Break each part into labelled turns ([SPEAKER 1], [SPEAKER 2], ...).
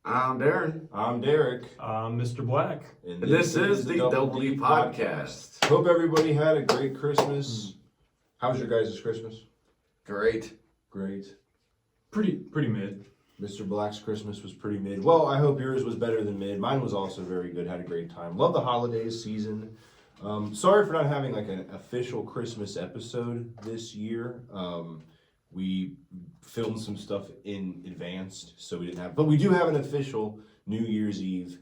[SPEAKER 1] I'm Darren.
[SPEAKER 2] I'm Derek.
[SPEAKER 3] I'm Mr. Black.
[SPEAKER 1] And this is the Double D Podcast.
[SPEAKER 2] Hope everybody had a great Christmas. How was your guys' Christmas?
[SPEAKER 1] Great.
[SPEAKER 3] Pretty mid.
[SPEAKER 2] Mr. Black's Christmas was pretty mid. Well, I hope yours was better than mid. Mine was also very good. Had a great time. Love the holidays season. Sorry for not having like an official Christmas episode this year. We filmed some stuff in advance, so we didn't have. But we do have an official New Year's Eve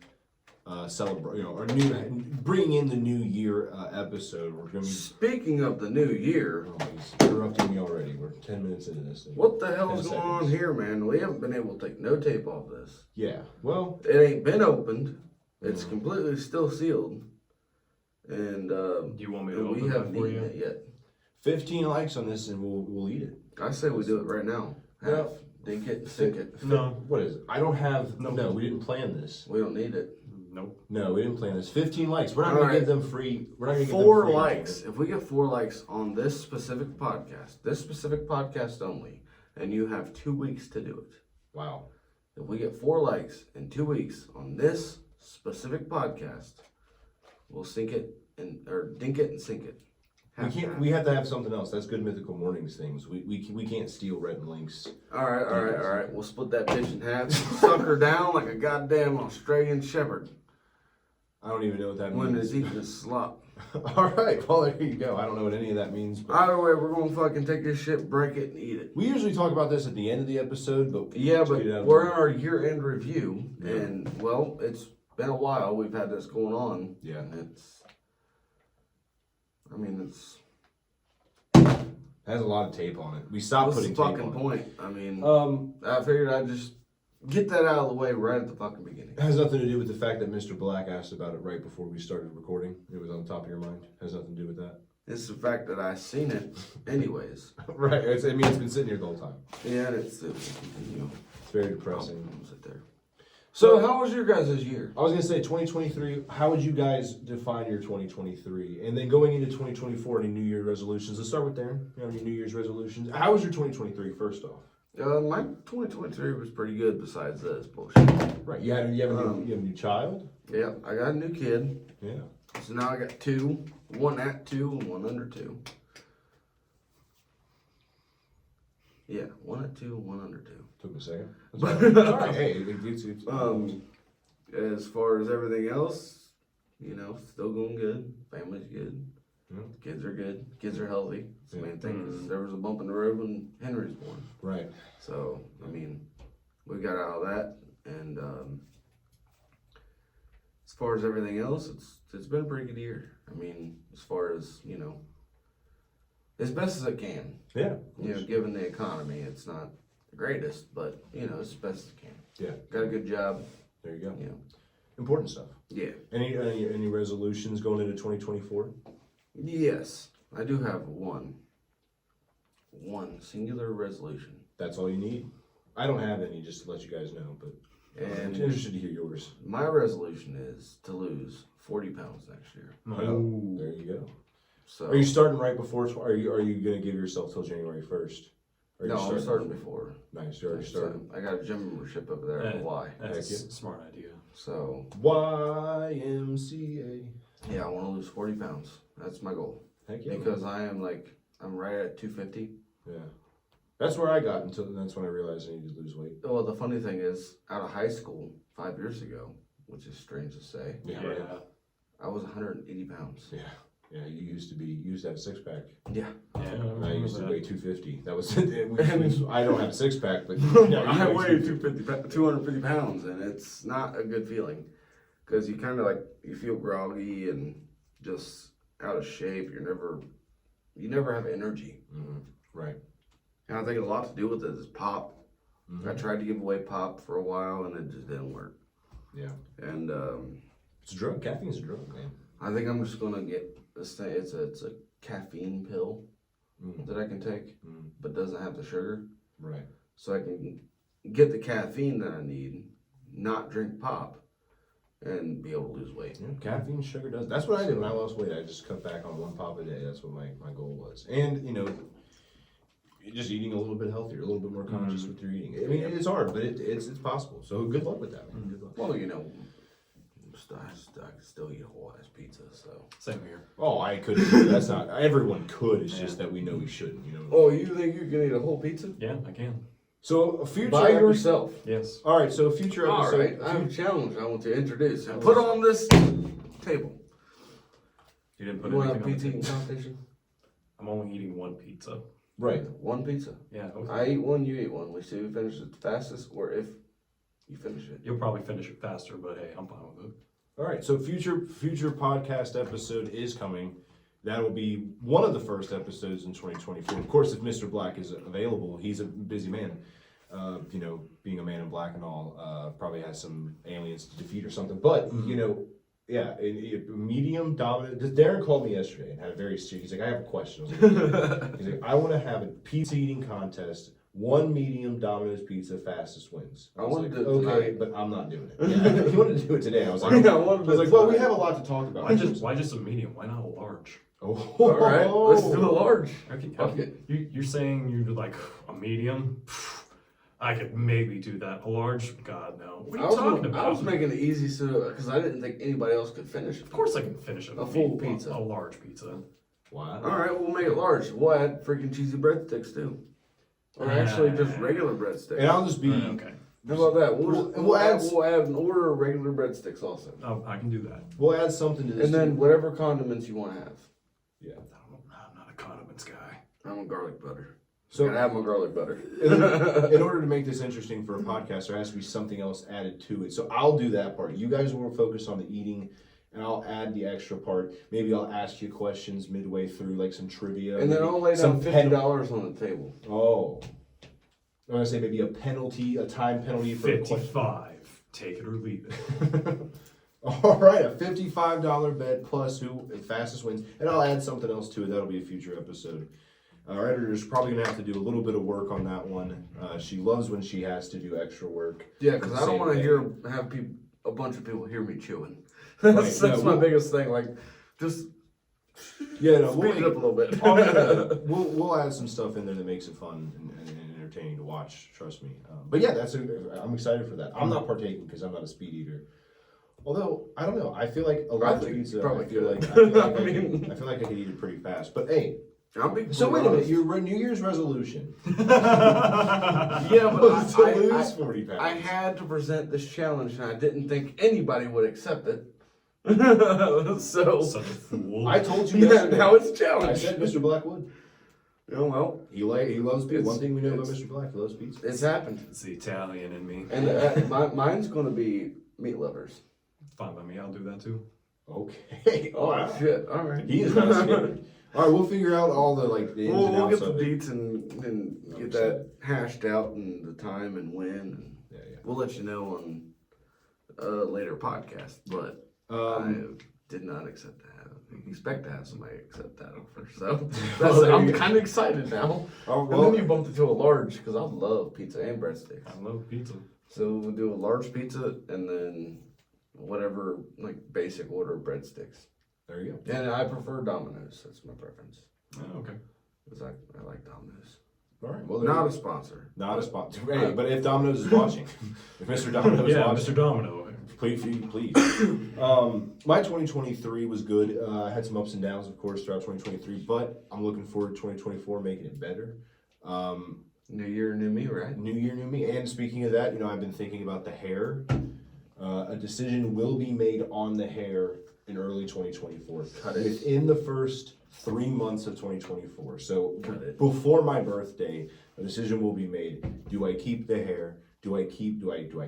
[SPEAKER 2] or bringing in the New Year episode. We're gonna be.
[SPEAKER 1] Speaking of the new year,
[SPEAKER 2] Oh, he's interrupting me already. We're 10 minutes into this thing.
[SPEAKER 1] what the hell is
[SPEAKER 2] 10
[SPEAKER 1] going on
[SPEAKER 2] seconds.
[SPEAKER 1] here, man? We haven't been able to take no tape off this.
[SPEAKER 2] Yeah. Well,
[SPEAKER 1] It ain't been opened. It's completely still sealed. And
[SPEAKER 3] Do you want me to
[SPEAKER 1] we
[SPEAKER 3] open
[SPEAKER 1] haven't
[SPEAKER 3] that for
[SPEAKER 1] eaten
[SPEAKER 3] you?
[SPEAKER 1] it yet.
[SPEAKER 2] 15 likes on this, and we'll eat it.
[SPEAKER 1] I say we do it right now. Half, dink it, sink it.
[SPEAKER 3] No.
[SPEAKER 2] What is it? I don't have. No, we didn't plan this.
[SPEAKER 1] We don't need it.
[SPEAKER 3] Nope.
[SPEAKER 2] No, we didn't plan this. 15 likes. We're not
[SPEAKER 1] All
[SPEAKER 2] going to
[SPEAKER 1] right.
[SPEAKER 2] give them free. We're not going to give them
[SPEAKER 1] 4
[SPEAKER 2] free
[SPEAKER 1] likes. If we get 4 likes on this specific podcast only, and you have 2 weeks to do it.
[SPEAKER 2] Wow.
[SPEAKER 1] If we get 4 likes in 2 weeks on this specific podcast, we'll sink it or dink it and sink it.
[SPEAKER 2] We can't. We have to have something else. That's Good Mythical Mornings things. We can't steal Red and Links.
[SPEAKER 1] All right. We'll split that bitch in half. Suck her down like a goddamn Australian shepherd
[SPEAKER 2] I don't even know what that
[SPEAKER 1] when
[SPEAKER 2] means.
[SPEAKER 1] it's eating his slop.
[SPEAKER 2] All right. Well, there you go. I don't know what any of that means. But
[SPEAKER 1] Either way, we're gonna fucking take this shit, break it, and eat it.
[SPEAKER 2] we usually talk about this at the end of the episode, but
[SPEAKER 1] Yeah, but
[SPEAKER 2] get it out of
[SPEAKER 1] we're
[SPEAKER 2] the
[SPEAKER 1] in our year-end review,
[SPEAKER 2] Yeah.
[SPEAKER 1] and well, it's been a while. We've had this going on.
[SPEAKER 2] Yeah.
[SPEAKER 1] And it's
[SPEAKER 2] has a lot of tape on it. We stopped
[SPEAKER 1] what's the
[SPEAKER 2] putting tape
[SPEAKER 1] fucking
[SPEAKER 2] on
[SPEAKER 1] point? I mean,
[SPEAKER 2] it.
[SPEAKER 1] I figured I'd just get that out of the way right at the fucking beginning.
[SPEAKER 2] It has nothing to do with the fact that Mr. Black asked about it right before we started recording. It was on the top of your mind. Has nothing to do with that.
[SPEAKER 1] It's the fact that I seen it anyways.
[SPEAKER 2] Right. It's been sitting here the whole time.
[SPEAKER 1] Yeah, and it will continue.
[SPEAKER 2] It's very depressing.
[SPEAKER 1] I'll sit there. So, how was your guys' year?
[SPEAKER 2] I was going to say 2023. How would you guys define your 2023? And then going into 2024, any New Year resolutions? Let's start with Darren. You know, any New Year's resolutions? How was your 2023 first off?
[SPEAKER 1] My 2023 was pretty good besides this bullshit.
[SPEAKER 2] Right. You have a new child?
[SPEAKER 1] Yeah, I got a new kid.
[SPEAKER 2] Yeah.
[SPEAKER 1] So now I got 2. One at 2 and one under 2. Yeah, 1 at 2 and 1 under 2.
[SPEAKER 2] Took a second. That's all right. Hey, it's
[SPEAKER 1] As far as everything else, still going good. Family's good.
[SPEAKER 2] Yeah.
[SPEAKER 1] Kids are good. Kids are healthy. That's the
[SPEAKER 2] Yeah.
[SPEAKER 1] main thing. 'Cause there was a bump in the road when Henry was born.
[SPEAKER 2] right.
[SPEAKER 1] So, we got out of that. And as far as everything else, it's been a pretty good year. As far as, as best as it can.
[SPEAKER 2] Yeah.
[SPEAKER 1] Given the economy, it's not the greatest, but, it's as best as it can.
[SPEAKER 2] Yeah.
[SPEAKER 1] Got a good job.
[SPEAKER 2] There you go.
[SPEAKER 1] Yeah.
[SPEAKER 2] Important stuff.
[SPEAKER 1] Yeah.
[SPEAKER 2] Any resolutions going into 2024?
[SPEAKER 1] Yes, I do have one singular resolution.
[SPEAKER 2] That's all you need. I don't have any, just to let you guys know, but I'm
[SPEAKER 1] And
[SPEAKER 2] interested to hear yours.
[SPEAKER 1] my resolution is to lose 40 pounds next year.
[SPEAKER 2] Oh, there you go.
[SPEAKER 1] So
[SPEAKER 2] Are you starting right before? Are you going to give yourself till January 1st? Or are you
[SPEAKER 1] no, I'm starting before.
[SPEAKER 2] Nice, you're already starting.
[SPEAKER 1] I got a gym membership over there in Hawaii.
[SPEAKER 3] That's
[SPEAKER 2] Heck
[SPEAKER 3] a smart idea.
[SPEAKER 1] So
[SPEAKER 2] YMCA.
[SPEAKER 1] yeah, I want to lose 40 pounds. That's my goal.
[SPEAKER 2] Heck yeah.
[SPEAKER 1] Because I'm right at 250.
[SPEAKER 2] Yeah. That's where I got until that's when I realized I needed to lose weight.
[SPEAKER 1] Well, the funny thing is, out of high school 5 years ago, which is strange to say,
[SPEAKER 2] Yeah.
[SPEAKER 1] I was 180 pounds.
[SPEAKER 2] Yeah. Yeah, you used to have a six pack.
[SPEAKER 1] Yeah.
[SPEAKER 2] I used to weigh 250. That was I don't have a six pack, but
[SPEAKER 1] I weigh 250 pounds, and it's not a good feeling because you kind of you feel groggy and just out of shape. You never have energy.
[SPEAKER 2] Mm-hmm. Right.
[SPEAKER 1] And I think a lot to do with it is pop.
[SPEAKER 2] Mm-hmm.
[SPEAKER 1] I tried to give away pop for a while, and it just didn't work.
[SPEAKER 2] Yeah.
[SPEAKER 1] And
[SPEAKER 2] It's a drug. Caffeine's a drug, man.
[SPEAKER 1] I think I'm just gonna get this thing. It's a caffeine pill that I can take, but doesn't have the sugar.
[SPEAKER 2] Right.
[SPEAKER 1] So I can get the caffeine that I need, not drink pop, and be able to lose weight.
[SPEAKER 2] Yeah, caffeine, sugar does. That's what I did when I lost weight. I just cut back on 1 pop a day. That's what my goal was. And just eating a little bit healthier, a little bit more conscious with your eating. I mean, it's hard, but it's possible. So good luck with that, man. Good luck.
[SPEAKER 1] Well, you know, I can still eat a whole ass pizza, so.
[SPEAKER 3] Same here.
[SPEAKER 2] Oh, I couldn't. That's not. Everyone could. It's just that we know we shouldn't. You know.
[SPEAKER 1] Oh, you think you can eat a whole pizza?
[SPEAKER 3] Yeah, I can.
[SPEAKER 2] So a future
[SPEAKER 1] By
[SPEAKER 2] episode-
[SPEAKER 1] yourself.
[SPEAKER 3] Yes.
[SPEAKER 2] All right. So a future
[SPEAKER 1] All
[SPEAKER 2] episode.
[SPEAKER 1] right, I have a challenge I want to introduce and put on this table.
[SPEAKER 3] You didn't put
[SPEAKER 1] You want a
[SPEAKER 3] anything on
[SPEAKER 1] pizza
[SPEAKER 3] the
[SPEAKER 1] eating
[SPEAKER 3] table.
[SPEAKER 1] competition?
[SPEAKER 3] I'm only eating one pizza.
[SPEAKER 2] Right.
[SPEAKER 1] One pizza.
[SPEAKER 3] Yeah. Okay.
[SPEAKER 1] I eat one, you eat one. We see who finishes it the fastest, or if you finish it.
[SPEAKER 3] You'll probably finish it faster, but hey, I'm fine with it.
[SPEAKER 2] All right. So future podcast episode is coming. That'll be one of the first episodes in 2024. Of course, if Mr. Black is available, he's a busy man. You know, being a man in black and all, probably has some aliens to defeat or something. But you know, yeah, medium dominant. Darren called me yesterday and had a very serious. He's like, I have a question. I was like, he's like, I want to have a pizza eating contest. One medium Domino's pizza, fastest wins. I was
[SPEAKER 1] wanted
[SPEAKER 2] like,
[SPEAKER 1] to do it
[SPEAKER 2] okay,
[SPEAKER 1] tonight.
[SPEAKER 2] but I'm not doing it. Yeah, he wanted to do it today. I was like,
[SPEAKER 1] I wanted to
[SPEAKER 2] well, we
[SPEAKER 1] tonight.
[SPEAKER 2] have a lot to talk about.
[SPEAKER 3] Why just a medium? Why not a large?
[SPEAKER 2] Oh,
[SPEAKER 1] All right, let's do a large.
[SPEAKER 3] Okay,
[SPEAKER 1] Fuck it.
[SPEAKER 3] You're saying you're like a medium? I could maybe do that. A large? God, no. What are you talking about?
[SPEAKER 1] I was making it easy so because I didn't think anybody else could finish it.
[SPEAKER 3] Of course I can finish it.
[SPEAKER 1] A full pizza.
[SPEAKER 3] A large pizza.
[SPEAKER 2] wow.
[SPEAKER 1] All right, we'll make it large. We'll add freaking cheesy breadsticks too, or actually just regular breadsticks.
[SPEAKER 2] And I'll just be.
[SPEAKER 3] Okay.
[SPEAKER 1] How about that?
[SPEAKER 2] We'll add
[SPEAKER 1] an order of regular breadsticks also,
[SPEAKER 3] Oh, I can do that.
[SPEAKER 2] We'll add something to this.
[SPEAKER 1] and then whatever condiments you want to have.
[SPEAKER 2] yeah.
[SPEAKER 3] I'm not a condiments guy.
[SPEAKER 1] I'm a garlic butter.
[SPEAKER 2] So
[SPEAKER 1] I have my garlic butter.
[SPEAKER 2] in order to make this interesting for a podcast, there has to be something else added to it. So I'll do that part. You guys will focus on the eating, and I'll add the extra part. Maybe I'll ask you questions midway through, like some trivia.
[SPEAKER 1] And then
[SPEAKER 2] maybe
[SPEAKER 1] I'll lay
[SPEAKER 2] some
[SPEAKER 1] down $50 on the table.
[SPEAKER 2] Oh. I'm going to say maybe a penalty, a time penalty for a question.
[SPEAKER 3] 55. Take it or leave it.
[SPEAKER 2] All right, a $55 bet plus who fastest wins. And I'll add something else to it. That'll be a future episode. Our editor's probably going to have to do a little bit of work on that one. She loves when she has to do extra work.
[SPEAKER 1] Yeah, because I don't
[SPEAKER 2] Same
[SPEAKER 1] want to
[SPEAKER 2] thing.
[SPEAKER 1] have a bunch of people hear me chewing.
[SPEAKER 2] Right,
[SPEAKER 1] That's
[SPEAKER 2] yeah,
[SPEAKER 1] my biggest thing. Like, just
[SPEAKER 2] Yeah, no,
[SPEAKER 1] speed it up a little bit.
[SPEAKER 2] we'll add some stuff in there that makes it fun and entertaining to watch. Trust me. But yeah, I'm excited for that. I'm not partaking because I'm not a speed eater. Although I don't know, I feel like a lot of
[SPEAKER 1] think
[SPEAKER 2] pizza.
[SPEAKER 1] probably
[SPEAKER 2] I feel
[SPEAKER 1] could.
[SPEAKER 2] like I
[SPEAKER 1] mean-
[SPEAKER 2] feel like I could eat it pretty fast. But hey,
[SPEAKER 1] I'm being
[SPEAKER 2] so wait a
[SPEAKER 1] honest.
[SPEAKER 2] minute, your New Year's resolution
[SPEAKER 1] Yeah, but
[SPEAKER 2] was to
[SPEAKER 1] I
[SPEAKER 2] lose 40 pounds.
[SPEAKER 1] I had to present this challenge, and I didn't think anybody would accept it. So
[SPEAKER 3] Such a fool.
[SPEAKER 2] I told you
[SPEAKER 1] yeah,
[SPEAKER 2] yesterday.
[SPEAKER 1] now it's a
[SPEAKER 2] I
[SPEAKER 1] challenge.
[SPEAKER 2] said Mr. Blackwood.
[SPEAKER 1] Oh, well,
[SPEAKER 2] He loves pizza.
[SPEAKER 1] It's-
[SPEAKER 2] One thing we know about
[SPEAKER 1] it's-
[SPEAKER 2] Mr. Black, he loves pizza.
[SPEAKER 1] it's happened.
[SPEAKER 3] It's the Italian in me.
[SPEAKER 1] And mine's going to be meat lovers.
[SPEAKER 3] Fine by me. I'll do that too.
[SPEAKER 2] Okay.
[SPEAKER 1] Oh,
[SPEAKER 2] Wow.
[SPEAKER 1] shit. All right.
[SPEAKER 2] He is not scared. All right, we'll figure out all the like the ins and
[SPEAKER 1] We'll
[SPEAKER 2] outs
[SPEAKER 1] get the
[SPEAKER 2] of it.
[SPEAKER 1] deets and get that hashed out and the time and when. And
[SPEAKER 2] Yeah, yeah.
[SPEAKER 1] we'll let you know on a later podcast. But I did not expect to have somebody accept that offer. So I'm kind of excited now.
[SPEAKER 2] Oh,
[SPEAKER 1] And
[SPEAKER 2] well,
[SPEAKER 1] then you bumped it to a large because I love pizza and breadsticks.
[SPEAKER 3] I love pizza.
[SPEAKER 1] So we'll do a large pizza and then whatever like basic order of breadsticks.
[SPEAKER 2] there you go.
[SPEAKER 1] And I prefer Domino's. That's my preference.
[SPEAKER 3] Oh, okay.
[SPEAKER 1] Because I like Domino's.
[SPEAKER 2] All right. Well,
[SPEAKER 1] Not a sponsor.
[SPEAKER 2] not a sponsor. Hey, but if Domino's is watching, if Mr. Domino's is
[SPEAKER 3] Yeah,
[SPEAKER 2] watching,
[SPEAKER 3] Mr. Domino.
[SPEAKER 2] please. My 2023 was good. I had some ups and downs, of course, throughout 2023, but I'm looking forward to 2024, making it better.
[SPEAKER 1] New year, new me, right?
[SPEAKER 2] New year, new me. And speaking of that, I've been thinking about the hair. A decision will be made on the hair in early 2024.
[SPEAKER 1] Cut it.
[SPEAKER 2] Within the first 3 months of 2024. So
[SPEAKER 1] Cut it.
[SPEAKER 2] before my birthday, a decision will be made. Do I keep the hair? Do I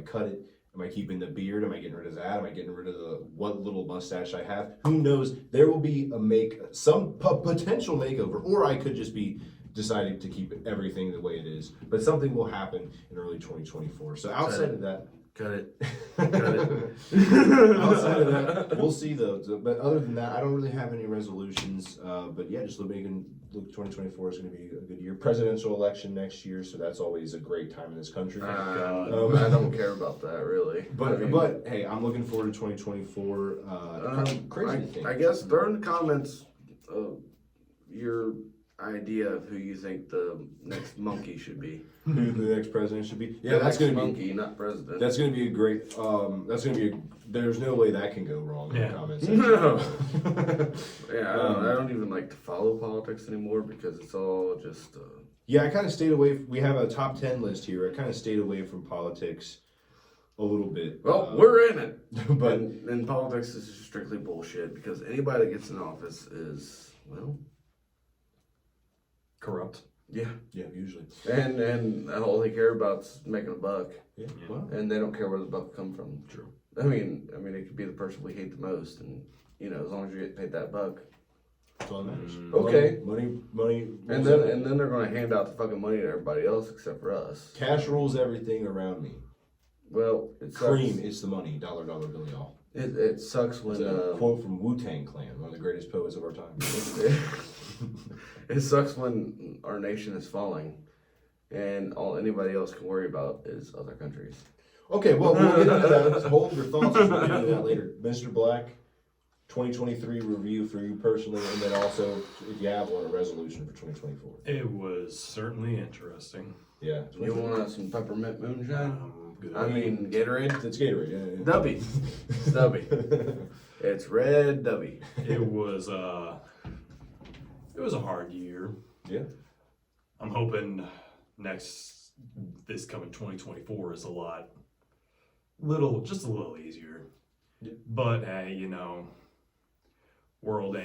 [SPEAKER 2] cut it? Am I keeping the beard? Am I getting rid of that? Am I getting rid of what little mustache I have? Who knows? There will be some potential makeover, or I could just be deciding to keep everything the way it is. But something will happen in early 2024. So outside of that,
[SPEAKER 1] Cut it. Cut it.
[SPEAKER 2] outside of that, we'll see though. But other than that, I don't really have any resolutions. But yeah, just look 2024 is going to be a good year. Presidential election next year, so that's always a great time in this country.
[SPEAKER 1] I don't care about that really.
[SPEAKER 2] But hey, I'm looking forward to 2024. Crazy things.
[SPEAKER 1] I guess throw in the comments your idea of who you think the next monkey should be.
[SPEAKER 2] Who the next president should be? Yeah,
[SPEAKER 1] The
[SPEAKER 2] that's
[SPEAKER 1] next
[SPEAKER 2] going to be.
[SPEAKER 1] monkey, not president.
[SPEAKER 2] That's going to be a great. That's going to be. There's no way that can go wrong in
[SPEAKER 3] Yeah.
[SPEAKER 2] the comment section.
[SPEAKER 1] No. Yeah, I don't even like to follow politics anymore because it's all just.
[SPEAKER 2] Yeah, I kind of stayed away. We have a top 10 list here. I kind of stayed away from politics a little bit.
[SPEAKER 1] Well, we're in it.
[SPEAKER 2] but
[SPEAKER 1] And politics is strictly bullshit because anybody that gets in office is, well,
[SPEAKER 3] Corrupt.
[SPEAKER 1] yeah.
[SPEAKER 2] yeah, usually.
[SPEAKER 1] And all they care about is making a buck.
[SPEAKER 2] Yeah.
[SPEAKER 3] Yeah.
[SPEAKER 2] Well,
[SPEAKER 1] And they don't care where the buck come from.
[SPEAKER 2] true.
[SPEAKER 1] I mean, it could be the person we hate the most, and as long as you get paid that buck,
[SPEAKER 2] That's all that matters.
[SPEAKER 1] Okay.
[SPEAKER 2] Money.
[SPEAKER 1] and then they're going to hand out the fucking money to everybody else except for us.
[SPEAKER 2] Cash rules everything around me.
[SPEAKER 1] Well, it sucks.
[SPEAKER 2] Cream, it's the money. Dollar, bill, y'all.
[SPEAKER 1] It sucks when
[SPEAKER 2] It's a quote from Wu-Tang Clan, one of the greatest poets of our time.
[SPEAKER 1] it sucks when our nation is falling, and all anybody else can worry about is other countries.
[SPEAKER 2] Okay, well, we'll get into that. Hold your thoughts. We'll get into that later. Mr. Black, 2023 review for you personally, and then also, if you have one, a resolution for 2024.
[SPEAKER 3] It was certainly interesting.
[SPEAKER 2] Yeah.
[SPEAKER 1] You want some peppermint moonshine?
[SPEAKER 3] Good.
[SPEAKER 1] I mean, Gatorade.
[SPEAKER 2] It's Gatorade, yeah.
[SPEAKER 1] Dubby. It's Dubby. It's red Dubby.
[SPEAKER 3] It was a hard year.
[SPEAKER 2] Yeah.
[SPEAKER 3] I'm hoping this coming 2024 is just a little easier.
[SPEAKER 2] Yeah.
[SPEAKER 3] But hey, world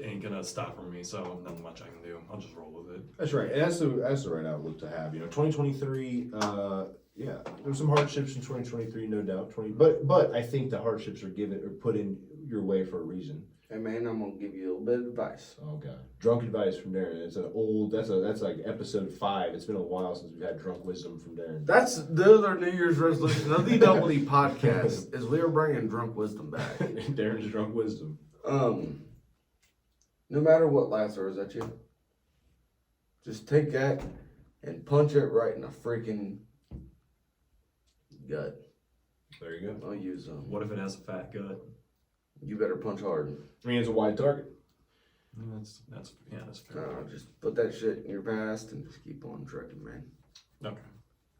[SPEAKER 3] ain't gonna stop from me, so nothing much I can do. I'll just roll with it.
[SPEAKER 2] That's right. And that's the right outlook to have. 2023, yeah, there's some hardships in 2023, no doubt. But I think the hardships are put in your way for a reason.
[SPEAKER 1] Hey man, I'm gonna give you a little bit of advice.
[SPEAKER 2] Oh god, drunk advice from Darren. That's like episode 5. It's been a while since we've had drunk wisdom from Darren.
[SPEAKER 1] That's the other New Year's resolution of the Double D podcast is we are bringing drunk wisdom back.
[SPEAKER 2] Darren's drunk wisdom.
[SPEAKER 1] No matter what life throws at you, just take that and punch it right in the freaking gut.
[SPEAKER 2] There you go.
[SPEAKER 1] I'll use
[SPEAKER 3] What if it has a fat gut?
[SPEAKER 1] You better punch hard.
[SPEAKER 2] I mean, it's a wide target.
[SPEAKER 3] That's fair.
[SPEAKER 1] No, just put that shit in your past and just keep on trucking, man.
[SPEAKER 3] Okay,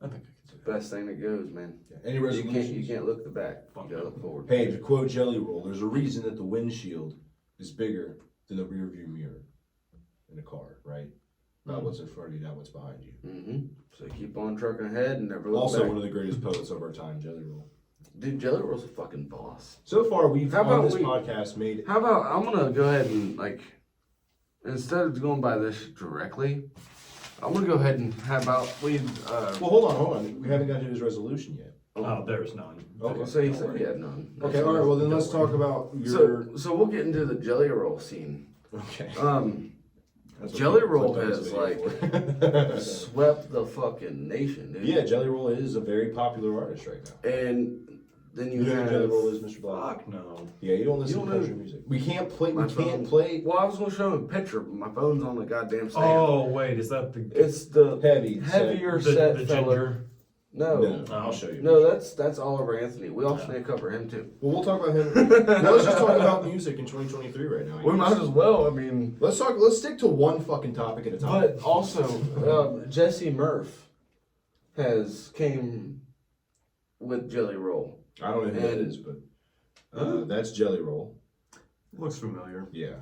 [SPEAKER 3] I think I can do
[SPEAKER 1] Best thing that goes, man.
[SPEAKER 2] Yeah. Any
[SPEAKER 1] You
[SPEAKER 2] resolutions?
[SPEAKER 1] can't look the back.
[SPEAKER 3] Fuck
[SPEAKER 1] You gotta
[SPEAKER 3] no.
[SPEAKER 1] look forward.
[SPEAKER 2] Hey, to quote Jelly Roll, there's a reason that the windshield is bigger than the rear view mirror in a car, right? Not what's in front of you, not what's behind you.
[SPEAKER 1] Mm-hmm. So keep on trucking ahead and never look
[SPEAKER 2] Also,
[SPEAKER 1] back.
[SPEAKER 2] one of the greatest poets of our time, Jelly Roll.
[SPEAKER 1] Dude, Jelly Roll's a fucking boss.
[SPEAKER 2] So far, we've
[SPEAKER 1] How
[SPEAKER 2] on
[SPEAKER 1] about
[SPEAKER 2] this
[SPEAKER 1] we-
[SPEAKER 2] podcast made.
[SPEAKER 1] How about I'm gonna go ahead and instead of going by this directly, I'm gonna go ahead and how about we
[SPEAKER 2] Well, hold on. We haven't got to his resolution yet.
[SPEAKER 3] Oh, there's none.
[SPEAKER 2] Okay.
[SPEAKER 1] so he said he had none.
[SPEAKER 2] Okay, all right. Well, then let's talk about your.
[SPEAKER 1] So we'll get into the Jelly Roll scene.
[SPEAKER 2] Okay. That's what
[SPEAKER 1] Jelly
[SPEAKER 2] we
[SPEAKER 1] Roll
[SPEAKER 2] clicked on
[SPEAKER 1] has
[SPEAKER 2] this video for.
[SPEAKER 1] swept the fucking nation, dude.
[SPEAKER 2] Yeah, Jelly Roll is a very popular artist right now.
[SPEAKER 1] And then you
[SPEAKER 2] You know
[SPEAKER 1] have
[SPEAKER 2] who Jelly Roll is, Mr. Black?
[SPEAKER 3] Fuck no.
[SPEAKER 2] Yeah, you don't listen
[SPEAKER 1] You
[SPEAKER 2] to
[SPEAKER 1] don't
[SPEAKER 2] country
[SPEAKER 1] know-
[SPEAKER 2] music. We can't play.
[SPEAKER 1] My
[SPEAKER 2] We can't
[SPEAKER 1] phone.
[SPEAKER 2] play
[SPEAKER 1] Well, I was gonna show him a picture, but my phone's on the goddamn stand.
[SPEAKER 3] Oh wait, is that the
[SPEAKER 1] It's the
[SPEAKER 2] the
[SPEAKER 1] heavier set
[SPEAKER 3] the
[SPEAKER 1] feller.
[SPEAKER 3] ginger?
[SPEAKER 1] No.
[SPEAKER 2] I'll show you.
[SPEAKER 1] No, that's Oliver Anthony. We also need to cover him too.
[SPEAKER 2] Well, we'll talk about him. Now, let's just talk about music in 2023 right now.
[SPEAKER 1] We might as well. I mean,
[SPEAKER 2] Let's talk. Let's stick to one fucking topic at a time.
[SPEAKER 1] but also Jesse Murph came with Jelly Roll.
[SPEAKER 2] I don't know who that
[SPEAKER 1] And-
[SPEAKER 2] is, but that's Jelly Roll.
[SPEAKER 3] Looks familiar.
[SPEAKER 2] Yeah.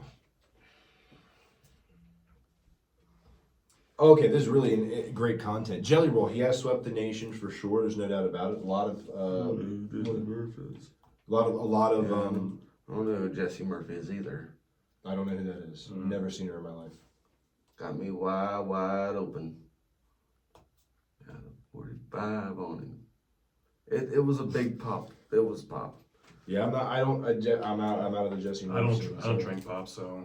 [SPEAKER 2] Okay, this is really great content. Jelly Roll, he has swept the nation for sure. There's no doubt about it. A lot of,
[SPEAKER 1] I don't know who Jesse Murph is either.
[SPEAKER 2] I don't know who that is. Never seen her in my life.
[SPEAKER 1] Got me wide open. Got a 45 on him. It was a big pop. It was pop.
[SPEAKER 2] Yeah, I'm out of the Jesse
[SPEAKER 3] I
[SPEAKER 2] Murph
[SPEAKER 3] don't
[SPEAKER 2] scene,
[SPEAKER 3] I don't drink pop, so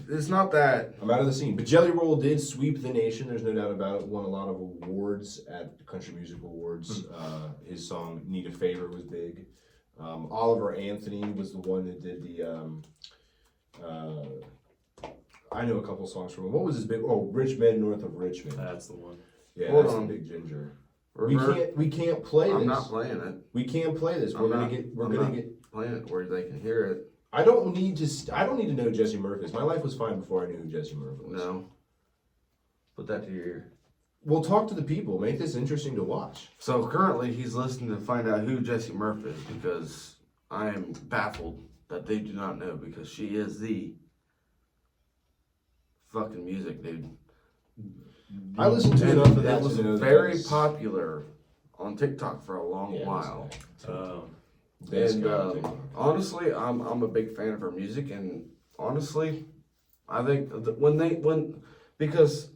[SPEAKER 1] It's not that.
[SPEAKER 2] I'm out of the scene. But Jelly Roll did sweep the nation. There's no doubt about it. Won a lot of awards at the Country Music Awards. His song "Need a Favor" was big. Oliver Anthony was the one that did the. I know a couple songs from him. What was his big? Oh, "Rich Men North of Richmond."
[SPEAKER 3] that's the one.
[SPEAKER 2] Yeah,
[SPEAKER 1] Hold
[SPEAKER 2] that's
[SPEAKER 1] on.
[SPEAKER 2] the big ginger.
[SPEAKER 1] Revert.
[SPEAKER 2] We can't play this.
[SPEAKER 1] I'm not playing it.
[SPEAKER 2] We can't play this. We're
[SPEAKER 1] I'm
[SPEAKER 2] gonna
[SPEAKER 1] not-
[SPEAKER 2] get. We're
[SPEAKER 1] I'm
[SPEAKER 2] gonna
[SPEAKER 1] not
[SPEAKER 2] get.
[SPEAKER 1] playing it where they can hear it.
[SPEAKER 2] I don't need to know who Jesse Murphy is. My life was fine before I knew who Jesse Murphy was.
[SPEAKER 1] No. Put that to your ear.
[SPEAKER 2] We'll talk to the people. Make this interesting to watch.
[SPEAKER 1] So currently he's listening to find out who Jesse Murphy is because I am baffled that they do not know because she is the fucking music dude.
[SPEAKER 2] I listened to enough of that.
[SPEAKER 1] It was
[SPEAKER 2] to know that
[SPEAKER 1] very
[SPEAKER 2] it's
[SPEAKER 1] popular on TikTok for a long while.
[SPEAKER 2] This
[SPEAKER 1] And
[SPEAKER 2] guy on TikTok.
[SPEAKER 1] honestly, I'm a big fan of her music, and honestly, I think because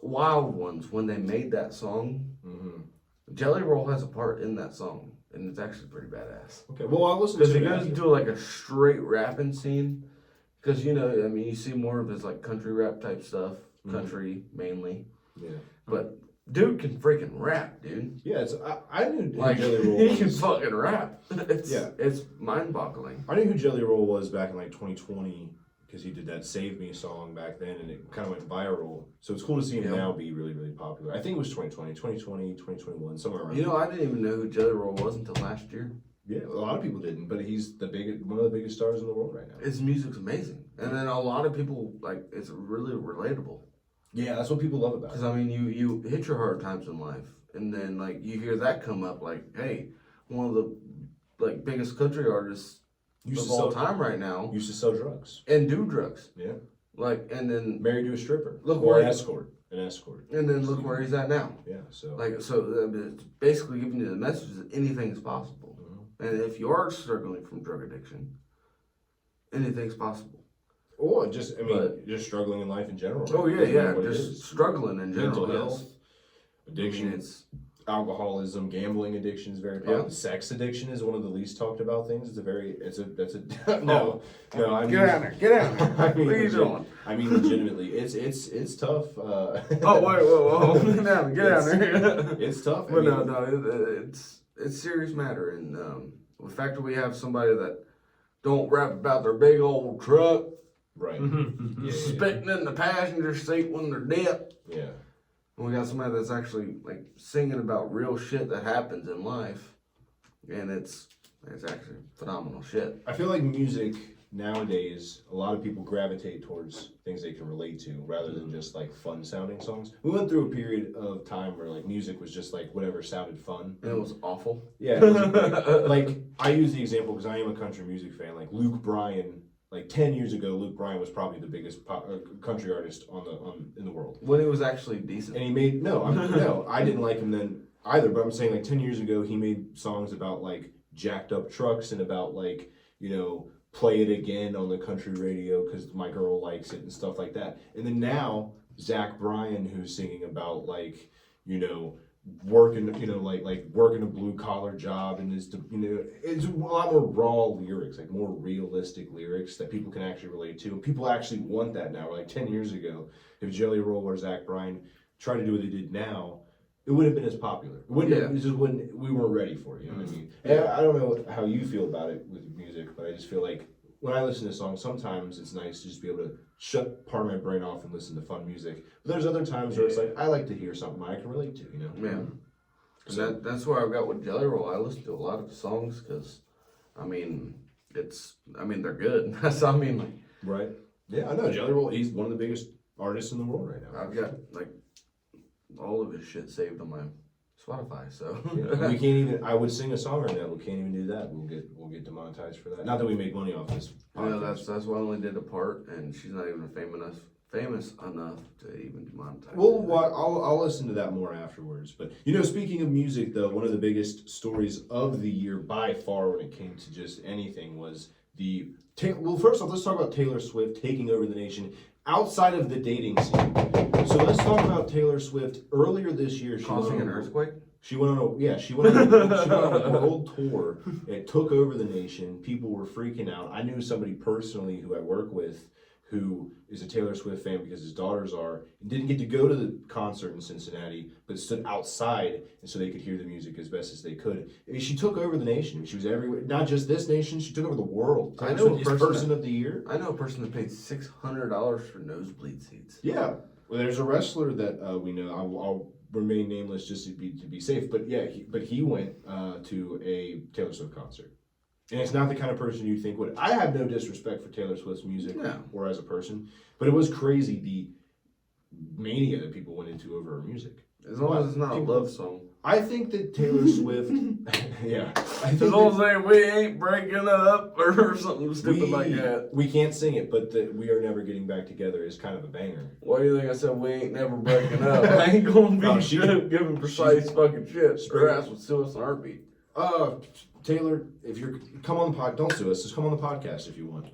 [SPEAKER 1] Wild Ones, when they made that song, Jelly Roll has a part in that song, and it's actually pretty badass.
[SPEAKER 2] Okay, well, I'll listen
[SPEAKER 1] Because
[SPEAKER 2] to
[SPEAKER 1] he
[SPEAKER 2] it.
[SPEAKER 1] goes
[SPEAKER 2] after.
[SPEAKER 1] into like a straight rapping scene, because you see more of his like country rap type stuff, country mainly,
[SPEAKER 2] Yeah.
[SPEAKER 1] but dude can freaking rap, dude.
[SPEAKER 2] Yeah, I knew who
[SPEAKER 1] Like
[SPEAKER 2] Jelly Roll
[SPEAKER 1] he
[SPEAKER 2] was.
[SPEAKER 1] can fucking rap.
[SPEAKER 2] Yeah.
[SPEAKER 1] It's mind-boggling.
[SPEAKER 2] I knew who Jelly Roll was back in like 2020 because he did that "Save Me" song back then, and it kind of went viral. So it's cool to see him now be really, really popular. I think it was 2020, 2021, somewhere around.
[SPEAKER 1] I didn't even know who Jelly Roll was until last year.
[SPEAKER 2] Yeah, a lot of people didn't, but he's one of the biggest stars in the world right now.
[SPEAKER 1] His music's amazing, and then a lot of people it's really relatable.
[SPEAKER 2] Yeah, that's what people love about
[SPEAKER 1] Because
[SPEAKER 2] it.
[SPEAKER 1] I mean, you hit your hard times in life, and then like you hear that come up, like, hey, one of the like biggest country artists of all time right now,
[SPEAKER 2] Used to sell drugs.
[SPEAKER 1] and do drugs,
[SPEAKER 2] Yeah,
[SPEAKER 1] and then
[SPEAKER 2] married to a stripper.
[SPEAKER 1] Look
[SPEAKER 2] or
[SPEAKER 1] where
[SPEAKER 2] an escort.
[SPEAKER 1] and then look where he's at now.
[SPEAKER 2] Yeah, so
[SPEAKER 1] It's basically giving you the message that anything's possible, and if you are struggling from drug addiction, anything's possible.
[SPEAKER 2] or just just struggling in life in general.
[SPEAKER 1] Oh yeah,
[SPEAKER 2] Doesn't matter what it
[SPEAKER 1] just
[SPEAKER 2] is.
[SPEAKER 1] struggling in general.
[SPEAKER 2] Mental health,
[SPEAKER 1] I
[SPEAKER 2] addiction.
[SPEAKER 1] mean, it's
[SPEAKER 2] Alcoholism, gambling addiction is very popular. Sex addiction is one of the least talked about things. No, I mean,
[SPEAKER 1] get out there, get out there.
[SPEAKER 2] I mean,
[SPEAKER 1] What are you
[SPEAKER 2] legit-
[SPEAKER 1] doing?
[SPEAKER 2] I mean, legitimately, it's tough.
[SPEAKER 1] Oh wait, whoa, get down, get out there.
[SPEAKER 2] It's tough.
[SPEAKER 1] But it's serious matter, and the fact that we have somebody that don't rap about their big old truck
[SPEAKER 2] right.
[SPEAKER 1] spitting in the passenger seat when they're dead.
[SPEAKER 2] Yeah.
[SPEAKER 1] And we got somebody that's actually like singing about real shit that happens in life, and it's actually phenomenal shit.
[SPEAKER 2] I feel like music nowadays, a lot of people gravitate towards things they can relate to rather than just like fun sounding songs. We went through a period of time where like music was just like whatever sounded fun.
[SPEAKER 1] And it was awful.
[SPEAKER 2] Yeah, it wasn't great. Like I use the example because I am a country music fan. Like Luke Bryan, like 10 years ago, Luke Bryan was probably the biggest country artist in the world.
[SPEAKER 1] When it was actually decent.
[SPEAKER 2] And he made I didn't like him then either. But I'm saying like 10 years ago, he made songs about like jacked up trucks and about like play it again on the country radio because my girl likes it and stuff like that. And then now Zach Bryan, who's singing about like working like working a blue collar job and it's a lot more raw lyrics, like more realistic lyrics that people can actually relate to. And people actually want that now. Like 10 years ago, if Jelly Roll or Zach Bryan tried to do what they did now, it wouldn't have been as popular. We weren't ready for it, you know what I mean? And I don't know how you feel about it with music, but I just feel like when I listen to songs, sometimes it's nice to just be able to shut part of my brain off and listen to fun music. But there's other times where it's like, I like to hear something I can relate to,
[SPEAKER 1] Yeah. And that's where I've got with Jelly Roll. I listen to a lot of songs because, they're good. That's
[SPEAKER 2] Right. Yeah, I know. Jelly Roll, he's one of the biggest artists in the world right now.
[SPEAKER 1] I've got all of his shit saved on my Spotify, so.
[SPEAKER 2] Yeah, we can't even. I would sing a song right now. We can't even do that. We'll get demonetized for that. Not that we make money off this.
[SPEAKER 1] That's why I only did a part, and she's not even famous enough to even demonetize.
[SPEAKER 2] Well, I'll listen to that more afterwards. But speaking of music, though, one of the biggest stories of the year by far, when it came to just anything, was first off, let's talk about Taylor Swift taking over the nation outside of the dating scene. So let's talk about Taylor Swift. Earlier this year,
[SPEAKER 1] causing an earthquake.
[SPEAKER 2] She went on a world tour. It took over the nation. People were freaking out. I knew somebody personally who I work with who is a Taylor Swift fan because his daughters are, and didn't get to go to the concert in Cincinnati, but stood outside and so they could hear the music as best as they could. I mean, she took over the nation. She was everywhere. Not just this nation, she took over the world.
[SPEAKER 1] I know a
[SPEAKER 2] person of the year.
[SPEAKER 1] I know a person that paid $600 for nosebleed seats.
[SPEAKER 2] Yeah. Well, there's a wrestler that we know. I'll remain nameless just to be safe. But yeah, he went to a Taylor Swift concert. And it's not the kind of person you think would. I have no disrespect for Taylor Swift's music
[SPEAKER 1] No.
[SPEAKER 2] or as a person, but it was crazy the mania that people went into over her music.
[SPEAKER 1] As long as it's not a love song.
[SPEAKER 2] I think that Taylor Swift, yeah. I
[SPEAKER 1] As
[SPEAKER 2] think
[SPEAKER 1] long as they we ain't breaking up or something stupid like that.
[SPEAKER 2] We can't sing it, but the We Are Never Getting Back Together is kind of a banger.
[SPEAKER 1] Why do you think I said we ain't never breaking up? I ain't gonna be giving precise fucking shit. Her ass would sue us in a heartbeat.
[SPEAKER 2] Taylor, if you're come on the pod, don't sue us. Just come on the podcast if you want.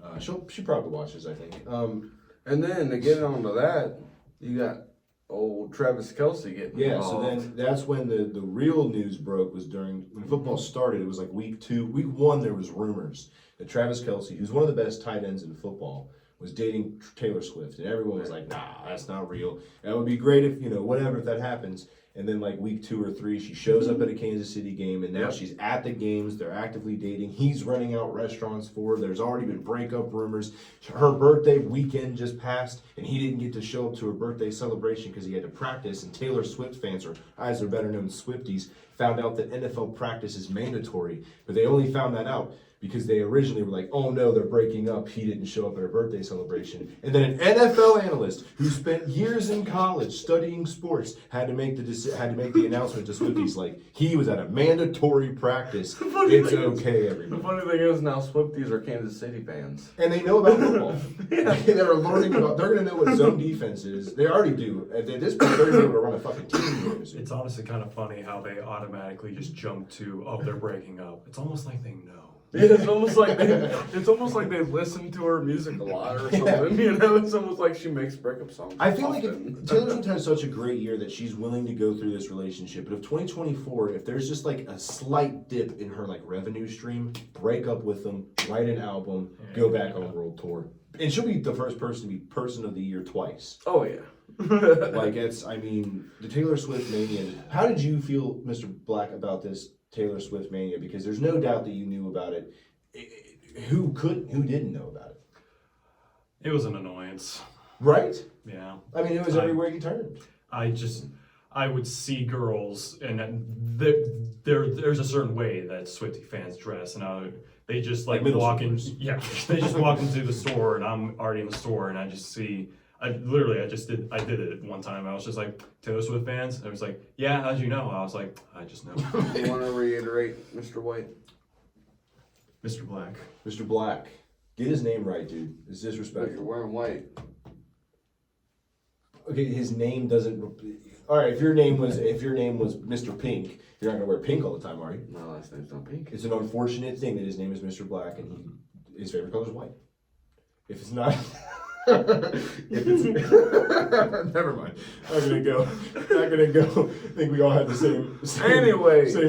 [SPEAKER 2] She probably watches, I think.
[SPEAKER 1] And then to get onto that, you got old Travis Kelce getting involved.
[SPEAKER 2] So then that's when the real news broke was when football started. It was like week 1. There was rumors that Travis Kelce, who's one of the best tight ends in football, was dating Taylor Swift, and everyone was like, "Nah, that's not real. That would be great if whatever if that happens." And then like week 2 or 3, she shows up at a Kansas City game, and now she's at the games. They're actively dating. He's renting out restaurants for her. There's already been breakup rumors. Her birthday weekend just passed, and he didn't get to show up to her birthday celebration because he had to practice. And Taylor Swift fans, or as are better known Swifties, found out that NFL practice is mandatory, but they only found that out because they originally were like, oh no, they're breaking up. He didn't show up at her birthday celebration. And then an NFL analyst who spent years in college studying sports had to make the announcement to Swifties like, he was at a mandatory practice. It's okay, everybody.
[SPEAKER 1] The funny thing is now Swifties are Kansas City fans.
[SPEAKER 2] And they know about football. They're learning about, they're going to know what zone defense is. They already do. At this point, they're going to be able to run a fucking team.
[SPEAKER 3] It's honestly kind of funny how they automatically just jump to, oh, they're breaking up. It's almost like they know.
[SPEAKER 1] Yeah, it's almost like they listen to her music a lot or something. It's almost like she makes breakup songs.
[SPEAKER 2] I feel like Taylor Swift had such a great year that she's willing to go through this relationship. But if 2024, if there's just like a slight dip in her like revenue stream, break up with them, write an album, go back on a world tour, and she'll be the first person to be Person of the Year twice.
[SPEAKER 1] Oh yeah.
[SPEAKER 2] The Taylor Swift mania. How did you feel, Mr. Black, about this Taylor Swift mania? Because there's no doubt that you knew about it. Who didn't know about it?
[SPEAKER 3] It was an annoyance.
[SPEAKER 2] Right?
[SPEAKER 3] Yeah.
[SPEAKER 2] I mean, it was everywhere you turned.
[SPEAKER 3] I would see girls, and there's a certain way that Swiftie fans dress, and they just like walk in. Yeah, they just walk into the store, and I'm already in the store, and I just see. I did it one time. I was just like, Taylor Swift fans? And I was like, yeah, how'd you know? I was like, I just know.
[SPEAKER 1] You want to reiterate, Mr. White?
[SPEAKER 3] Mr. Black.
[SPEAKER 2] Mr. Black. Get his name right, dude. It's disrespectful.
[SPEAKER 1] You're wearing white.
[SPEAKER 2] Okay, his name doesn't... Alright, if your name was Mr. Pink, you're not going to wear pink all the time, are you?
[SPEAKER 1] My last name's not Pink.
[SPEAKER 2] It's an unfortunate thing that his name is Mr. Black, and his favorite color is white. If it's not... Never mind. Not gonna go. I think we all had the same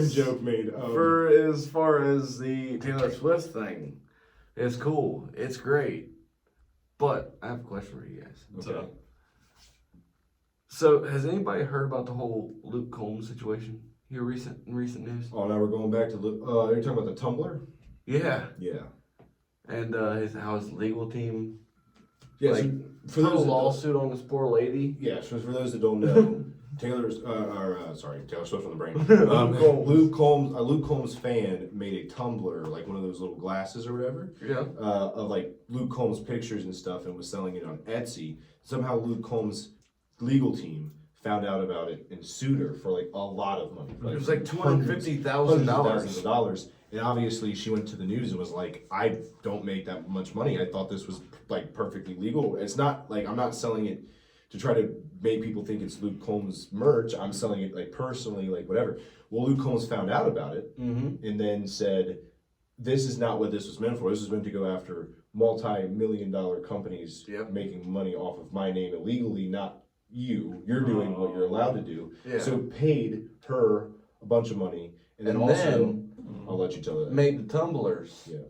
[SPEAKER 2] joke made.
[SPEAKER 1] For as far as the Taylor Swift thing, it's cool. It's great. But I have a question for you guys.
[SPEAKER 2] Okay.
[SPEAKER 1] So has anybody heard about the whole Luke Combs situation here in recent news?
[SPEAKER 2] Oh, now we're going back to Luke. Are you talking about the Tumblr?
[SPEAKER 1] Yeah.
[SPEAKER 2] Yeah.
[SPEAKER 1] And how his legal team.
[SPEAKER 2] Yeah,
[SPEAKER 1] like,
[SPEAKER 2] for those
[SPEAKER 1] lawsuit on this poor lady.
[SPEAKER 2] Yeah, so for those that don't know, Taylor Swift on the brain. Luke Combs fan made a Tumblr, like one of those little glasses or whatever.
[SPEAKER 1] Yeah.
[SPEAKER 2] Of like Luke Combs pictures and stuff, and was selling it on Etsy. Somehow Luke Combs' legal team found out about it and sued her for like a lot of money.
[SPEAKER 1] It was like $250,000.
[SPEAKER 2] And obviously she went to the news and was like, I don't make that much money. I thought this was like perfectly legal. It's not like, I'm not selling it to try to make people think it's Luke Combs merch. I'm selling it like personally, like whatever. Well, Luke Combs found out about it and then said, this is not what this was meant for. This was meant to go after multi-million-dollar companies making money off of my name illegally, not you. You're doing what you're allowed to do. Yeah. So paid her a bunch of money. And then also, I'll let you tell that.
[SPEAKER 1] Made the tumblers. Yeah.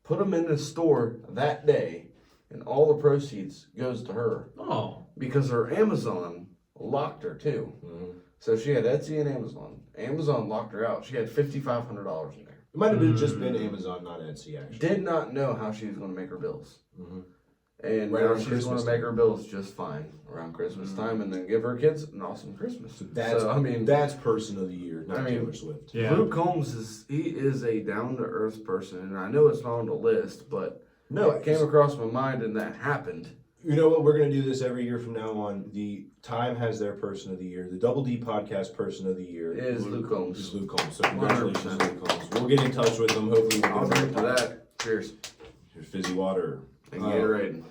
[SPEAKER 1] Put them in the store that day, and all the proceeds goes to her. Oh. Because her Amazon locked her too. Mm-hmm. So she had Etsy and Amazon. Amazon locked her out. She had $5,500 in there.
[SPEAKER 2] It might have just been Amazon, not Etsy, actually.
[SPEAKER 1] Did not know how she was going to make her bills. Mm-hmm. And
[SPEAKER 2] Right
[SPEAKER 1] now
[SPEAKER 2] around
[SPEAKER 1] she's
[SPEAKER 2] Christmas
[SPEAKER 1] going to make
[SPEAKER 2] time.
[SPEAKER 1] her bills just fine around Christmas time, and then give her kids an awesome Christmas.
[SPEAKER 2] So that's
[SPEAKER 1] I mean,
[SPEAKER 2] that's person of the year, not
[SPEAKER 1] I mean,
[SPEAKER 2] Taylor Swift.
[SPEAKER 3] Yeah.
[SPEAKER 1] Luke Combs is a down to earth person, and I know it's not on the list, but
[SPEAKER 2] No,
[SPEAKER 1] it came across my mind, and that happened.
[SPEAKER 2] You know what? We're going to do this every year from now on. The Time has their person of the year. The Double D podcast person of the year
[SPEAKER 1] Is Luke Combs.
[SPEAKER 2] Is Luke Combs. So congratulations,
[SPEAKER 1] 100%.
[SPEAKER 2] Luke Combs. We'll get in touch with them. Hopefully, we'll
[SPEAKER 1] I'll
[SPEAKER 2] get
[SPEAKER 1] drink to that. Cheers.
[SPEAKER 2] Here's fizzy water.
[SPEAKER 1] And Gatorade.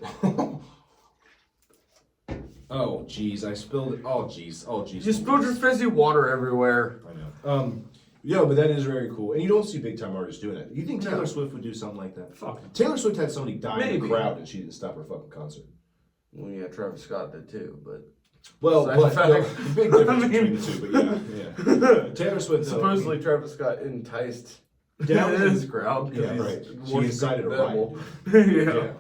[SPEAKER 2] Oh, jeez, I spilled it. Oh, jeez. Oh, jeez.
[SPEAKER 1] You spilled your fizzy water everywhere.
[SPEAKER 2] I know. Yeah, but that is very cool. And you don't see big time artists doing it. You think Taylor
[SPEAKER 1] No.
[SPEAKER 2] Swift would do something like that?
[SPEAKER 3] Fuck.
[SPEAKER 2] Taylor Swift had somebody die in the
[SPEAKER 1] Maybe.
[SPEAKER 2] crowd and she didn't stop her fucking concert.
[SPEAKER 1] Well, yeah, Travis Scott did too, but
[SPEAKER 2] Well,
[SPEAKER 1] Side
[SPEAKER 2] but
[SPEAKER 1] fact.
[SPEAKER 2] the big difference
[SPEAKER 1] I mean-
[SPEAKER 2] between the two, but yeah. Taylor Swift, though,
[SPEAKER 1] supposedly Travis Scott enticed
[SPEAKER 2] Down in-
[SPEAKER 1] his crowd. 'cause
[SPEAKER 2] Yeah,
[SPEAKER 1] he's
[SPEAKER 2] right. She
[SPEAKER 1] worshiping
[SPEAKER 2] incited a
[SPEAKER 1] the devil.
[SPEAKER 2] yeah.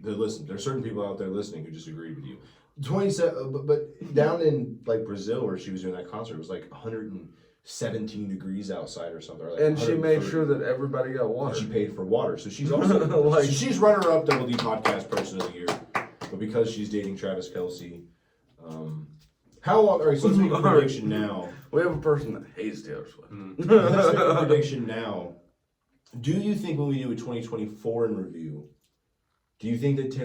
[SPEAKER 2] Listen. There's certain people out there listening who disagree with you. 27, but down in like Brazil where she was doing that concert, it was like 117 degrees outside or something. Or like
[SPEAKER 1] And she made
[SPEAKER 2] 130.
[SPEAKER 1] sure that everybody got water.
[SPEAKER 2] And she paid for water, so she's also
[SPEAKER 1] Like-
[SPEAKER 2] so she's runner up Double D podcast person of the year. But because she's dating Travis Kelce, how long? All right, so let's make a prediction now.
[SPEAKER 1] We have a person that hates Taylor Swift.
[SPEAKER 2] Let's make a prediction now. Do you think when we do a 2024 in review, do you think that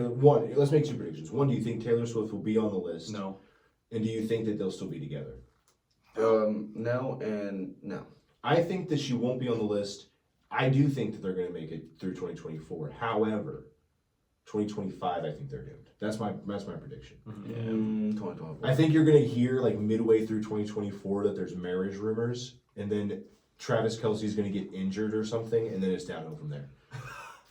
[SPEAKER 2] let's make two predictions. One, do you think Taylor Swift will be on the list?
[SPEAKER 3] No.
[SPEAKER 2] And do you think that they'll still be together?
[SPEAKER 1] No and no.
[SPEAKER 2] I think that she won't be on the list. I do think that they're going to make it through 2024. However, 2025, I think they're doomed. That's my prediction.
[SPEAKER 1] 2024.
[SPEAKER 2] I think you're going to hear like midway through 2024 that there's marriage rumors, and then Travis Kelce's going to get injured or something, and then it's downhill from there.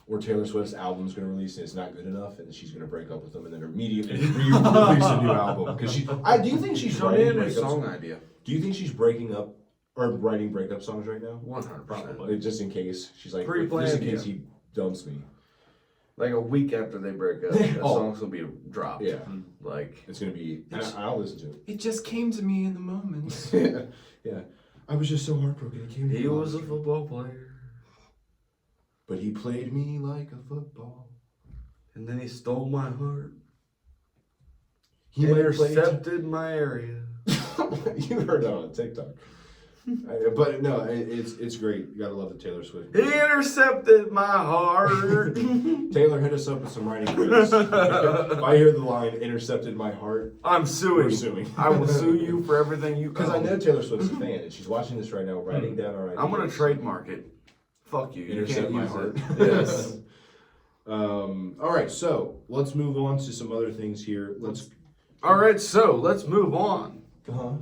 [SPEAKER 2] Or Taylor Swift's album's going to release and it's not good enough, and then she's going to break up with him and then immediately release a new album. Because do you think she's
[SPEAKER 1] Show me
[SPEAKER 2] writing
[SPEAKER 1] a new
[SPEAKER 2] breakup
[SPEAKER 1] song idea.
[SPEAKER 2] Do you think she's breaking up or writing breakup songs right now?
[SPEAKER 1] 100%.
[SPEAKER 2] Like, just in case she's like,
[SPEAKER 1] Pre-planned,
[SPEAKER 2] just in case
[SPEAKER 1] yeah.
[SPEAKER 2] he dumps me.
[SPEAKER 1] Like a week after they break up, the
[SPEAKER 2] Oh.
[SPEAKER 1] song's gonna be dropped.
[SPEAKER 2] Yeah,
[SPEAKER 1] Like
[SPEAKER 2] it's gonna be. I'll listen to
[SPEAKER 3] It just came to me in the moment.
[SPEAKER 2] it. Yeah, I was just so heartbroken. It came to
[SPEAKER 1] he
[SPEAKER 2] me
[SPEAKER 1] was a
[SPEAKER 2] honestly.
[SPEAKER 1] football player,
[SPEAKER 2] But he played me like a football.
[SPEAKER 1] and then he stole my heart.
[SPEAKER 2] He might have played.
[SPEAKER 1] Intercepted my area.
[SPEAKER 2] You heard that on TikTok. But no, it's great. You gotta love the Taylor Swift.
[SPEAKER 1] He intercepted my heart.
[SPEAKER 2] Taylor, hit us up with some writing credits. If I hear the line "intercepted my heart,"
[SPEAKER 1] I'm
[SPEAKER 2] we're
[SPEAKER 1] suing.
[SPEAKER 2] suing.
[SPEAKER 1] I will sue you for everything you.
[SPEAKER 2] Because I know Taylor Swift's a fan, and she's watching this right now, writing down our ideas.
[SPEAKER 1] I'm gonna trademark it. Fuck you. You
[SPEAKER 2] Intercept
[SPEAKER 1] can't
[SPEAKER 2] my
[SPEAKER 1] use
[SPEAKER 2] heart.
[SPEAKER 1] it. Yes.
[SPEAKER 2] All right, so let's move on to some other things here.
[SPEAKER 1] All right, so let's move on.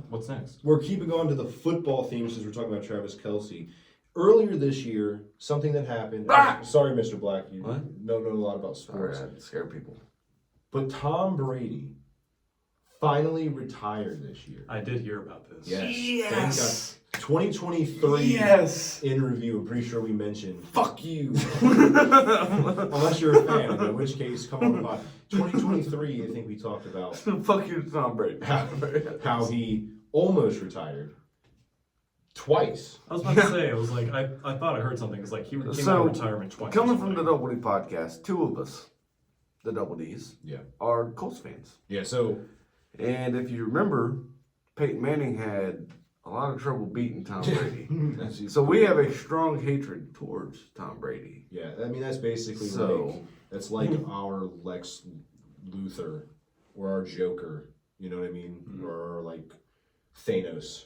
[SPEAKER 3] What's next?
[SPEAKER 2] We're keeping on to the football theme since we're talking about Travis Kelce. Earlier this year, something that happened.
[SPEAKER 1] Ah!
[SPEAKER 2] Sorry, Mr. Black, you
[SPEAKER 1] What?
[SPEAKER 2] don't know a lot about
[SPEAKER 1] All
[SPEAKER 2] sports.
[SPEAKER 1] right, scare people.
[SPEAKER 2] But Tom Brady finally retired this year.
[SPEAKER 3] I did hear about this.
[SPEAKER 2] Yes. Thank God. 2023
[SPEAKER 1] Yes.
[SPEAKER 2] in review. I'm pretty sure we mentioned.
[SPEAKER 1] Fuck you.
[SPEAKER 2] Unless you're a fan, in which case, come on the pod. 2023, I think we talked about
[SPEAKER 1] Fuck you, Tom Brady.
[SPEAKER 2] how he almost retired twice.
[SPEAKER 3] I was about to say, I was like, I thought I heard something. It's like he came out
[SPEAKER 1] So,
[SPEAKER 3] of retirement twice.
[SPEAKER 1] Coming
[SPEAKER 3] or
[SPEAKER 1] from the
[SPEAKER 3] something.
[SPEAKER 1] Double D podcast, two of us, the Double Ds,
[SPEAKER 2] Yeah.
[SPEAKER 1] are Colts fans.
[SPEAKER 2] Yeah, so
[SPEAKER 1] And if you remember, Peyton Manning had a lot of trouble beating Tom Brady. So we have a strong hatred towards Tom Brady.
[SPEAKER 2] yeah, I mean that's basically
[SPEAKER 1] So-
[SPEAKER 2] like our Lex Luthor or our Joker, you know what I mean? Or our, like Thanos.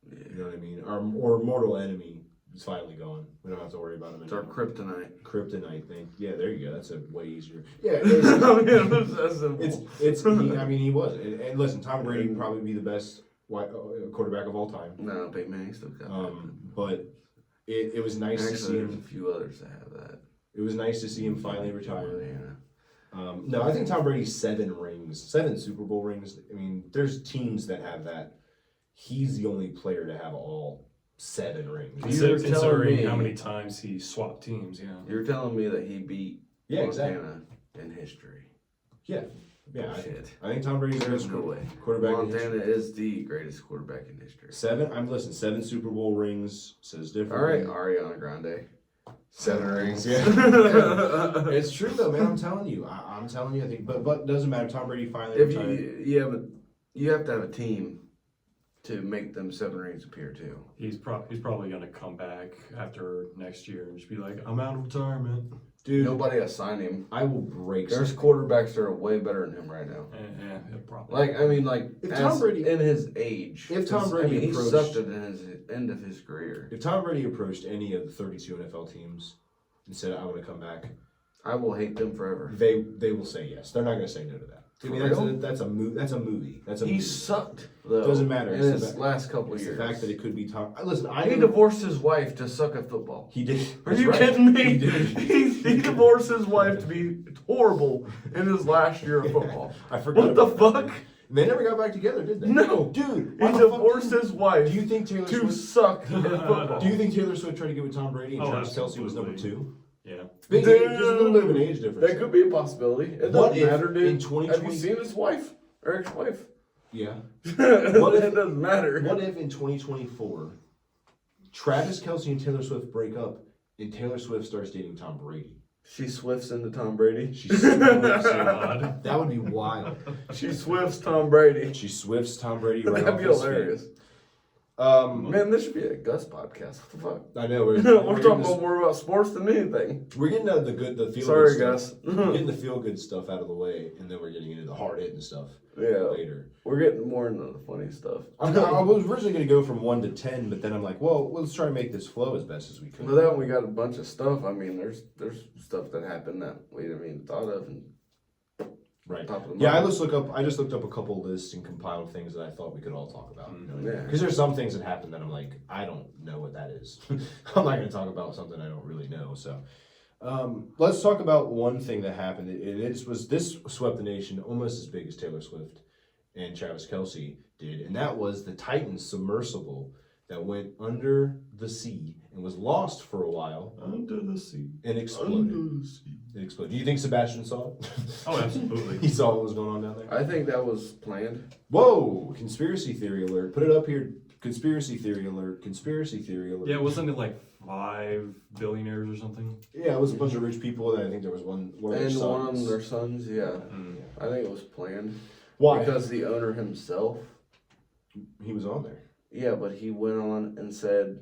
[SPEAKER 2] You know what I mean? Our mortal enemy is finally gone. We don't have to worry about him
[SPEAKER 1] It's our
[SPEAKER 2] anymore.
[SPEAKER 1] kryptonite.
[SPEAKER 2] Kryptonite thing. Yeah, there you go. That's a way easier. Yeah,
[SPEAKER 1] That's simple.
[SPEAKER 2] he was. And listen, Tom Brady would probably be the best quarterback of all time.
[SPEAKER 1] No, Peyton Manning still got that.
[SPEAKER 2] But it was nice to see
[SPEAKER 1] Actually, there's a
[SPEAKER 2] him.
[SPEAKER 1] few others that have that.
[SPEAKER 2] It was nice to see him finally retire.
[SPEAKER 1] Yeah.
[SPEAKER 2] No, I think Tom Brady's 7 Super Bowl rings. I mean, there's teams that have that. He's the only player to have all 7 rings.
[SPEAKER 1] You're telling
[SPEAKER 3] Considering
[SPEAKER 1] me-
[SPEAKER 3] how many times he swapped teams, yeah.
[SPEAKER 1] You're telling me that he beat
[SPEAKER 2] Yeah,
[SPEAKER 1] Montana in history.
[SPEAKER 2] Yeah,
[SPEAKER 1] Shit.
[SPEAKER 2] I think Tom Brady's the
[SPEAKER 1] There's
[SPEAKER 2] best
[SPEAKER 1] no way.
[SPEAKER 2] quarterback in
[SPEAKER 1] Montana
[SPEAKER 2] history.
[SPEAKER 1] is the greatest quarterback in history.
[SPEAKER 2] 7 Super Bowl rings says
[SPEAKER 1] All
[SPEAKER 2] differently.
[SPEAKER 1] right, Ariana Grande. 7 rings.
[SPEAKER 2] Yeah. It's true though, man. I'm telling you. I'm telling you. I think, but it doesn't matter. Tom Brady finally
[SPEAKER 1] If
[SPEAKER 2] retired.
[SPEAKER 1] you have to have a team to make them 7 rings appear too.
[SPEAKER 3] He's probably gonna come back after next year and just be like, I'm out of retirement.
[SPEAKER 2] Dude,
[SPEAKER 1] Nobody has signed him.
[SPEAKER 2] I will break.
[SPEAKER 1] There's quarterbacks that are way better than him right now.
[SPEAKER 3] Yeah, he'll probably.
[SPEAKER 1] Like, I mean, like,
[SPEAKER 2] If Tom Brady-
[SPEAKER 1] in his age.
[SPEAKER 2] If Tom
[SPEAKER 1] 'cause,
[SPEAKER 2] Brady
[SPEAKER 1] he
[SPEAKER 2] approached-
[SPEAKER 1] sucked it in his end of his career.
[SPEAKER 2] If Tom Brady approached any of the 32 NFL teams and said, "I want to come back,"
[SPEAKER 1] I will hate them forever.
[SPEAKER 2] they will say yes. They're not going to say no to that. I mean,
[SPEAKER 1] For real?
[SPEAKER 2] that's a movie. That's a movie.
[SPEAKER 1] He sucked, though.
[SPEAKER 2] Doesn't matter.
[SPEAKER 1] In
[SPEAKER 2] It's the
[SPEAKER 1] his
[SPEAKER 2] fact-
[SPEAKER 1] last couple of
[SPEAKER 2] It's
[SPEAKER 1] years.
[SPEAKER 2] the fact that it could be Tom. Listen,
[SPEAKER 1] He divorced his wife to suck at football.
[SPEAKER 2] He did.
[SPEAKER 1] Are
[SPEAKER 2] That's
[SPEAKER 1] you
[SPEAKER 2] right.
[SPEAKER 1] kidding me?
[SPEAKER 2] He did.
[SPEAKER 1] He divorced his wife to be horrible in his last year of football.
[SPEAKER 2] I forgot.
[SPEAKER 1] What the
[SPEAKER 2] about that.
[SPEAKER 1] fuck?
[SPEAKER 2] They never got back together, did they?
[SPEAKER 1] No.
[SPEAKER 2] dude.
[SPEAKER 1] He
[SPEAKER 2] why the fuck
[SPEAKER 1] divorced
[SPEAKER 2] didn't-
[SPEAKER 1] his wife
[SPEAKER 2] Do you think Taylor
[SPEAKER 1] to
[SPEAKER 2] Swift?
[SPEAKER 1] suck at football.
[SPEAKER 2] Do you think Taylor Swift tried to get with Tom Brady and
[SPEAKER 3] Oh,
[SPEAKER 2] Travis Kelce was number
[SPEAKER 3] absolutely.
[SPEAKER 2] 2?
[SPEAKER 3] Yeah.
[SPEAKER 2] Big age, just a little bit of an age difference.
[SPEAKER 1] That could be a possibility. It
[SPEAKER 2] What
[SPEAKER 1] doesn't
[SPEAKER 2] if
[SPEAKER 1] matter, dude.
[SPEAKER 2] in 2020
[SPEAKER 1] Have you seen his wife? Or ex-wife?
[SPEAKER 2] Yeah.
[SPEAKER 1] It doesn't matter.
[SPEAKER 2] What if in 2024, Travis Kelce and Taylor Swift break up, and Taylor Swift starts dating Tom Brady?
[SPEAKER 1] She swifts into Tom Brady.
[SPEAKER 2] She swifts,
[SPEAKER 3] God.
[SPEAKER 2] that would be wild.
[SPEAKER 1] She swifts Tom Brady.
[SPEAKER 2] She swifts Tom Brady right
[SPEAKER 1] That'd
[SPEAKER 2] off
[SPEAKER 1] be
[SPEAKER 2] his feet.
[SPEAKER 1] hilarious. Man, this should be a Gus podcast. What the fuck?
[SPEAKER 2] I know
[SPEAKER 1] We're
[SPEAKER 2] we're
[SPEAKER 1] talking about more about sports than anything.
[SPEAKER 2] we're getting the feel
[SPEAKER 1] Sorry,
[SPEAKER 2] good
[SPEAKER 1] Gus.
[SPEAKER 2] stuff. We're getting the feel good stuff out of the way, and then we're getting into the hard hitting stuff
[SPEAKER 1] Yeah,
[SPEAKER 2] later.
[SPEAKER 1] we're getting more into the funny stuff.
[SPEAKER 2] I was originally going to go from 1 to 10, but then I'm like, well, let's try to make this flow as best as we can.
[SPEAKER 1] But then we got a bunch of stuff. I mean, there's stuff that happened that we didn't even thought of. And
[SPEAKER 2] Right.
[SPEAKER 1] top of the
[SPEAKER 2] Yeah, I
[SPEAKER 1] mind.
[SPEAKER 2] just looked up a couple lists and compiled things that I thought we could all talk about.
[SPEAKER 1] Yeah.
[SPEAKER 2] Because there's some things that happen that I'm like, I don't know what that is. I'm not going to talk about something I don't really know. So, let's talk about one thing that happened. This swept the nation almost as big as Taylor Swift and Travis Kelce did, and that was the Titan submersible that went under the sea and was lost for a while
[SPEAKER 3] Under the sea.
[SPEAKER 2] and exploded. It exploded. Do you think Sebastian saw it?
[SPEAKER 3] Oh, absolutely.
[SPEAKER 2] He saw what was going on down there?
[SPEAKER 1] I think that was planned.
[SPEAKER 2] Whoa! Conspiracy theory alert. Put it up here. Conspiracy theory alert. Conspiracy theory alert.
[SPEAKER 3] Yeah, wasn't it like 5 billionaires or something?
[SPEAKER 2] Yeah, it was a bunch of rich people, and I think there was one of their
[SPEAKER 1] And
[SPEAKER 2] sons.
[SPEAKER 1] one of their sons, yeah.
[SPEAKER 3] Mm.
[SPEAKER 1] I think it was planned.
[SPEAKER 2] Why?
[SPEAKER 1] Because the owner himself,
[SPEAKER 2] He was on there.
[SPEAKER 1] yeah, but he went on and said,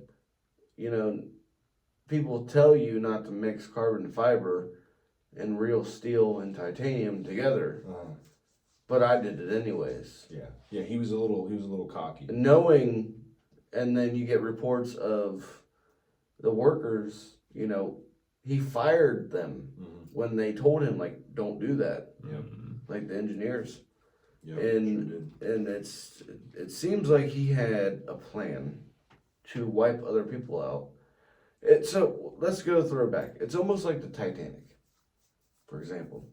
[SPEAKER 1] you know, people tell you not to mix carbon fiber and real steel and titanium together, but I did it anyways.
[SPEAKER 2] Yeah, yeah. He was a little cocky.
[SPEAKER 1] Knowing, and then you get reports of the workers, you know, he fired them when they told him, like, don't do that.
[SPEAKER 2] Yep.
[SPEAKER 1] Like the engineers.
[SPEAKER 2] Yep.
[SPEAKER 1] And it seems like he had a plan to wipe other people out. So let's go throw it back. It's almost like the Titanic, for example.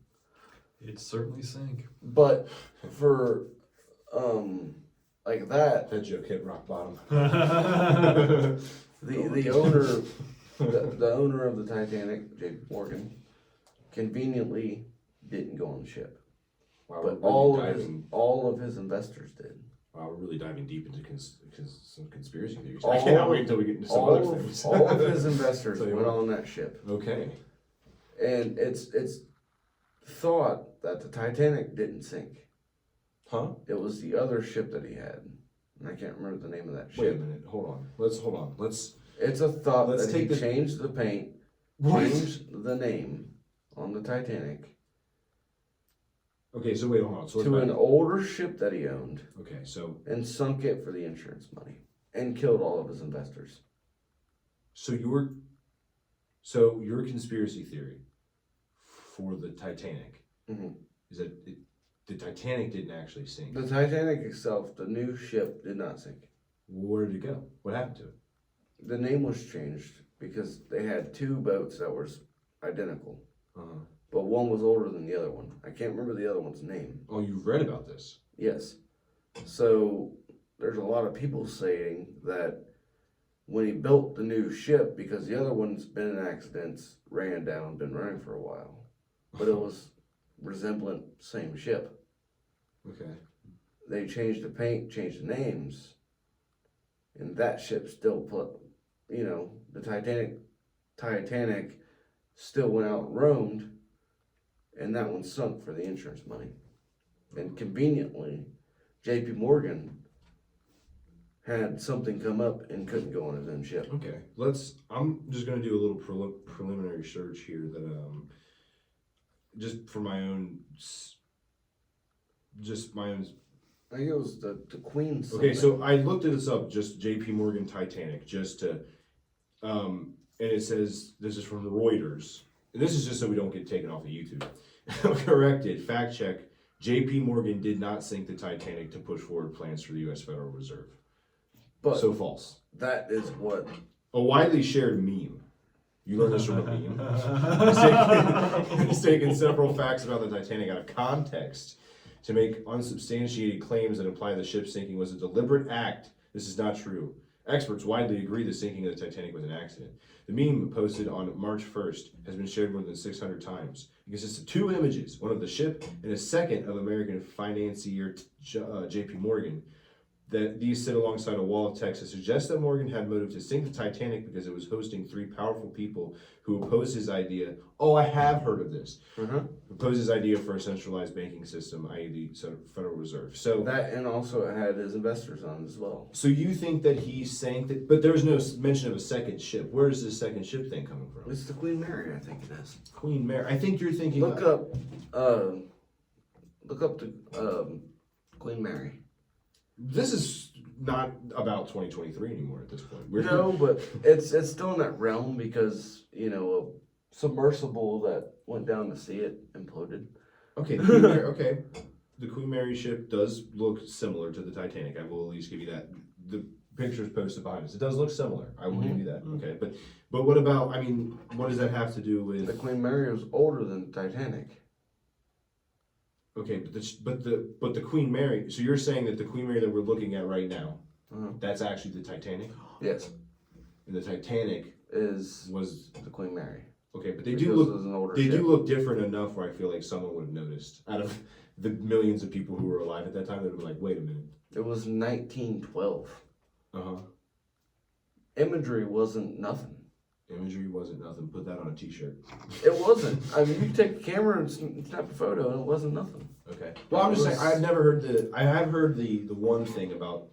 [SPEAKER 3] It certainly sank.
[SPEAKER 1] But for like that,
[SPEAKER 2] That joke hit rock bottom.
[SPEAKER 1] the owner the owner of the Titanic, J.P. Morgan, conveniently didn't go on the ship.
[SPEAKER 2] Wow,
[SPEAKER 1] But
[SPEAKER 2] we're really
[SPEAKER 1] all of his investors did.
[SPEAKER 2] Wow, we're really diving deep into some conspiracy theories. I
[SPEAKER 1] All-
[SPEAKER 2] cannot wait until we get into some other things.
[SPEAKER 1] All of his investors
[SPEAKER 2] Tell you
[SPEAKER 1] went
[SPEAKER 2] what.
[SPEAKER 1] on that ship.
[SPEAKER 2] Okay.
[SPEAKER 1] And it's thought that the Titanic didn't sink.
[SPEAKER 2] Huh?
[SPEAKER 1] It was the other ship that he had. And I can't remember the name of that
[SPEAKER 2] Wait a
[SPEAKER 1] ship.
[SPEAKER 2] minute. Hold on. Let's.
[SPEAKER 1] It's a thought
[SPEAKER 2] Let's
[SPEAKER 1] that
[SPEAKER 2] take
[SPEAKER 1] he
[SPEAKER 2] this-
[SPEAKER 1] changed the paint,
[SPEAKER 2] What?
[SPEAKER 1] changed the name on the Titanic
[SPEAKER 2] Okay, so wait, hold on. So
[SPEAKER 1] to an older ship that he owned
[SPEAKER 2] okay, so
[SPEAKER 1] and sunk it for the insurance money and killed all of his investors.
[SPEAKER 2] your conspiracy theory for the Titanic
[SPEAKER 1] Mhm.
[SPEAKER 2] is that the Titanic didn't actually sink.
[SPEAKER 1] The Titanic itself, the new ship, did not sink.
[SPEAKER 2] Where did it go? What happened to it?
[SPEAKER 1] The name was changed because they had two boats that were identical,
[SPEAKER 2] Uh-huh.
[SPEAKER 1] but one was older than the other one. I can't remember the other one's name.
[SPEAKER 2] Oh, you've read about this?
[SPEAKER 1] Yes. So there's a lot of people saying that when he built the new ship, because the other one's been in accidents, ran down, been running for a while, but it was resemblant same ship.
[SPEAKER 2] Okay.
[SPEAKER 1] They changed the paint, changed the names, and that ship still put, you know, the Titanic Titanic still went out and roamed, and that one sunk for the insurance money. And conveniently, J.P. Morgan had something come up and couldn't go on his own ship.
[SPEAKER 2] Okay, I'm just gonna do a little preliminary search here that just for my own.
[SPEAKER 1] I think it was the Queen.
[SPEAKER 2] Okay, so I looked this up, just J.P. Morgan Titanic, just to, and it says this is from Reuters. And this is just so we don't get taken off of YouTube. Corrected, fact check. J.P. Morgan did not sink the Titanic to push forward plans for the U.S. Federal Reserve.
[SPEAKER 1] But
[SPEAKER 2] so false.
[SPEAKER 1] That is what
[SPEAKER 2] a widely shared meme. You learned this from a meme. Mistaken several facts about the Titanic out of context to make unsubstantiated claims that imply the ship sinking was a deliberate act. This is not true. Experts widely agree the sinking of the Titanic was an accident. The meme, posted on March 1st, has been shared more than 600 times. It consists of two images, one of the ship and a second of American financier J.P. Morgan. That these sit alongside a wall of text that suggests that Morgan had motive to sink the Titanic because it was hosting three powerful people who opposed his idea. Oh, I have heard of this. Opposed his idea for a centralized banking system, i.e. the Federal Reserve. So
[SPEAKER 1] that, and also it had his investors on as well.
[SPEAKER 2] So you think that he sank it, but there's no mention of a second ship. Where is this second ship thing coming from?
[SPEAKER 1] It's the Queen Mary, I think it is.
[SPEAKER 2] Queen Mary. I think you're thinking.
[SPEAKER 1] Look up the Queen Mary.
[SPEAKER 2] This is not about 2023 anymore at this point.
[SPEAKER 1] No, but it's still in that realm because, you know, a submersible that went down to see it imploded.
[SPEAKER 2] Okay, the Queen Mary, okay. The Queen Mary ship does look similar to the Titanic. I will at least give you that. The pictures posted behind us. It does look similar. I will give you that. Okay, but what about? I mean, what does that have to do with?
[SPEAKER 1] The Queen Mary was older than the Titanic.
[SPEAKER 2] Okay, but the Queen Mary. So you're saying that the Queen Mary that we're looking at right now, that's actually the Titanic?
[SPEAKER 1] Yes.
[SPEAKER 2] And the Titanic was
[SPEAKER 1] the Queen Mary.
[SPEAKER 2] Okay, but they do look different enough where I feel like someone would have noticed. Out of the millions of people who were alive at that time, they'd be like, "Wait a minute."
[SPEAKER 1] It was 1912.
[SPEAKER 2] Imagery
[SPEAKER 1] wasn't nothing.
[SPEAKER 2] Imagery wasn't nothing. Put that on a T-shirt.
[SPEAKER 1] It wasn't. I mean, you could take a camera and snap a photo, and it wasn't nothing.
[SPEAKER 2] Okay. Well, I'm just saying. I have heard the one thing about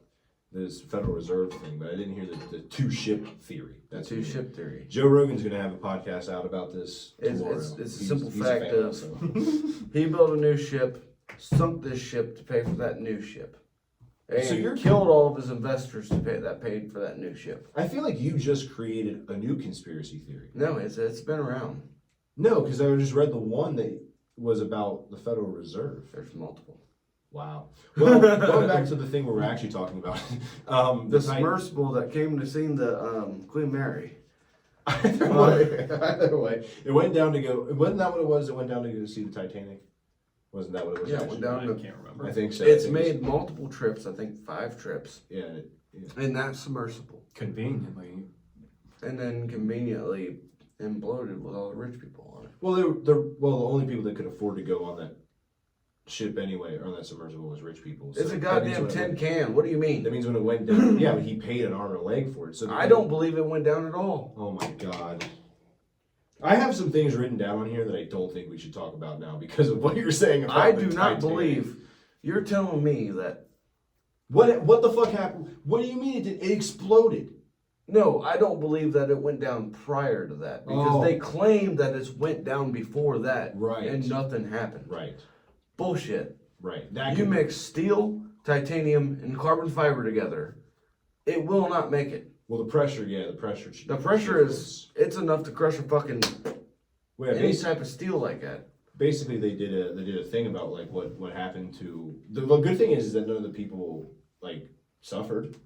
[SPEAKER 2] this Federal Reserve thing, but I didn't hear the two-ship theory.
[SPEAKER 1] That's two-ship theory.
[SPEAKER 2] Joe Rogan's going to have a podcast out about this tomorrow.
[SPEAKER 1] It's a simple fact of he built a new ship, sunk this ship to pay for that new ship. And so you killed all of his investors to paid for that new ship.
[SPEAKER 2] I feel like you just created a new conspiracy theory.
[SPEAKER 1] No, it's been around.
[SPEAKER 2] No, because I just read the one that was about the Federal Reserve.
[SPEAKER 1] There's multiple.
[SPEAKER 2] Wow. Well, going back to the thing we're actually talking about.
[SPEAKER 1] The submersible that came to see the Queen Mary.
[SPEAKER 2] Either way. It went down to go, wasn't that what it was? It went down to go see the Titanic? Wasn't that what it was?
[SPEAKER 1] Yeah, it went down to,
[SPEAKER 3] I can't remember.
[SPEAKER 2] I think so.
[SPEAKER 1] It's made multiple trips, I think 5 trips.
[SPEAKER 2] Yeah.
[SPEAKER 1] In that submersible.
[SPEAKER 3] Conveniently.
[SPEAKER 1] And then conveniently imploded with all the rich people on it.
[SPEAKER 2] Well, the only people that could afford to go on that ship anyway, or on that submersible, was rich people. So
[SPEAKER 1] it's a goddamn tin can. What do you mean?
[SPEAKER 2] That means when it went down, yeah, but he paid an arm and a leg for it. So
[SPEAKER 1] I don't believe it went down at all.
[SPEAKER 2] Oh my God. I have some things written down on here that I don't think we should talk about now because of what you're saying about
[SPEAKER 1] I
[SPEAKER 2] the
[SPEAKER 1] do not
[SPEAKER 2] Titanic.
[SPEAKER 1] believe you're telling me that.
[SPEAKER 2] What the fuck happened? What do you mean it exploded?
[SPEAKER 1] No, I don't believe that it went down prior to that because they claim that it went down before that,
[SPEAKER 2] right?
[SPEAKER 1] And nothing happened,
[SPEAKER 2] right?
[SPEAKER 1] Bullshit,
[SPEAKER 2] right?
[SPEAKER 1] You mix steel, titanium, and carbon fiber together, it will not make it.
[SPEAKER 2] Well, the pressure is
[SPEAKER 1] it's enough to crush a fucking any type of steel like that.
[SPEAKER 2] Basically, they did a thing about like what happened to the good thing is that none of the people like suffered.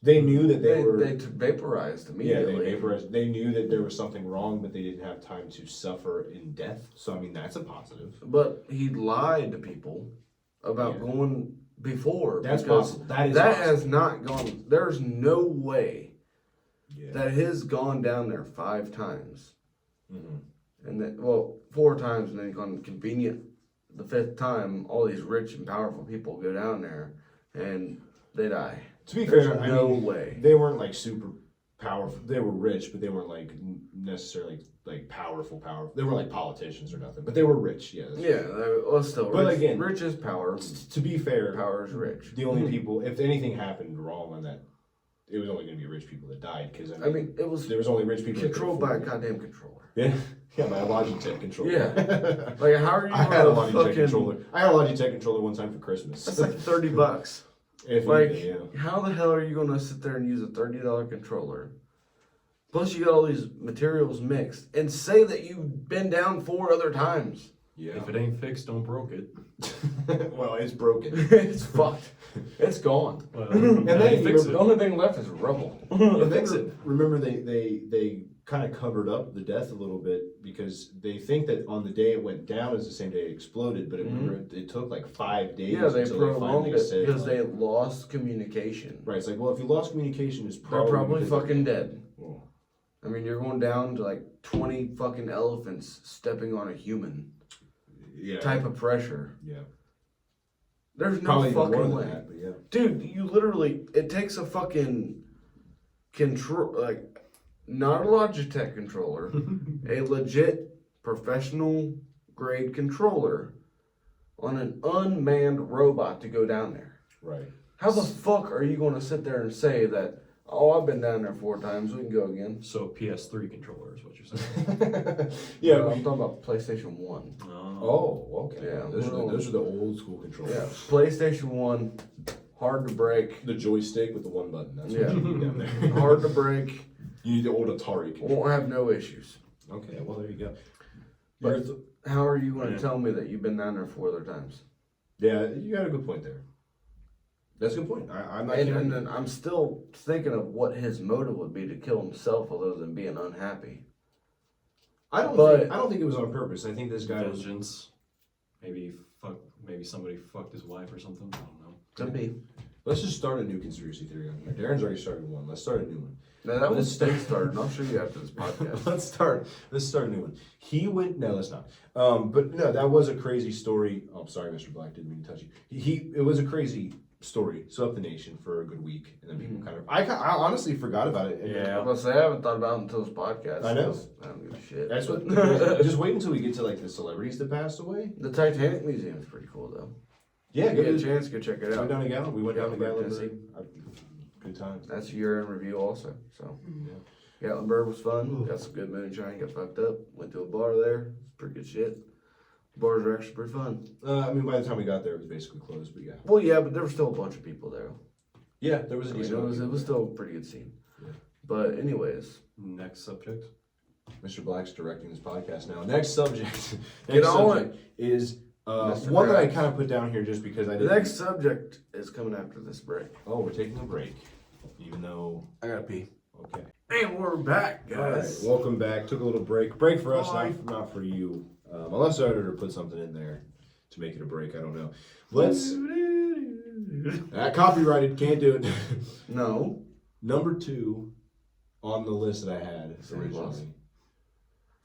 [SPEAKER 2] They knew that they
[SPEAKER 1] vaporized immediately.
[SPEAKER 2] Yeah, they vaporized. They knew that there was something wrong, but they didn't have time to suffer in death. So I mean, that's a positive.
[SPEAKER 1] But he lied to people about going before.
[SPEAKER 2] That's possible. That
[SPEAKER 1] has not gone. There's no way that has gone down there 5 times. And that 4 times, and then gone convenient. The 5th time, all these rich and powerful people go down there and they die.
[SPEAKER 2] To be fair,
[SPEAKER 1] no way
[SPEAKER 2] they weren't like super powerful. They were rich, but they weren't like necessarily like powerful. They weren't like politicians or nothing, but they were rich. Yeah.
[SPEAKER 1] Well, still,
[SPEAKER 2] But
[SPEAKER 1] rich,
[SPEAKER 2] again,
[SPEAKER 1] rich is power.
[SPEAKER 2] To be fair,
[SPEAKER 1] Power is rich.
[SPEAKER 2] the only people, if anything happened wrong on that, it was only going to be rich people that died because
[SPEAKER 1] I mean, it was
[SPEAKER 2] there was only rich people
[SPEAKER 1] controlled by a
[SPEAKER 2] that could afford
[SPEAKER 1] goddamn controller.
[SPEAKER 2] it. Yeah, by a Logitech controller.
[SPEAKER 1] Yeah. Like, how are you?
[SPEAKER 2] I had a
[SPEAKER 1] gonna
[SPEAKER 2] Logitech controller. I had a Logitech controller one time for Christmas.
[SPEAKER 1] That's like $30.
[SPEAKER 2] If
[SPEAKER 1] Like,
[SPEAKER 2] anything, yeah.
[SPEAKER 1] how the hell are you going to sit there and use a $30 controller? Plus, you got all these materials mixed, and say that you've been down 4 other times.
[SPEAKER 2] Yeah.
[SPEAKER 3] If it ain't fixed, don't broke it.
[SPEAKER 2] Well, it's broken.
[SPEAKER 1] It's fucked. It's gone.
[SPEAKER 3] Well,
[SPEAKER 2] And
[SPEAKER 3] and
[SPEAKER 2] then
[SPEAKER 3] fix
[SPEAKER 1] The
[SPEAKER 3] it.
[SPEAKER 1] only thing left is rubble.
[SPEAKER 2] And
[SPEAKER 3] Fix
[SPEAKER 2] then
[SPEAKER 3] it.
[SPEAKER 2] remember they kind of covered up the death a little bit because they think that on the day it went down is the same day it exploded, but remember it took like 5 days.
[SPEAKER 1] Yeah, they
[SPEAKER 2] until
[SPEAKER 1] prolonged
[SPEAKER 2] finally
[SPEAKER 1] it
[SPEAKER 2] said,
[SPEAKER 1] because
[SPEAKER 2] like-
[SPEAKER 1] they lost communication.
[SPEAKER 2] Right, it's like, well, if you lost communication, it's
[SPEAKER 1] They're
[SPEAKER 2] probably
[SPEAKER 1] probably
[SPEAKER 2] because of-
[SPEAKER 1] fucking dead.
[SPEAKER 2] Oh.
[SPEAKER 1] I mean, you're going down to like 20 fucking elephants stepping on a human
[SPEAKER 2] Yeah.
[SPEAKER 1] type of pressure.
[SPEAKER 2] Yeah.
[SPEAKER 1] There's no
[SPEAKER 2] Probably even more
[SPEAKER 1] fucking
[SPEAKER 2] than
[SPEAKER 1] way.
[SPEAKER 2] that, but yeah.
[SPEAKER 1] Dude, you literally, it takes a fucking control, like, not a Logitech controller, a legit professional grade controller on an unmanned robot to go down there.
[SPEAKER 2] Right.
[SPEAKER 1] How the fuck are you going to sit there and say that, oh, I've been down there 4 times, we can go again?
[SPEAKER 3] So PS3 controller is what you're saying.
[SPEAKER 2] Yeah.
[SPEAKER 1] No, I'm talking about PlayStation 1.
[SPEAKER 2] Oh, okay.
[SPEAKER 1] Yeah,
[SPEAKER 2] Those are the old school controllers.
[SPEAKER 1] Yeah, PlayStation 1, hard to break.
[SPEAKER 2] The joystick with the one button. That's
[SPEAKER 1] Yeah.
[SPEAKER 2] what you need down there.
[SPEAKER 1] Hard to break.
[SPEAKER 2] You need the old Atari controller.
[SPEAKER 1] Won't have no issues.
[SPEAKER 2] Okay, well there you go.
[SPEAKER 1] But how are you going to
[SPEAKER 3] Yeah.
[SPEAKER 1] tell me that you've been down there 4 other times?
[SPEAKER 2] Yeah, you got a good point there. That's a good point. I'm not
[SPEAKER 1] And
[SPEAKER 2] kidding.
[SPEAKER 1] then I'm still thinking of what his motive would be to kill himself, other than being unhappy.
[SPEAKER 2] I don't think it was on purpose. I think this guy was.
[SPEAKER 3] Vengeance. Maybe somebody fucked his wife or something. I don't know.
[SPEAKER 1] Could be.
[SPEAKER 2] Let's just start a new conspiracy theory on here. Darren's already started one. Let's start a new one.
[SPEAKER 1] Now that was State started, and I'll show you after this podcast.
[SPEAKER 2] Let's start a new one. He went. No, let's not. But no, that was a crazy story. Oh, I'm sorry, Mr. Black. Didn't mean to touch you. It was a crazy story. Swept the nation for a good week, and then people I honestly forgot about it. And
[SPEAKER 3] Yeah.
[SPEAKER 1] I was gonna say, I haven't thought about it until this podcast.
[SPEAKER 2] I know.
[SPEAKER 1] 'Cause I don't give a shit.
[SPEAKER 2] That's what. Just wait until we get to like the celebrities that passed away.
[SPEAKER 1] The Titanic Museum is pretty cool, though.
[SPEAKER 2] Yeah,
[SPEAKER 1] If you get a
[SPEAKER 2] good.
[SPEAKER 1] chance, go check it
[SPEAKER 2] Went
[SPEAKER 1] out.
[SPEAKER 2] down to Gallup. We went down to
[SPEAKER 1] Gallup,
[SPEAKER 2] Gallup.
[SPEAKER 1] Tennessee.
[SPEAKER 2] Good time.
[SPEAKER 1] That's your in review also. So
[SPEAKER 2] Yeah.
[SPEAKER 1] Gatlinburg was fun. Got some good moonshine. Got fucked up. Went to a bar there. Pretty good shit. Bars are actually pretty fun.
[SPEAKER 2] I mean, by the time we got there, it was basically closed. But yeah.
[SPEAKER 1] Well, yeah, but there was still a bunch of people there.
[SPEAKER 2] Yeah, there was a
[SPEAKER 1] I mean,
[SPEAKER 2] decent.
[SPEAKER 1] it was still a pretty good scene.
[SPEAKER 2] Yeah.
[SPEAKER 1] But anyways,
[SPEAKER 3] Next subject.
[SPEAKER 2] Mr. Black's directing this podcast now. Next subject.
[SPEAKER 1] Get on
[SPEAKER 2] subject is
[SPEAKER 1] Mr.
[SPEAKER 2] one that I
[SPEAKER 1] Black.
[SPEAKER 2] kind of put down here just because I
[SPEAKER 1] the
[SPEAKER 2] didn't.
[SPEAKER 1] next subject is coming after this break.
[SPEAKER 2] Oh, we're taking a break, even though.
[SPEAKER 1] I gotta pee.
[SPEAKER 2] Okay.
[SPEAKER 1] And we're back,
[SPEAKER 2] All right.
[SPEAKER 1] guys.
[SPEAKER 2] Welcome back. Took a little break. Break for us,
[SPEAKER 1] Bye.
[SPEAKER 2] not for you. Unless I editor put something in there to make it a break. I don't know. Let's. Copyrighted. Can't do it.
[SPEAKER 1] No.
[SPEAKER 2] Number 2 on the list that I had
[SPEAKER 1] Santa
[SPEAKER 2] originally.
[SPEAKER 1] Claus.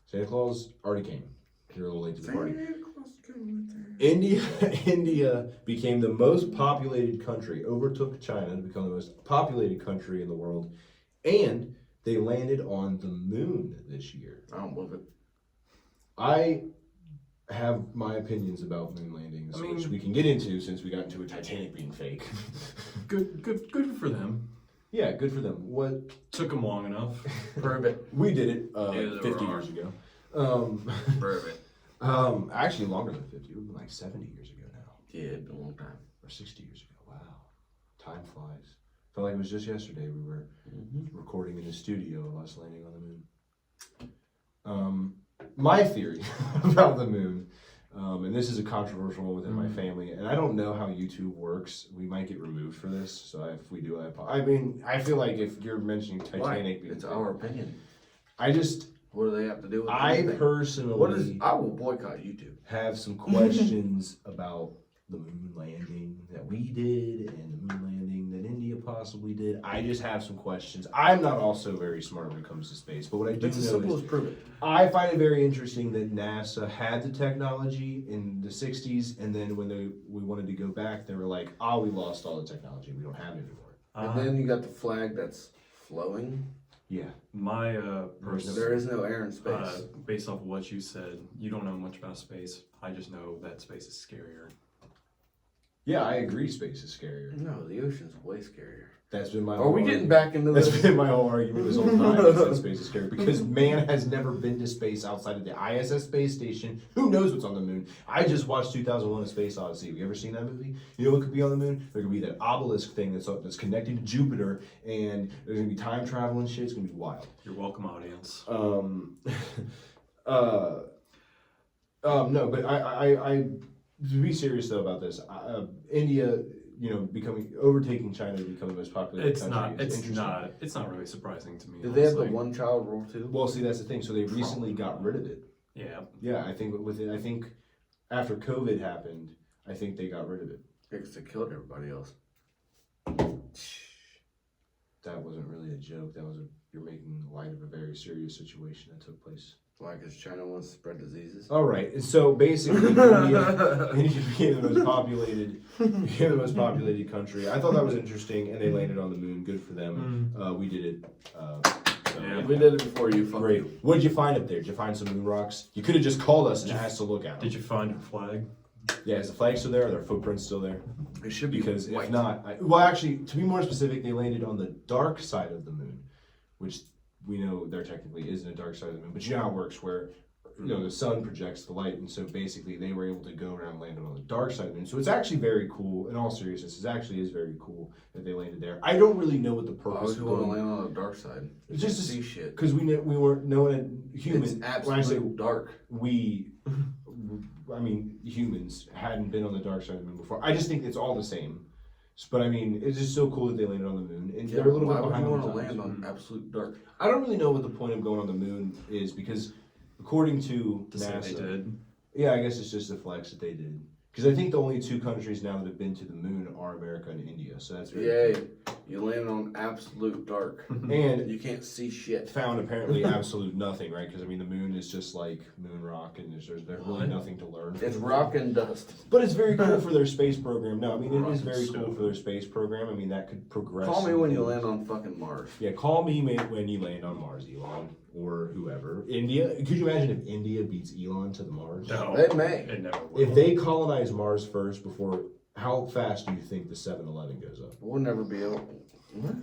[SPEAKER 2] Santa Claus already came. You're a little late to the party. India became the most populated country, overtook China to become the most populated country in the world, and they landed on the moon this year.
[SPEAKER 1] I don't believe it.
[SPEAKER 2] I have my opinions about moon landings,
[SPEAKER 3] I mean-
[SPEAKER 2] which we can get into since we got into a Titanic being fake.
[SPEAKER 3] Good for them.
[SPEAKER 2] Yeah, good for them. What
[SPEAKER 3] Took them long enough.
[SPEAKER 1] Prove it.
[SPEAKER 2] we did it
[SPEAKER 3] they
[SPEAKER 2] 50
[SPEAKER 3] were
[SPEAKER 2] years ago.
[SPEAKER 1] Prove it.
[SPEAKER 2] Actually longer than 50. It would be like 70 years ago now.
[SPEAKER 1] Yeah, it's been a long time.
[SPEAKER 2] Or 60 years ago. Wow. Time flies. Felt like it was just yesterday we were recording in the studio of us landing on the moon. My theory about the moon, and this is a controversial one within my family, and I don't know how YouTube works. We might get removed for this, so if we do, I mean, I feel like if you're mentioning Titanic, being
[SPEAKER 1] It's
[SPEAKER 2] fake,
[SPEAKER 1] our opinion.
[SPEAKER 2] I just,
[SPEAKER 1] What do they have to do with
[SPEAKER 2] I
[SPEAKER 1] anything?
[SPEAKER 2] personally
[SPEAKER 1] What is? I will boycott YouTube.
[SPEAKER 2] have some questions about the moon landing that we did and the moon landing that India possibly did. I just have some questions. I'm not also very smart when it comes to space, but what I do
[SPEAKER 1] It's as
[SPEAKER 2] know
[SPEAKER 1] simple
[SPEAKER 2] is
[SPEAKER 1] as prove it.
[SPEAKER 2] I find it very interesting that NASA had the technology in the 60s, and then when we wanted to go back, they were like, we lost all the technology. We don't have it anymore.
[SPEAKER 1] And then you got the flag that's flowing.
[SPEAKER 2] Yeah.
[SPEAKER 3] My
[SPEAKER 1] There is no air in space.
[SPEAKER 3] based off of what you said, you don't know much about space. I just know that space is scarier.
[SPEAKER 2] Yeah, I agree. Space is scarier.
[SPEAKER 1] No, the ocean's way scarier.
[SPEAKER 2] That's been my.
[SPEAKER 1] Are we getting back into
[SPEAKER 2] That's
[SPEAKER 1] this?
[SPEAKER 2] been my whole argument this whole time. Is that space is scary because man has never been to space outside of the ISS space station. Who knows what's on the moon? I just watched 2001: A Space Odyssey. Have you ever seen that movie? You know what could be on the moon? There could be that obelisk thing that's connected to Jupiter, and there's gonna be time travel and shit. It's gonna be wild.
[SPEAKER 3] You're welcome, audience.
[SPEAKER 2] No, but I to be serious though about this, India, overtaking China to become the most popular country.
[SPEAKER 3] It's not really surprising to me.
[SPEAKER 1] Do they have the
[SPEAKER 3] honestly.
[SPEAKER 1] one-child rule too?
[SPEAKER 2] Well, see, that's the thing. So they recently got rid of it.
[SPEAKER 3] Yeah.
[SPEAKER 2] Yeah, I think after COVID happened, I think they got rid of it.
[SPEAKER 1] Because they killed everybody else.
[SPEAKER 2] That wasn't really a joke. You're making light of a very serious situation that took place.
[SPEAKER 1] Why? Because China wants to spread diseases?
[SPEAKER 2] All right. So basically, India became the most populated country. I thought that was interesting, and they landed on the moon. Good for them. We did it.
[SPEAKER 3] Yeah.
[SPEAKER 1] We did it before you. Fuck
[SPEAKER 2] Great.
[SPEAKER 1] you.
[SPEAKER 2] What did you find up there? Did you find some moon rocks? You could have just called us and asked to look at them.
[SPEAKER 3] Did you find your flag?
[SPEAKER 2] Yeah, is the flag still there? Are their footprints still there?
[SPEAKER 1] It should be
[SPEAKER 2] Because
[SPEAKER 1] white.
[SPEAKER 2] if not, actually, to be more specific, they landed on the dark side of the moon, which we know there technically isn't a dark side of the moon. But you know how it works, where the sun projects the light, and so basically they were able to go around and land on the dark side of the moon. So it's actually very cool. In all seriousness, it is very cool that they landed there. I don't really know what the
[SPEAKER 1] Why
[SPEAKER 2] purpose
[SPEAKER 1] would
[SPEAKER 2] of
[SPEAKER 1] you want to
[SPEAKER 2] going.
[SPEAKER 1] land on the dark side? You
[SPEAKER 2] Just
[SPEAKER 1] can't
[SPEAKER 2] to
[SPEAKER 1] see shit.
[SPEAKER 2] Because we weren't knowing humans.
[SPEAKER 1] It's
[SPEAKER 2] When I say
[SPEAKER 1] absolute dark.
[SPEAKER 2] humans hadn't been on the dark side of the moon before. I just think it's all the same. But I mean, it's just so cool that they landed on the moon, and they're a little
[SPEAKER 1] Why
[SPEAKER 2] bit
[SPEAKER 1] would
[SPEAKER 2] behind
[SPEAKER 1] you
[SPEAKER 2] on
[SPEAKER 1] want to
[SPEAKER 2] the times.
[SPEAKER 1] land on absolute dark?
[SPEAKER 2] I don't really know what the point of going on the moon is because, according to
[SPEAKER 3] To say
[SPEAKER 2] NASA,
[SPEAKER 3] they did.
[SPEAKER 2] yeah, I guess it's just a flex that they did. Because I think the only two countries now that have been to the moon are America and India. So that's very
[SPEAKER 1] Yay.
[SPEAKER 2] cool.
[SPEAKER 1] You land on absolute dark.
[SPEAKER 2] And
[SPEAKER 1] You can't see shit.
[SPEAKER 2] found apparently absolute nothing, right? Because I mean, the moon is just like moon rock, and there's really
[SPEAKER 3] What?
[SPEAKER 2] nothing to learn. from
[SPEAKER 1] It's
[SPEAKER 2] it.
[SPEAKER 1] rock and dust.
[SPEAKER 2] But it's very cool for their space program. No, I mean, it
[SPEAKER 3] Rock
[SPEAKER 2] is
[SPEAKER 3] and
[SPEAKER 2] very cool
[SPEAKER 3] stone.
[SPEAKER 2] for their space program. I mean, that could progress.
[SPEAKER 1] Call me
[SPEAKER 2] some
[SPEAKER 1] when you
[SPEAKER 2] things.
[SPEAKER 1] land on fucking Mars.
[SPEAKER 2] Yeah, call me when you land on Mars, Elon, or whoever. India. Could you imagine if India beats Elon to the Mars?
[SPEAKER 3] No.
[SPEAKER 1] They may.
[SPEAKER 3] It never will.
[SPEAKER 2] If they colonize Mars first, before how fast do you think the 7-Eleven goes up?
[SPEAKER 1] We'll never be able. What?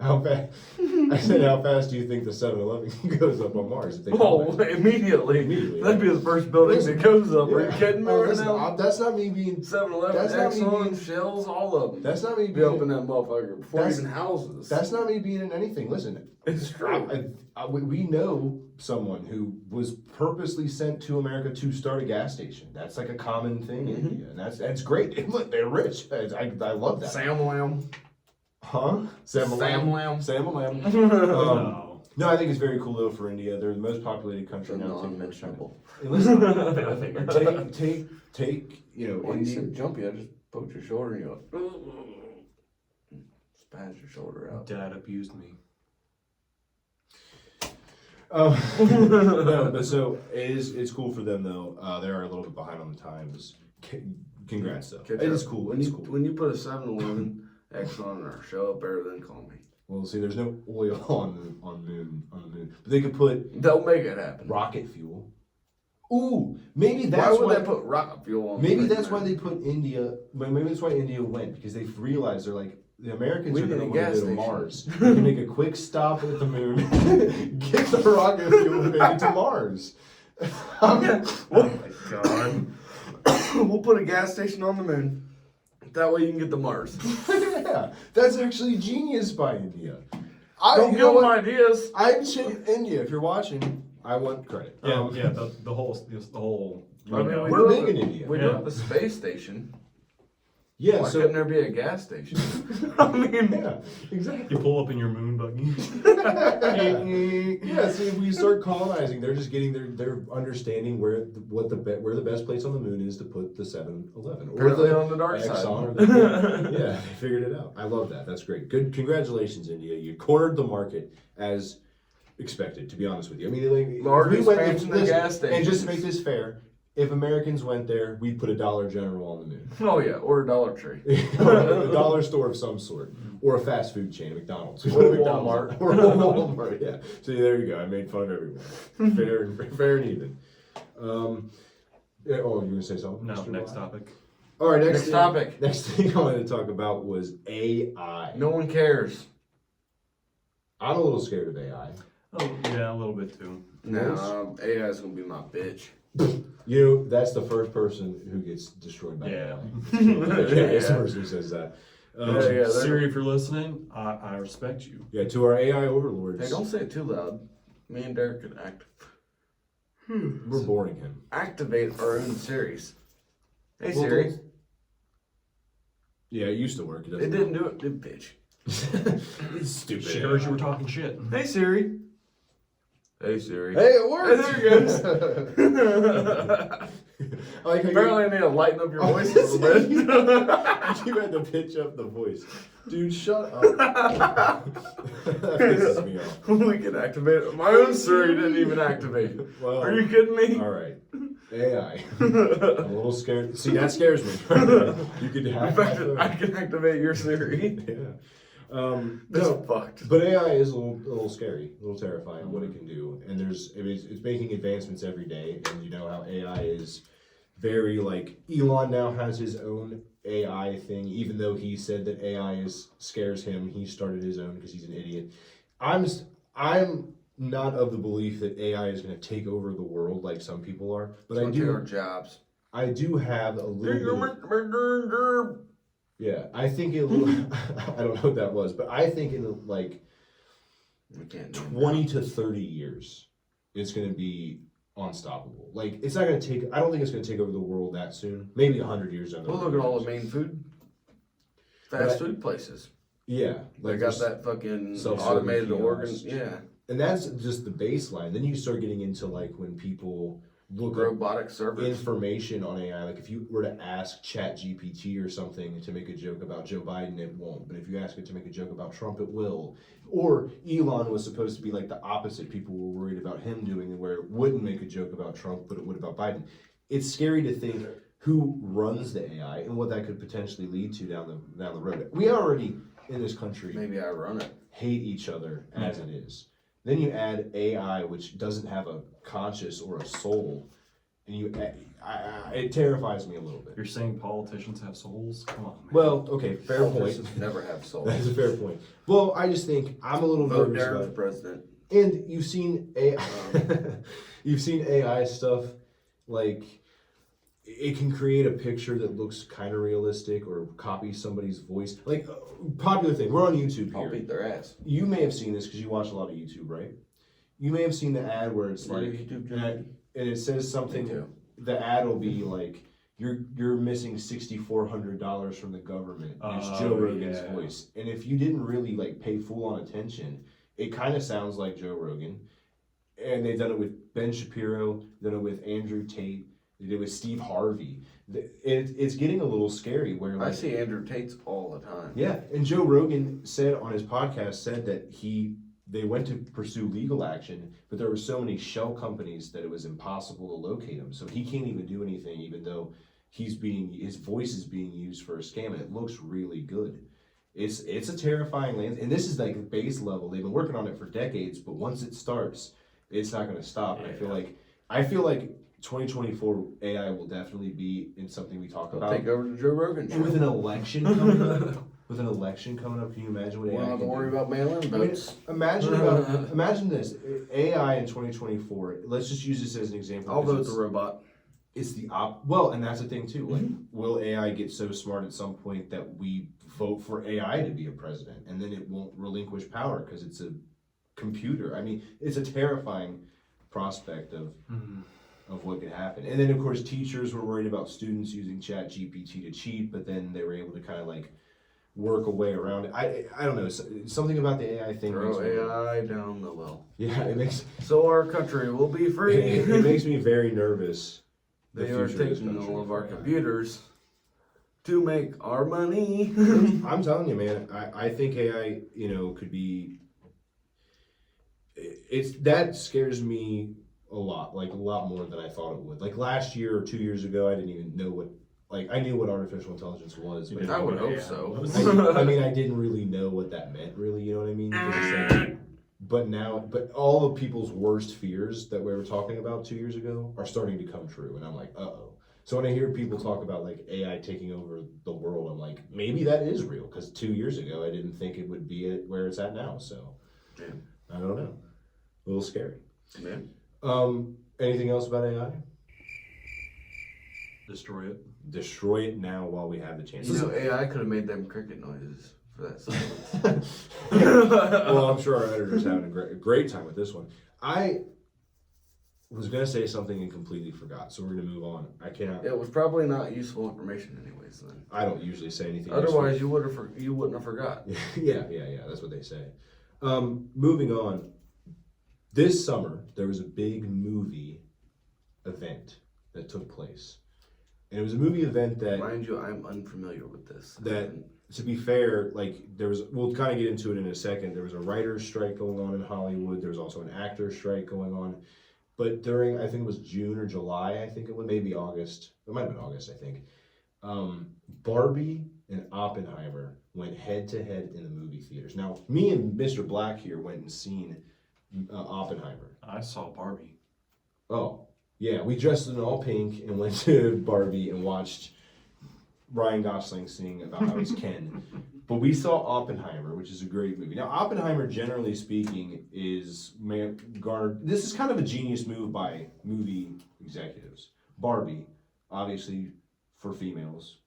[SPEAKER 2] How fast? I said, how fast do you think the 7-Eleven goes up on Mars if they
[SPEAKER 1] Oh,
[SPEAKER 2] colonize?
[SPEAKER 1] immediately.
[SPEAKER 2] Immediately,
[SPEAKER 1] That'd be the first building
[SPEAKER 2] Listen,
[SPEAKER 1] that goes up. Are you
[SPEAKER 2] Yeah.
[SPEAKER 1] kidding me
[SPEAKER 2] Oh,
[SPEAKER 1] right
[SPEAKER 2] listen,
[SPEAKER 1] now?
[SPEAKER 2] that's not me being.
[SPEAKER 1] 7-Eleven,
[SPEAKER 2] that's not me
[SPEAKER 1] Exxon,
[SPEAKER 2] being-
[SPEAKER 1] Shells, all of them.
[SPEAKER 2] That's not me
[SPEAKER 1] Be up in
[SPEAKER 2] being.
[SPEAKER 1] that motherfucker before
[SPEAKER 2] That's-
[SPEAKER 1] even houses.
[SPEAKER 2] That's not me being in anything. Listen,
[SPEAKER 1] It's true.
[SPEAKER 2] we know someone who was purposely sent to America to start a gas station. That's like a common thing in India, and that's great. And look, they're rich. I love that.
[SPEAKER 1] Sam Lamb.
[SPEAKER 2] Huh? Sam
[SPEAKER 1] Lamb.
[SPEAKER 2] Lamb.
[SPEAKER 3] No.
[SPEAKER 2] No, I think it's very cool though for India. They're the most populated country
[SPEAKER 1] The
[SPEAKER 2] now. taking over
[SPEAKER 1] non-mentionable.
[SPEAKER 2] China. And listen,
[SPEAKER 3] I figured.
[SPEAKER 2] take
[SPEAKER 1] When you
[SPEAKER 2] India.
[SPEAKER 1] said jumpy, I just poked your shoulder and you go, spaz your shoulder out.
[SPEAKER 3] Dad abused me.
[SPEAKER 2] No, but so it's cool for them though. They are a little bit behind on the times. Congrats though.
[SPEAKER 1] Catch
[SPEAKER 2] It
[SPEAKER 1] up.
[SPEAKER 2] is cool.
[SPEAKER 1] When
[SPEAKER 2] It's
[SPEAKER 1] you
[SPEAKER 2] cool.
[SPEAKER 1] when you put a 7-Eleven Exxon or show up there, then call me.
[SPEAKER 2] Well, see, there's no oil on the moon, but they could put
[SPEAKER 1] They'll make it happen.
[SPEAKER 2] rocket fuel. Ooh, maybe
[SPEAKER 1] Why
[SPEAKER 2] that's
[SPEAKER 1] would they put rocket fuel on?
[SPEAKER 2] Maybe
[SPEAKER 1] the
[SPEAKER 2] that's why
[SPEAKER 1] moon?
[SPEAKER 2] they put India. Maybe that's why India went because they realized they're like the Americans
[SPEAKER 1] We
[SPEAKER 2] are going to
[SPEAKER 1] need a
[SPEAKER 2] want to
[SPEAKER 1] gas
[SPEAKER 2] go to
[SPEAKER 1] station.
[SPEAKER 2] Mars. We can make a quick stop at the moon, get the rocket fuel, and make it to Mars.
[SPEAKER 3] Oh my god.
[SPEAKER 1] We'll put a gas station on the moon. That way you can get to Mars.
[SPEAKER 2] Yeah, that's actually genius by India.
[SPEAKER 1] Don't
[SPEAKER 2] you
[SPEAKER 1] give
[SPEAKER 2] know
[SPEAKER 1] them
[SPEAKER 2] what?
[SPEAKER 1] ideas.
[SPEAKER 2] I'm India. If you're watching, I want credit.
[SPEAKER 3] Yeah, the whole.
[SPEAKER 1] I mean,
[SPEAKER 3] know.
[SPEAKER 1] we
[SPEAKER 2] We're
[SPEAKER 1] do
[SPEAKER 2] big
[SPEAKER 1] have
[SPEAKER 2] in
[SPEAKER 1] a-
[SPEAKER 2] India.
[SPEAKER 1] We do
[SPEAKER 3] Yeah.
[SPEAKER 1] have a space station.
[SPEAKER 2] Yeah,
[SPEAKER 1] Why
[SPEAKER 2] so
[SPEAKER 1] couldn't there be a gas station? I mean,
[SPEAKER 2] yeah, exactly.
[SPEAKER 3] You pull up in your moon buggy.
[SPEAKER 2] Yeah, see, if we start colonizing, they're just getting their understanding where the best place on the moon is to put the 7-Eleven or
[SPEAKER 1] apparently on the dark
[SPEAKER 2] Exxon
[SPEAKER 1] side.
[SPEAKER 2] or the, yeah, they figured it out. I love that. That's great. Good, congratulations, India. You cornered the market as expected. To be honest with you, I mean, like,
[SPEAKER 1] Large
[SPEAKER 2] if we went-
[SPEAKER 1] expansion of
[SPEAKER 2] listen,
[SPEAKER 1] gas
[SPEAKER 2] and just to
[SPEAKER 1] stations.
[SPEAKER 2] make this fair, if Americans went there, we'd put a Dollar General on the moon.
[SPEAKER 1] Oh yeah, or a Dollar Tree.
[SPEAKER 2] A dollar store of some sort. Or a fast food chain, McDonald's.
[SPEAKER 1] Or Walmart.
[SPEAKER 2] Or Walmart, yeah. So there you go. I made fun of everyone. Fair and even. Yeah, oh, you going to say something?
[SPEAKER 3] No,
[SPEAKER 2] Mr.
[SPEAKER 3] next
[SPEAKER 2] Watt?
[SPEAKER 3] topic.
[SPEAKER 2] All right,
[SPEAKER 1] Next topic.
[SPEAKER 2] Next thing I wanted to talk about was AI.
[SPEAKER 1] No one cares.
[SPEAKER 2] I'm a little scared of AI.
[SPEAKER 3] Oh, yeah, a little bit too.
[SPEAKER 1] No, AI is gonna be my bitch.
[SPEAKER 2] That's the first person who gets destroyed by
[SPEAKER 3] Yeah.
[SPEAKER 2] AI. It's the person who says that.
[SPEAKER 1] Yeah,
[SPEAKER 3] Siri, if you're listening, I respect you.
[SPEAKER 2] Yeah, to our AI overlords.
[SPEAKER 1] Hey, don't say it too loud. Me and Derek could
[SPEAKER 2] We're boring him.
[SPEAKER 1] activate our own series. Hey
[SPEAKER 2] Well,
[SPEAKER 1] Siri.
[SPEAKER 2] Yeah, it used to work.
[SPEAKER 1] It didn't do it, bitch.
[SPEAKER 2] It's stupid.
[SPEAKER 3] She heard you were talking shit.
[SPEAKER 1] Hey Siri. Hey Siri.
[SPEAKER 2] Hey, it works.
[SPEAKER 1] Hey, there it goes.
[SPEAKER 2] I like how
[SPEAKER 1] Apparently, I need to lighten up your voice a little bit.
[SPEAKER 2] you had to pitch up the voice. Dude, shut up. That pisses me off.
[SPEAKER 1] We can activate it. My own Siri didn't even activate.
[SPEAKER 2] Well,
[SPEAKER 1] Are you kidding me?
[SPEAKER 2] all right. AI. I'm a little scared. See, that scares me. You could
[SPEAKER 1] In
[SPEAKER 2] hack
[SPEAKER 1] fact,
[SPEAKER 2] my
[SPEAKER 1] I
[SPEAKER 2] phone.
[SPEAKER 1] can activate your Siri.
[SPEAKER 2] Yeah.
[SPEAKER 1] That's
[SPEAKER 2] No,
[SPEAKER 1] fucked.
[SPEAKER 2] but AI is a little scary, a little terrifying what it can do. And it's making advancements every day. And you know how AI is very like Elon now has his own AI thing, even though he said that AI scares him. He started his own because he's an idiot. I'm not of the belief that AI is going to take over the world like some people are, but
[SPEAKER 1] It's gonna take our jobs.
[SPEAKER 2] I do have a little bit. Yeah, I think it. I don't know what that was, but I think in like
[SPEAKER 1] We can't do
[SPEAKER 2] 20 to 30 years, it's going to be unstoppable. Like it's not going to take. I don't think it's going to take over the world that soon. Maybe 100 years down the
[SPEAKER 1] Well,
[SPEAKER 2] road.
[SPEAKER 1] look at all the main fast food places.
[SPEAKER 2] Yeah,
[SPEAKER 1] They
[SPEAKER 2] like
[SPEAKER 1] got
[SPEAKER 2] there's-
[SPEAKER 1] that fucking
[SPEAKER 2] self-serving
[SPEAKER 1] automated organ.
[SPEAKER 2] kiosks.
[SPEAKER 1] Yeah,
[SPEAKER 2] and that's just the baseline. Then you start getting into like when people look up
[SPEAKER 1] robotic servers.
[SPEAKER 2] information on AI. Like if you were to ask ChatGPT or something to make a joke about Joe Biden, it won't. But if you ask it to make a joke about Trump, it will. Or Elon was supposed to be like the opposite. People were worried about him doing it, where it wouldn't make a joke about Trump, but it would about Biden. It's scary to think who runs the AI and what that could potentially lead to down the road. We already in this country
[SPEAKER 1] Maybe I run it.
[SPEAKER 2] hate each other as it is. Then you add AI, which doesn't have a conscience or a soul, and it terrifies me a little bit.
[SPEAKER 3] You're saying politicians have souls? Come on, man.
[SPEAKER 2] Well, okay, fair point.
[SPEAKER 1] Politicians never have souls.
[SPEAKER 2] That's a fair point. Well, I just think I'm a little
[SPEAKER 1] Vote
[SPEAKER 2] nervous
[SPEAKER 1] Darren
[SPEAKER 2] about
[SPEAKER 1] for
[SPEAKER 2] it.
[SPEAKER 1] president.
[SPEAKER 2] And you've seen AI, you've seen AI stuff like it can create a picture that looks kind of realistic or copy somebody's voice. Like popular thing. We're on YouTube
[SPEAKER 1] I'll
[SPEAKER 2] here.
[SPEAKER 1] beat their ass.
[SPEAKER 2] You may have seen this because you watch a lot of YouTube, right? You may have seen the ad where it's
[SPEAKER 1] Your
[SPEAKER 2] like,
[SPEAKER 1] YouTube
[SPEAKER 2] and
[SPEAKER 1] channel?
[SPEAKER 2] it says
[SPEAKER 1] Me
[SPEAKER 2] something.
[SPEAKER 1] too.
[SPEAKER 2] The ad will be like, "You're missing $6,400 from the government." And it's Joe Rogan's
[SPEAKER 3] yeah.
[SPEAKER 2] voice, and if you didn't really like pay full on attention, it kind of sounds like Joe Rogan. And they've done it with Ben Shapiro, done it with Andrew Tate, they did it with Steve Harvey. It's getting a little scary. Where like,
[SPEAKER 1] I see Andrew Tate's all the time.
[SPEAKER 2] yeah, and Joe Rogan said on his podcast that they went to pursue legal action, but there were so many shell companies that it was impossible to locate him. So he can't even do anything, even though his voice is being used for a scam, and it looks really good. It's a terrifying land, and this is like base level. They've been working on it for decades, but once it starts, it's not going to stop. And I feel like 2024 AI will definitely be in something we talk
[SPEAKER 1] I'll
[SPEAKER 2] about.
[SPEAKER 1] take over the Joe Rogan show.
[SPEAKER 2] And with an election coming up, can you imagine what
[SPEAKER 1] We
[SPEAKER 2] AI
[SPEAKER 1] don't have to
[SPEAKER 2] can
[SPEAKER 1] worry
[SPEAKER 2] do?
[SPEAKER 1] about mail-in
[SPEAKER 2] I mean,
[SPEAKER 1] votes.
[SPEAKER 2] imagine this AI in 2024. Let's just use this as an example.
[SPEAKER 1] I'll
[SPEAKER 2] because
[SPEAKER 1] vote the robot.
[SPEAKER 2] It's the well, and that's the thing too. Like, will AI get so smart at some point that we vote for AI to be a president, and then it won't relinquish power because it's a computer? I mean, it's a terrifying prospect of what could happen. And then of course teachers were worried about students using ChatGPT to cheat, but then they were able to kind of like work a way around it. I don't know, something about the AI thing.
[SPEAKER 1] Throw
[SPEAKER 2] makes me-
[SPEAKER 1] AI down the well.
[SPEAKER 2] Yeah, it makes
[SPEAKER 1] So our country will be free.
[SPEAKER 2] it makes me very nervous. the
[SPEAKER 1] They are
[SPEAKER 2] future of this
[SPEAKER 1] taking
[SPEAKER 2] country
[SPEAKER 1] all of
[SPEAKER 2] for
[SPEAKER 1] our
[SPEAKER 2] AI.
[SPEAKER 1] computers to make our money.
[SPEAKER 2] I'm telling you, man. I think AI, could be. That scares me a lot more than I thought it would. Like last year or 2 years ago, I didn't even know what. Like I knew what artificial intelligence was, but
[SPEAKER 1] I would hope so.
[SPEAKER 2] I mean, I didn't really know what that meant. Really, you know what I mean? Because it's like, but all of people's worst fears that we were talking about 2 years ago are starting to come true, and I'm like, uh-oh. So when I hear people talk about like AI taking over the world, I'm like, maybe that is real, because 2 years ago I didn't think it would be at where it's at now. So I don't know, a little scary. Anything else about AI? Destroy it now while we have the chance.
[SPEAKER 1] You know, AI could have made them cricket noises for that silence.
[SPEAKER 2] Well, I'm sure our editor's having a great time with this one. I was going to say something and completely forgot, so we're going to move on. I cannot.
[SPEAKER 1] It was probably not useful information anyways then.
[SPEAKER 2] I don't usually say anything.
[SPEAKER 1] Otherwise, you wouldn't have forgot.
[SPEAKER 2] Yeah, that's what they say. Moving on. This summer, there was a big movie event that took place. And it was a movie event that...
[SPEAKER 1] Mind you, I'm unfamiliar with this.
[SPEAKER 2] That, to be fair, like, we'll kind of get into it in a second. There was a writer's strike going on in Hollywood. There was also an actor's strike going on. But during, I think it was June or July, I think it was, maybe August. It might have been August, I think. Barbie and Oppenheimer went head-to-head in the movie theaters. Now, me and Mr. Black here went and seen Oppenheimer.
[SPEAKER 3] I saw Barbie.
[SPEAKER 2] Oh, yeah. We dressed in all pink and went to Barbie and watched Ryan Gosling sing about how he's Ken. But we saw Oppenheimer, which is a great movie. Now, Oppenheimer, generally speaking, is garnered. This is kind of a genius move by movie executives. Barbie, obviously, for females,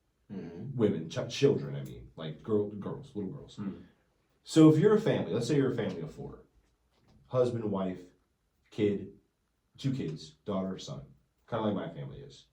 [SPEAKER 2] women, children. I mean, like girls, little girls. So, if you're a family, let's say you're a family of 4, husband, wife, kid, 2 kids, daughter, son, kind of like my family is.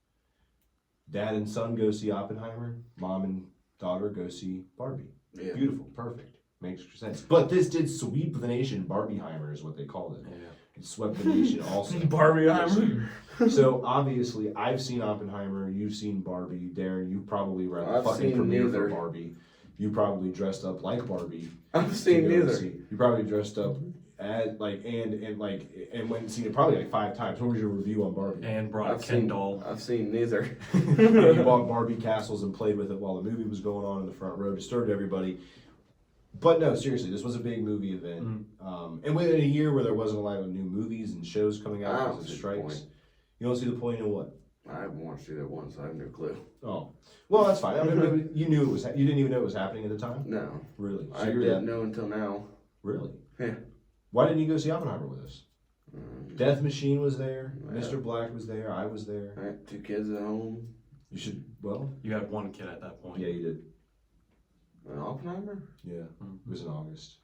[SPEAKER 2] Dad and son go see Oppenheimer. Mom and daughter go see Barbie.
[SPEAKER 1] Yeah.
[SPEAKER 2] Beautiful, perfect, makes sense. But this did sweep the nation. Barbieheimer is what they called it.
[SPEAKER 3] Yeah.
[SPEAKER 2] It swept the nation also.
[SPEAKER 1] Barbieheimer.
[SPEAKER 2] So obviously, I've seen Oppenheimer. You've seen Barbie. Darren, you probably were at the
[SPEAKER 1] I've
[SPEAKER 2] fucking
[SPEAKER 1] seen
[SPEAKER 2] premiere
[SPEAKER 1] neither.
[SPEAKER 2] for Barbie. You probably dressed up like Barbie.
[SPEAKER 1] I've seen neither.
[SPEAKER 2] You probably dressed up as like and went and seen it probably like 5 times. What was your review on Barbie?
[SPEAKER 3] And brought a Ken doll.
[SPEAKER 1] I've seen neither.
[SPEAKER 2] Yeah, you bought Barbie castles and played with it while the movie was going on in the front row, disturbed everybody. But no, seriously, this was a big movie event. And within a year where there wasn't a lot of new movies and shows coming out because of strikes, you don't see the point in what?
[SPEAKER 1] I haven't watched either one, so I have no clue.
[SPEAKER 2] Oh, well, that's fine. I mean, you knew it was. You didn't even know it was happening at the time.
[SPEAKER 1] No,
[SPEAKER 2] Really? So
[SPEAKER 1] I didn't know until now.
[SPEAKER 2] Really?
[SPEAKER 1] Yeah.
[SPEAKER 2] Why didn't you go see Oppenheimer with us? Death Machine was there.
[SPEAKER 1] Yeah.
[SPEAKER 2] Mr. Black was there. I was there.
[SPEAKER 1] I had 2 kids at home.
[SPEAKER 2] You should. Well,
[SPEAKER 3] You had 1 kid at that point.
[SPEAKER 2] yeah, you did.
[SPEAKER 1] Oppenheimer?
[SPEAKER 2] Yeah, it was in August,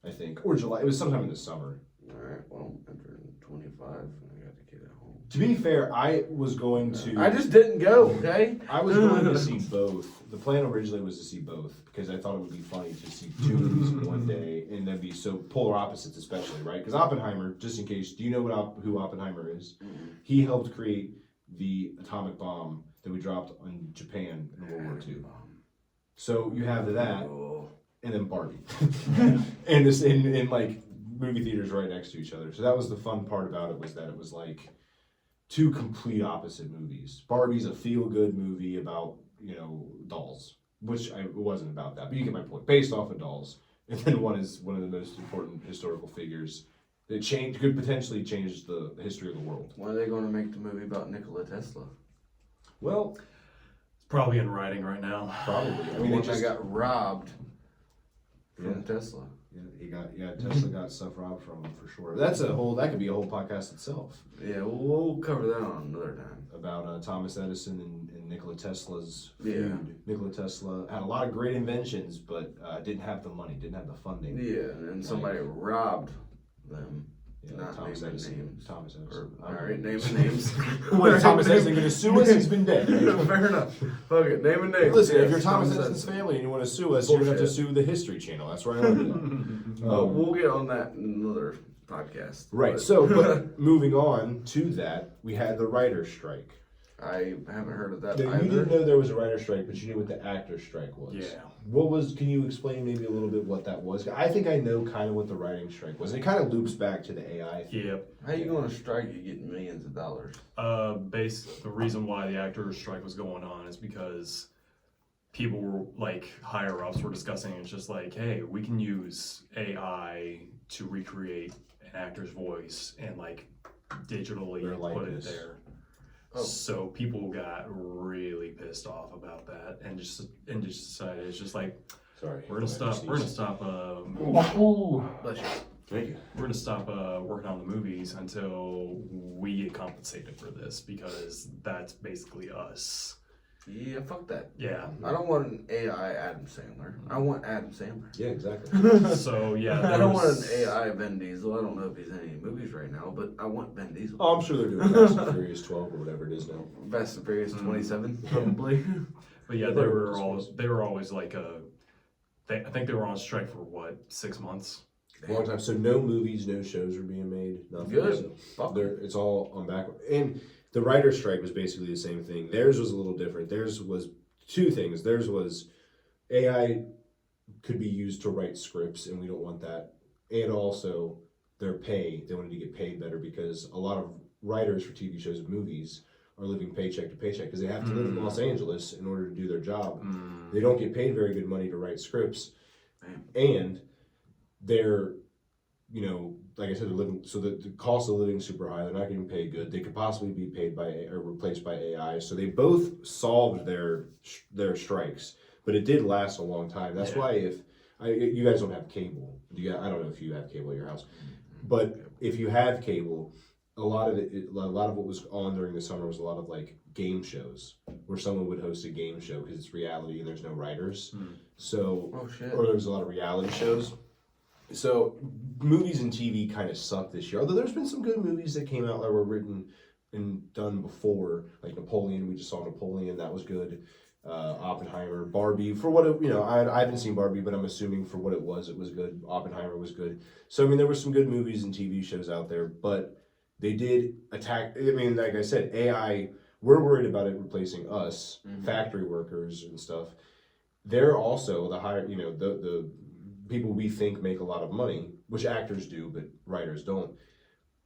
[SPEAKER 2] I think, or July. It was sometime in the summer.
[SPEAKER 1] Alright, well, I'm entering 25 and I got the kid at home.
[SPEAKER 2] To be fair, I was going to.
[SPEAKER 1] I just didn't go, okay?
[SPEAKER 2] I was going to see both. The plan originally was to see both because I thought it would be funny to see 2 movies in one day, and that'd be so polar opposites, especially, right? Because Oppenheimer, just in case, do you know who Oppenheimer is? He helped create the atomic bomb that we dropped on Japan in World War II. So you have that, and then Barbie, and this in like movie theaters right next to each other. So that was the fun part about it, was that it was like 2 complete opposite movies. Barbie's a feel-good movie about, dolls, which it wasn't about that, but you get my point. Based off of dolls, and then one is one of the most important historical figures that could potentially change the history of the world.
[SPEAKER 1] When are they going to make the movie about Nikola Tesla?
[SPEAKER 2] Well,
[SPEAKER 3] It's probably in writing right now.
[SPEAKER 2] probably.
[SPEAKER 1] I mean, they got robbed from Tesla.
[SPEAKER 2] Yeah, Tesla got stuff robbed from him for sure. That could be a whole podcast itself.
[SPEAKER 1] Yeah, we'll cover that on another time.
[SPEAKER 2] About Thomas Edison and Nikola Tesla's
[SPEAKER 1] Yeah.
[SPEAKER 2] feud. Nikola Tesla had a lot of great inventions, but didn't have the money, didn't have the funding.
[SPEAKER 1] Yeah, and somebody robbed them.
[SPEAKER 2] Yeah,
[SPEAKER 1] Not
[SPEAKER 2] Thomas
[SPEAKER 1] naming
[SPEAKER 2] Edison.
[SPEAKER 1] names.
[SPEAKER 2] Thomas Edison.
[SPEAKER 1] Alright, naming names.
[SPEAKER 2] What, is Thomas Edison going to sue us? He's been dead.
[SPEAKER 1] Fair enough. Fuck it, naming names.
[SPEAKER 2] Listen, if
[SPEAKER 1] Yes,
[SPEAKER 2] you're Thomas Edison's family and you want to sue us, you're going to have to
[SPEAKER 1] Bullshit.
[SPEAKER 2] sue the History Channel. That's where I want to go.
[SPEAKER 1] We'll get on that in another podcast.
[SPEAKER 2] Right.
[SPEAKER 1] But-
[SPEAKER 2] So, but moving on to that, we had the writer's strike.
[SPEAKER 1] I haven't heard of that
[SPEAKER 2] No,
[SPEAKER 1] either.
[SPEAKER 2] you didn't know there was a writer's strike, but you knew what the actor's strike was.
[SPEAKER 3] Yeah.
[SPEAKER 2] Can you explain maybe a little bit what that was? I think I know kind of what the writing strike was. It kind of loops back to the AI thing.
[SPEAKER 3] Yep.
[SPEAKER 1] How you going to strike? You get millions of dollars.
[SPEAKER 3] The reason why the actors strike was going on is because people were like higher ups were discussing it's just like, hey, we can use AI to recreate an actor's voice and like digitally
[SPEAKER 2] Their
[SPEAKER 3] put it
[SPEAKER 2] likeness.
[SPEAKER 3] there.
[SPEAKER 1] Oh.
[SPEAKER 3] So people got really pissed off about that and just decided it's just like
[SPEAKER 2] Sorry.
[SPEAKER 3] we're gonna stop
[SPEAKER 1] Bless you.
[SPEAKER 2] Thank you.
[SPEAKER 3] we're gonna stop working on the movies until we get compensated for this because that's basically us.
[SPEAKER 1] Yeah, fuck that.
[SPEAKER 3] Yeah.
[SPEAKER 1] I don't want an AI Adam Sandler. I want Adam Sandler.
[SPEAKER 2] Yeah, exactly.
[SPEAKER 3] So yeah,
[SPEAKER 1] I don't want an
[SPEAKER 3] there's-
[SPEAKER 1] AI Vin Diesel. I don't know if he's in any movies right now, but I want Vin Diesel.
[SPEAKER 2] Oh, I'm sure they're doing Fast and Furious 12 or whatever it is now.
[SPEAKER 1] Fast and Furious 27, probably.
[SPEAKER 3] But yeah,
[SPEAKER 2] Yeah,
[SPEAKER 3] they
[SPEAKER 2] they're
[SPEAKER 3] were always like I think they were on strike for what 6 months.
[SPEAKER 2] Long time. So no movies, no shows are being made. Nothing.
[SPEAKER 1] Good.
[SPEAKER 2] So
[SPEAKER 1] Fuck.
[SPEAKER 2] it's all on back. And the writer's strike was basically the same thing. Theirs was a little different. Theirs was two things. Theirs was AI could be used to write scripts, and we don't want that. And also their pay. They wanted to get paid better because a lot of writers for TV shows and movies are living paycheck to paycheck because they have to live in Los Angeles in order to do their job. They don't get paid very good money to write scripts. And they're, like I said, they're living, so the cost of living is super high. They're not getting paid good. They could possibly be paid by or replaced by AI. So they both solved their strikes, but it did last a long time. That's why you guys don't have cable. I don't know if you have cable at your house, but if you have cable, a lot of what was on during the summer was a lot of like game shows where someone would host a game show because it's reality and there's no writers. So,
[SPEAKER 1] Oh shit.
[SPEAKER 2] or there was a lot of reality shows. So movies and TV kind of suck this year. Although there's been some good movies that came out that were written and done before, like Napoleon. We just saw Napoleon. That was good. Oppenheimer, Barbie. For what I haven't seen Barbie, but I'm assuming for what it was good. Oppenheimer was good. So I mean, there were some good movies and TV shows out there, but they did attack. I mean, like I said, AI. We're worried about it replacing us, factory workers and stuff. They're also the higher, the people we think make a lot of money, which actors do, but writers don't.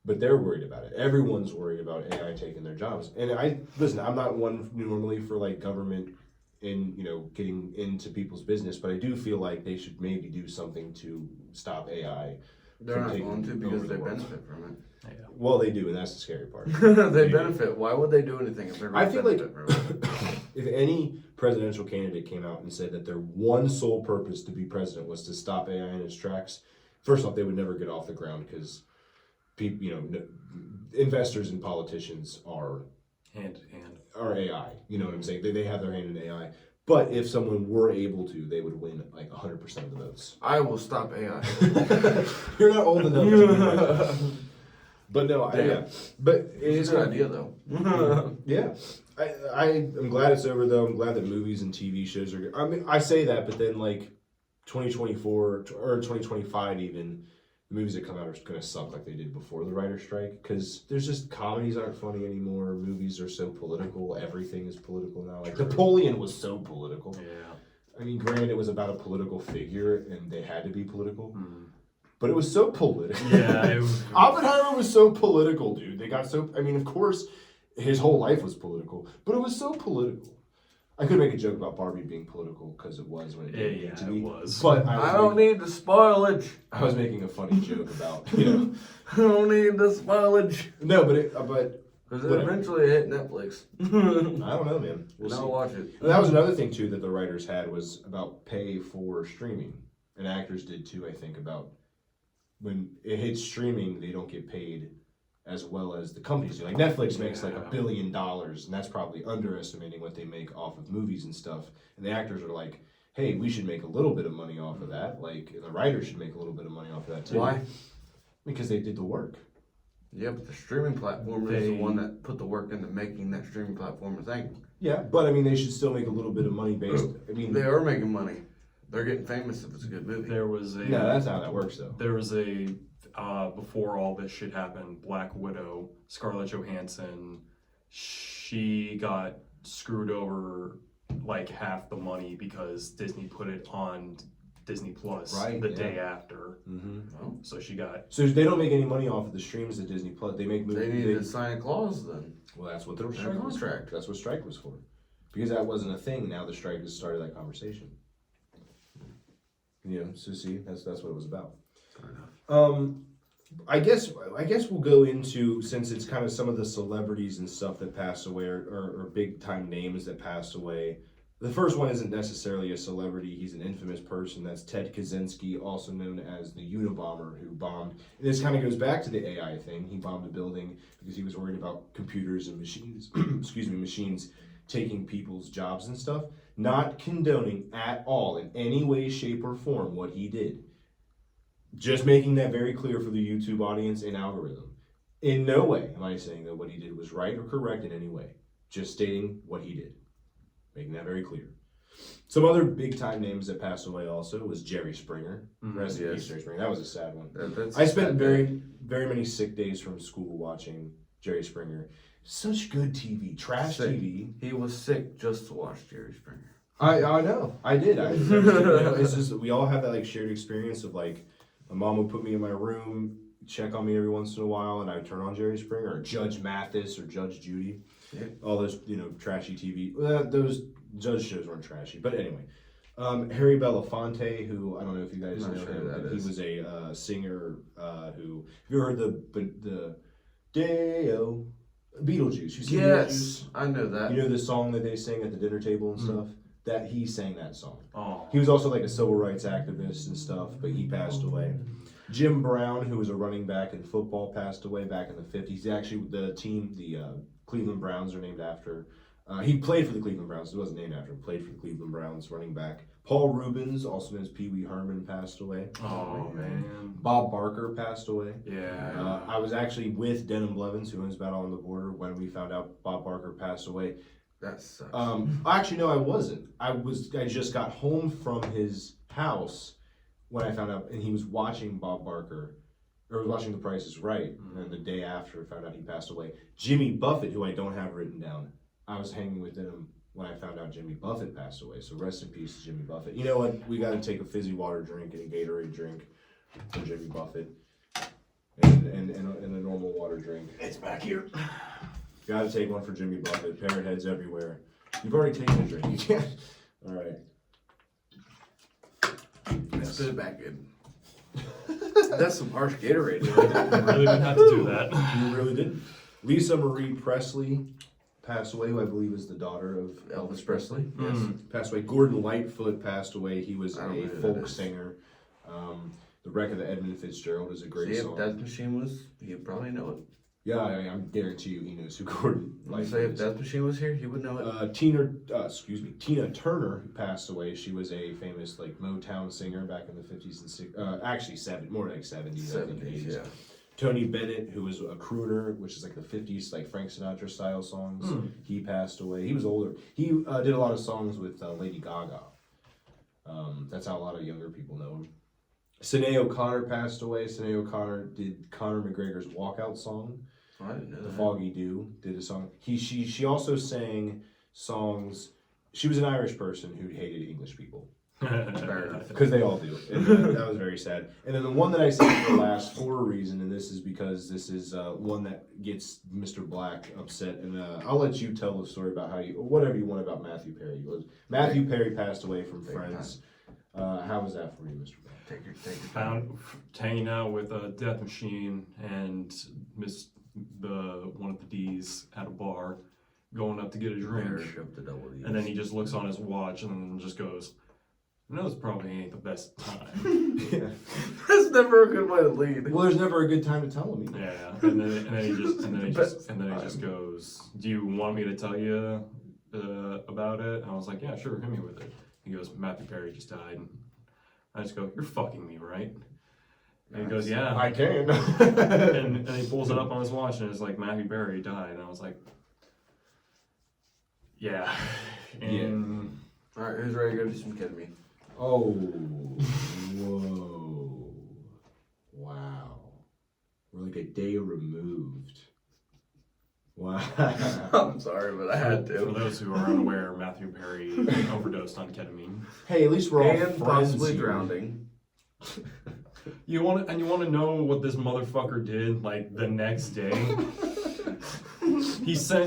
[SPEAKER 2] But they're worried about it. Everyone's worried about AI taking their jobs. And I'm not one normally for like government and getting into people's business, but I do feel like they should maybe do something to stop AI.
[SPEAKER 1] They're not
[SPEAKER 2] taking
[SPEAKER 1] going to
[SPEAKER 2] over
[SPEAKER 1] because
[SPEAKER 2] the
[SPEAKER 1] they
[SPEAKER 2] world.
[SPEAKER 1] benefit from it.
[SPEAKER 3] Yeah.
[SPEAKER 2] Well, they do, and that's the scary part.
[SPEAKER 1] They benefit. Why would they do anything if they're going
[SPEAKER 2] I
[SPEAKER 1] to
[SPEAKER 2] feel like
[SPEAKER 1] benefit from it?
[SPEAKER 2] if any presidential candidate came out and said that their one sole purpose to be president was to stop AI in its tracks, first off, they would never get off the ground because people, investors and politicians are
[SPEAKER 3] Hand in hand.
[SPEAKER 2] AI. You know what I'm saying? They have their hand in AI. But if someone were able to, they would win like 100% of the votes.
[SPEAKER 1] I will stop AI.
[SPEAKER 2] You're not old enough to do that. But no, but it
[SPEAKER 1] It's
[SPEAKER 2] is
[SPEAKER 1] a good idea though.
[SPEAKER 2] Yeah. I'm glad it's over though. I'm glad that movies and TV shows are good. I mean, I say that, but then like 2024 or 2025 even, the movies that come out are going to suck like they did before the writer's strike because there's just comedies aren't funny anymore. Movies are so political. Everything is political now. Like Napoleon was so political.
[SPEAKER 3] Yeah.
[SPEAKER 2] I mean, granted, it was about a political figure and they had to be political, but it was so political.
[SPEAKER 3] Yeah.
[SPEAKER 2] Oppenheimer was so political, dude. They got so. I mean, of course, his whole life was political, but it was so political. I could make a joke about Barbie being political because it was when it didn't need to be.
[SPEAKER 3] It was.
[SPEAKER 2] But
[SPEAKER 1] I don't need the spoilage.
[SPEAKER 2] I was making a funny joke about you
[SPEAKER 1] I don't need the spoilage.
[SPEAKER 2] know. No,
[SPEAKER 1] Because
[SPEAKER 2] Whatever.
[SPEAKER 1] eventually it hit Netflix.
[SPEAKER 2] I don't know, man. We'll
[SPEAKER 1] And I'll
[SPEAKER 2] see.
[SPEAKER 1] watch it.
[SPEAKER 2] And that was another thing too that the writers had was about pay for streaming, and actors did too. I think about when it hits streaming, they don't get paid as well as the companies do. Like Netflix makes like $1 billion, and that's probably underestimating what they make off of movies and stuff. And the actors are like, hey, we should make a little bit of money off of that. Like the writers should make a little bit of money off of that too.
[SPEAKER 1] Why?
[SPEAKER 2] Because they did the work.
[SPEAKER 1] Yeah, but the streaming platform is the one that put the work into making that streaming platform a thing.
[SPEAKER 2] Yeah, but I mean, they should still make a little bit of money based. I mean,
[SPEAKER 1] They are making money. They're getting famous if it's a good movie.
[SPEAKER 3] There was a.
[SPEAKER 2] no, that's not how that works though.
[SPEAKER 3] There was before all this shit happened, Black Widow, Scarlett Johansson she got screwed over like half the money because Disney put it on Disney Plus the day after.
[SPEAKER 2] Mm-hmm.
[SPEAKER 1] Oh.
[SPEAKER 3] So she got.
[SPEAKER 2] So they don't make any money off of the streams of Disney Plus. They make movies.
[SPEAKER 1] They need to sign a clause then.
[SPEAKER 2] Well, that's what the strike was for.
[SPEAKER 1] Contract.
[SPEAKER 2] That's what strike was for. Because that wasn't a thing. Now the strike has started that conversation. You know, so see, that's what it was about.
[SPEAKER 1] Fair enough.
[SPEAKER 2] I guess we'll go into, since it's kind of some of the celebrities and stuff that passed away, or big time names that passed away. The first one isn't necessarily a celebrity. He's an infamous person. That's Ted Kaczynski, also known as the Unabomber, who bombed. And this kind of goes back to the AI thing. He bombed a building because he was worried about computers and machines, machines taking people's jobs and stuff. Not condoning at all, in any way, shape, or form, what he did. Just making that very clear for the YouTube audience and algorithm. In no way am I saying that what he did was right or correct in any way. Just stating what he did. Making that very clear. Some other big time names that passed away also was Jerry Springer. Rest in peace, Jerry Springer. That was a sad one. I spent very many sick days from school watching Jerry Springer. Such good TV. Trash TV.
[SPEAKER 1] He was sick just to watch Jerry Springer.
[SPEAKER 2] I know. I did. You know, it's just, we all have that like shared experience of like, my mom would put me in my room, check on me every once in a while, and I'd turn on Jerry Springer or Judge Mathis or Judge Judy. Yeah. All those, trashy TV. Those judge shows weren't trashy. But anyway, Harry Belafonte, who I don't know if you guys know him, but he was a singer who, have you ever heard the Deo Beetlejuice? You seen Beetlejuice?
[SPEAKER 1] I know that.
[SPEAKER 2] You know the song that they sing at the dinner table and stuff? That he sang that song.
[SPEAKER 3] Oh.
[SPEAKER 2] He was also like a civil rights activist and stuff, but he passed away. Jim Brown, who was a running back in football, passed away back in the 50s. Actually, the team, the Cleveland Browns, are named after. He played for the Cleveland Browns. It wasn't named after him. Played for the Cleveland Browns, running back. Paul Rubens, also known as Pee Wee Herman, passed away.
[SPEAKER 3] Oh, man.
[SPEAKER 2] Bob Barker passed away.
[SPEAKER 3] Yeah.
[SPEAKER 2] I was actually with Denham Blevins, who owns Battle on the Border, when we found out Bob Barker passed away.
[SPEAKER 1] That sucks.
[SPEAKER 2] Actually, no, I wasn't. I just got home from his house when I found out, and he was watching Bob Barker, or was watching The Price is Right, and the day after I found out he passed away. Jimmy Buffett, who I don't have written down, I was hanging with him when I found out Jimmy Buffett passed away. So rest in peace to Jimmy Buffett. You know what? We got to take a fizzy water drink and a Gatorade drink for Jimmy Buffett, and a normal water drink. It's back here. Got to take one for Jimmy Buffett. Parrot heads everywhere. You've already taken a drink. You can't. All right.
[SPEAKER 1] Spit it back good. That's some harsh Gatorade.
[SPEAKER 3] You really didn't have to do that.
[SPEAKER 2] You really did. Lisa Marie Presley passed away, who I believe is the daughter of
[SPEAKER 1] Elvis Presley.
[SPEAKER 2] Yes. Passed away. Gordon Lightfoot passed away. He was a folk singer. The Wreck of the Edmund Fitzgerald is a great song.
[SPEAKER 1] If Death Machine was, you'd probably know it.
[SPEAKER 2] Yeah, I guarantee you he knows who Gordon Lightfoot is.
[SPEAKER 1] Say if Death Machine was here, he would know it.
[SPEAKER 2] Tina Turner, who passed away. She was a famous Motown singer back in the 50s and 60s. Actually, more like 70s, I think, 80s. Yeah. Tony Bennett, who was a crooner, which is like the 50s, like Frank Sinatra style songs. He passed away. He was older. He did a lot of songs with Lady Gaga. That's how a lot of younger people know him. Sinead O'Connor passed away. Sinead O'Connor did Conor McGregor's walkout song.
[SPEAKER 1] Oh, I didn't know
[SPEAKER 2] The
[SPEAKER 1] that.
[SPEAKER 2] Foggy Dew did a song. She also sang songs. She was an Irish person who hated English people. Because they all do. And, that was very sad. And then the one that I saved for last for a reason, and this is because this is one that gets Mr. Black upset. And I'll let you tell the story about whatever you want about Matthew Perry. Matthew Perry passed away from Friends. How was that for you, Mr. Black?
[SPEAKER 1] Take your
[SPEAKER 3] Found hanging out with a Death Machine and one of the D's at a bar, going up to get a drink, and then he just looks on his watch and then just goes, "No, this probably ain't the best time."
[SPEAKER 2] Yeah.
[SPEAKER 1] That's never a good way to lead.
[SPEAKER 2] Well, there's never a good time to tell him. Either.
[SPEAKER 3] Yeah, and then he just goes, "Do you want me to tell you about it?" And I was like, "Yeah, sure, hit me with it." He goes, "Matthew Perry just died." And I just go, "You're fucking me, right?" And he goes, "Yeah,
[SPEAKER 2] I can."
[SPEAKER 3] and he pulls it up on his watch and it's like, "Matthew Perry died." And I was like, "Yeah." And
[SPEAKER 1] all right, who's ready to go do some ketamine?
[SPEAKER 2] Oh, whoa, wow! We're like a day removed. Wow. Wow.
[SPEAKER 1] I'm sorry, but I had
[SPEAKER 3] For
[SPEAKER 1] to.
[SPEAKER 3] those who are unaware, Matthew Perry overdosed on ketamine.
[SPEAKER 2] Hey, at least we're all
[SPEAKER 1] And
[SPEAKER 2] friends
[SPEAKER 1] possibly
[SPEAKER 2] here.
[SPEAKER 1] drowning.
[SPEAKER 3] You want to know what this motherfucker did like the next day? He was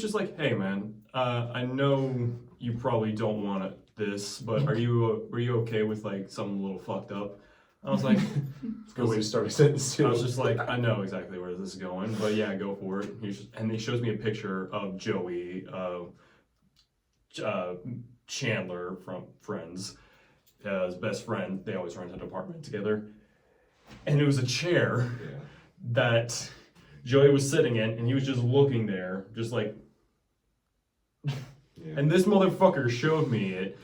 [SPEAKER 3] just like, hey man, I know you probably don't want this, but are you okay with like something a little fucked up? I was like,
[SPEAKER 2] It's a good way to start a sentence too.
[SPEAKER 3] I was just like, I know exactly where this is going, but yeah, go for it. And he shows me a picture of Joey, Chandler from Friends, his best friend. They always rent an apartment together, and it was a chair that Joey was sitting in, and he was just looking there, just like.
[SPEAKER 2] Yeah.
[SPEAKER 3] And this motherfucker showed me it.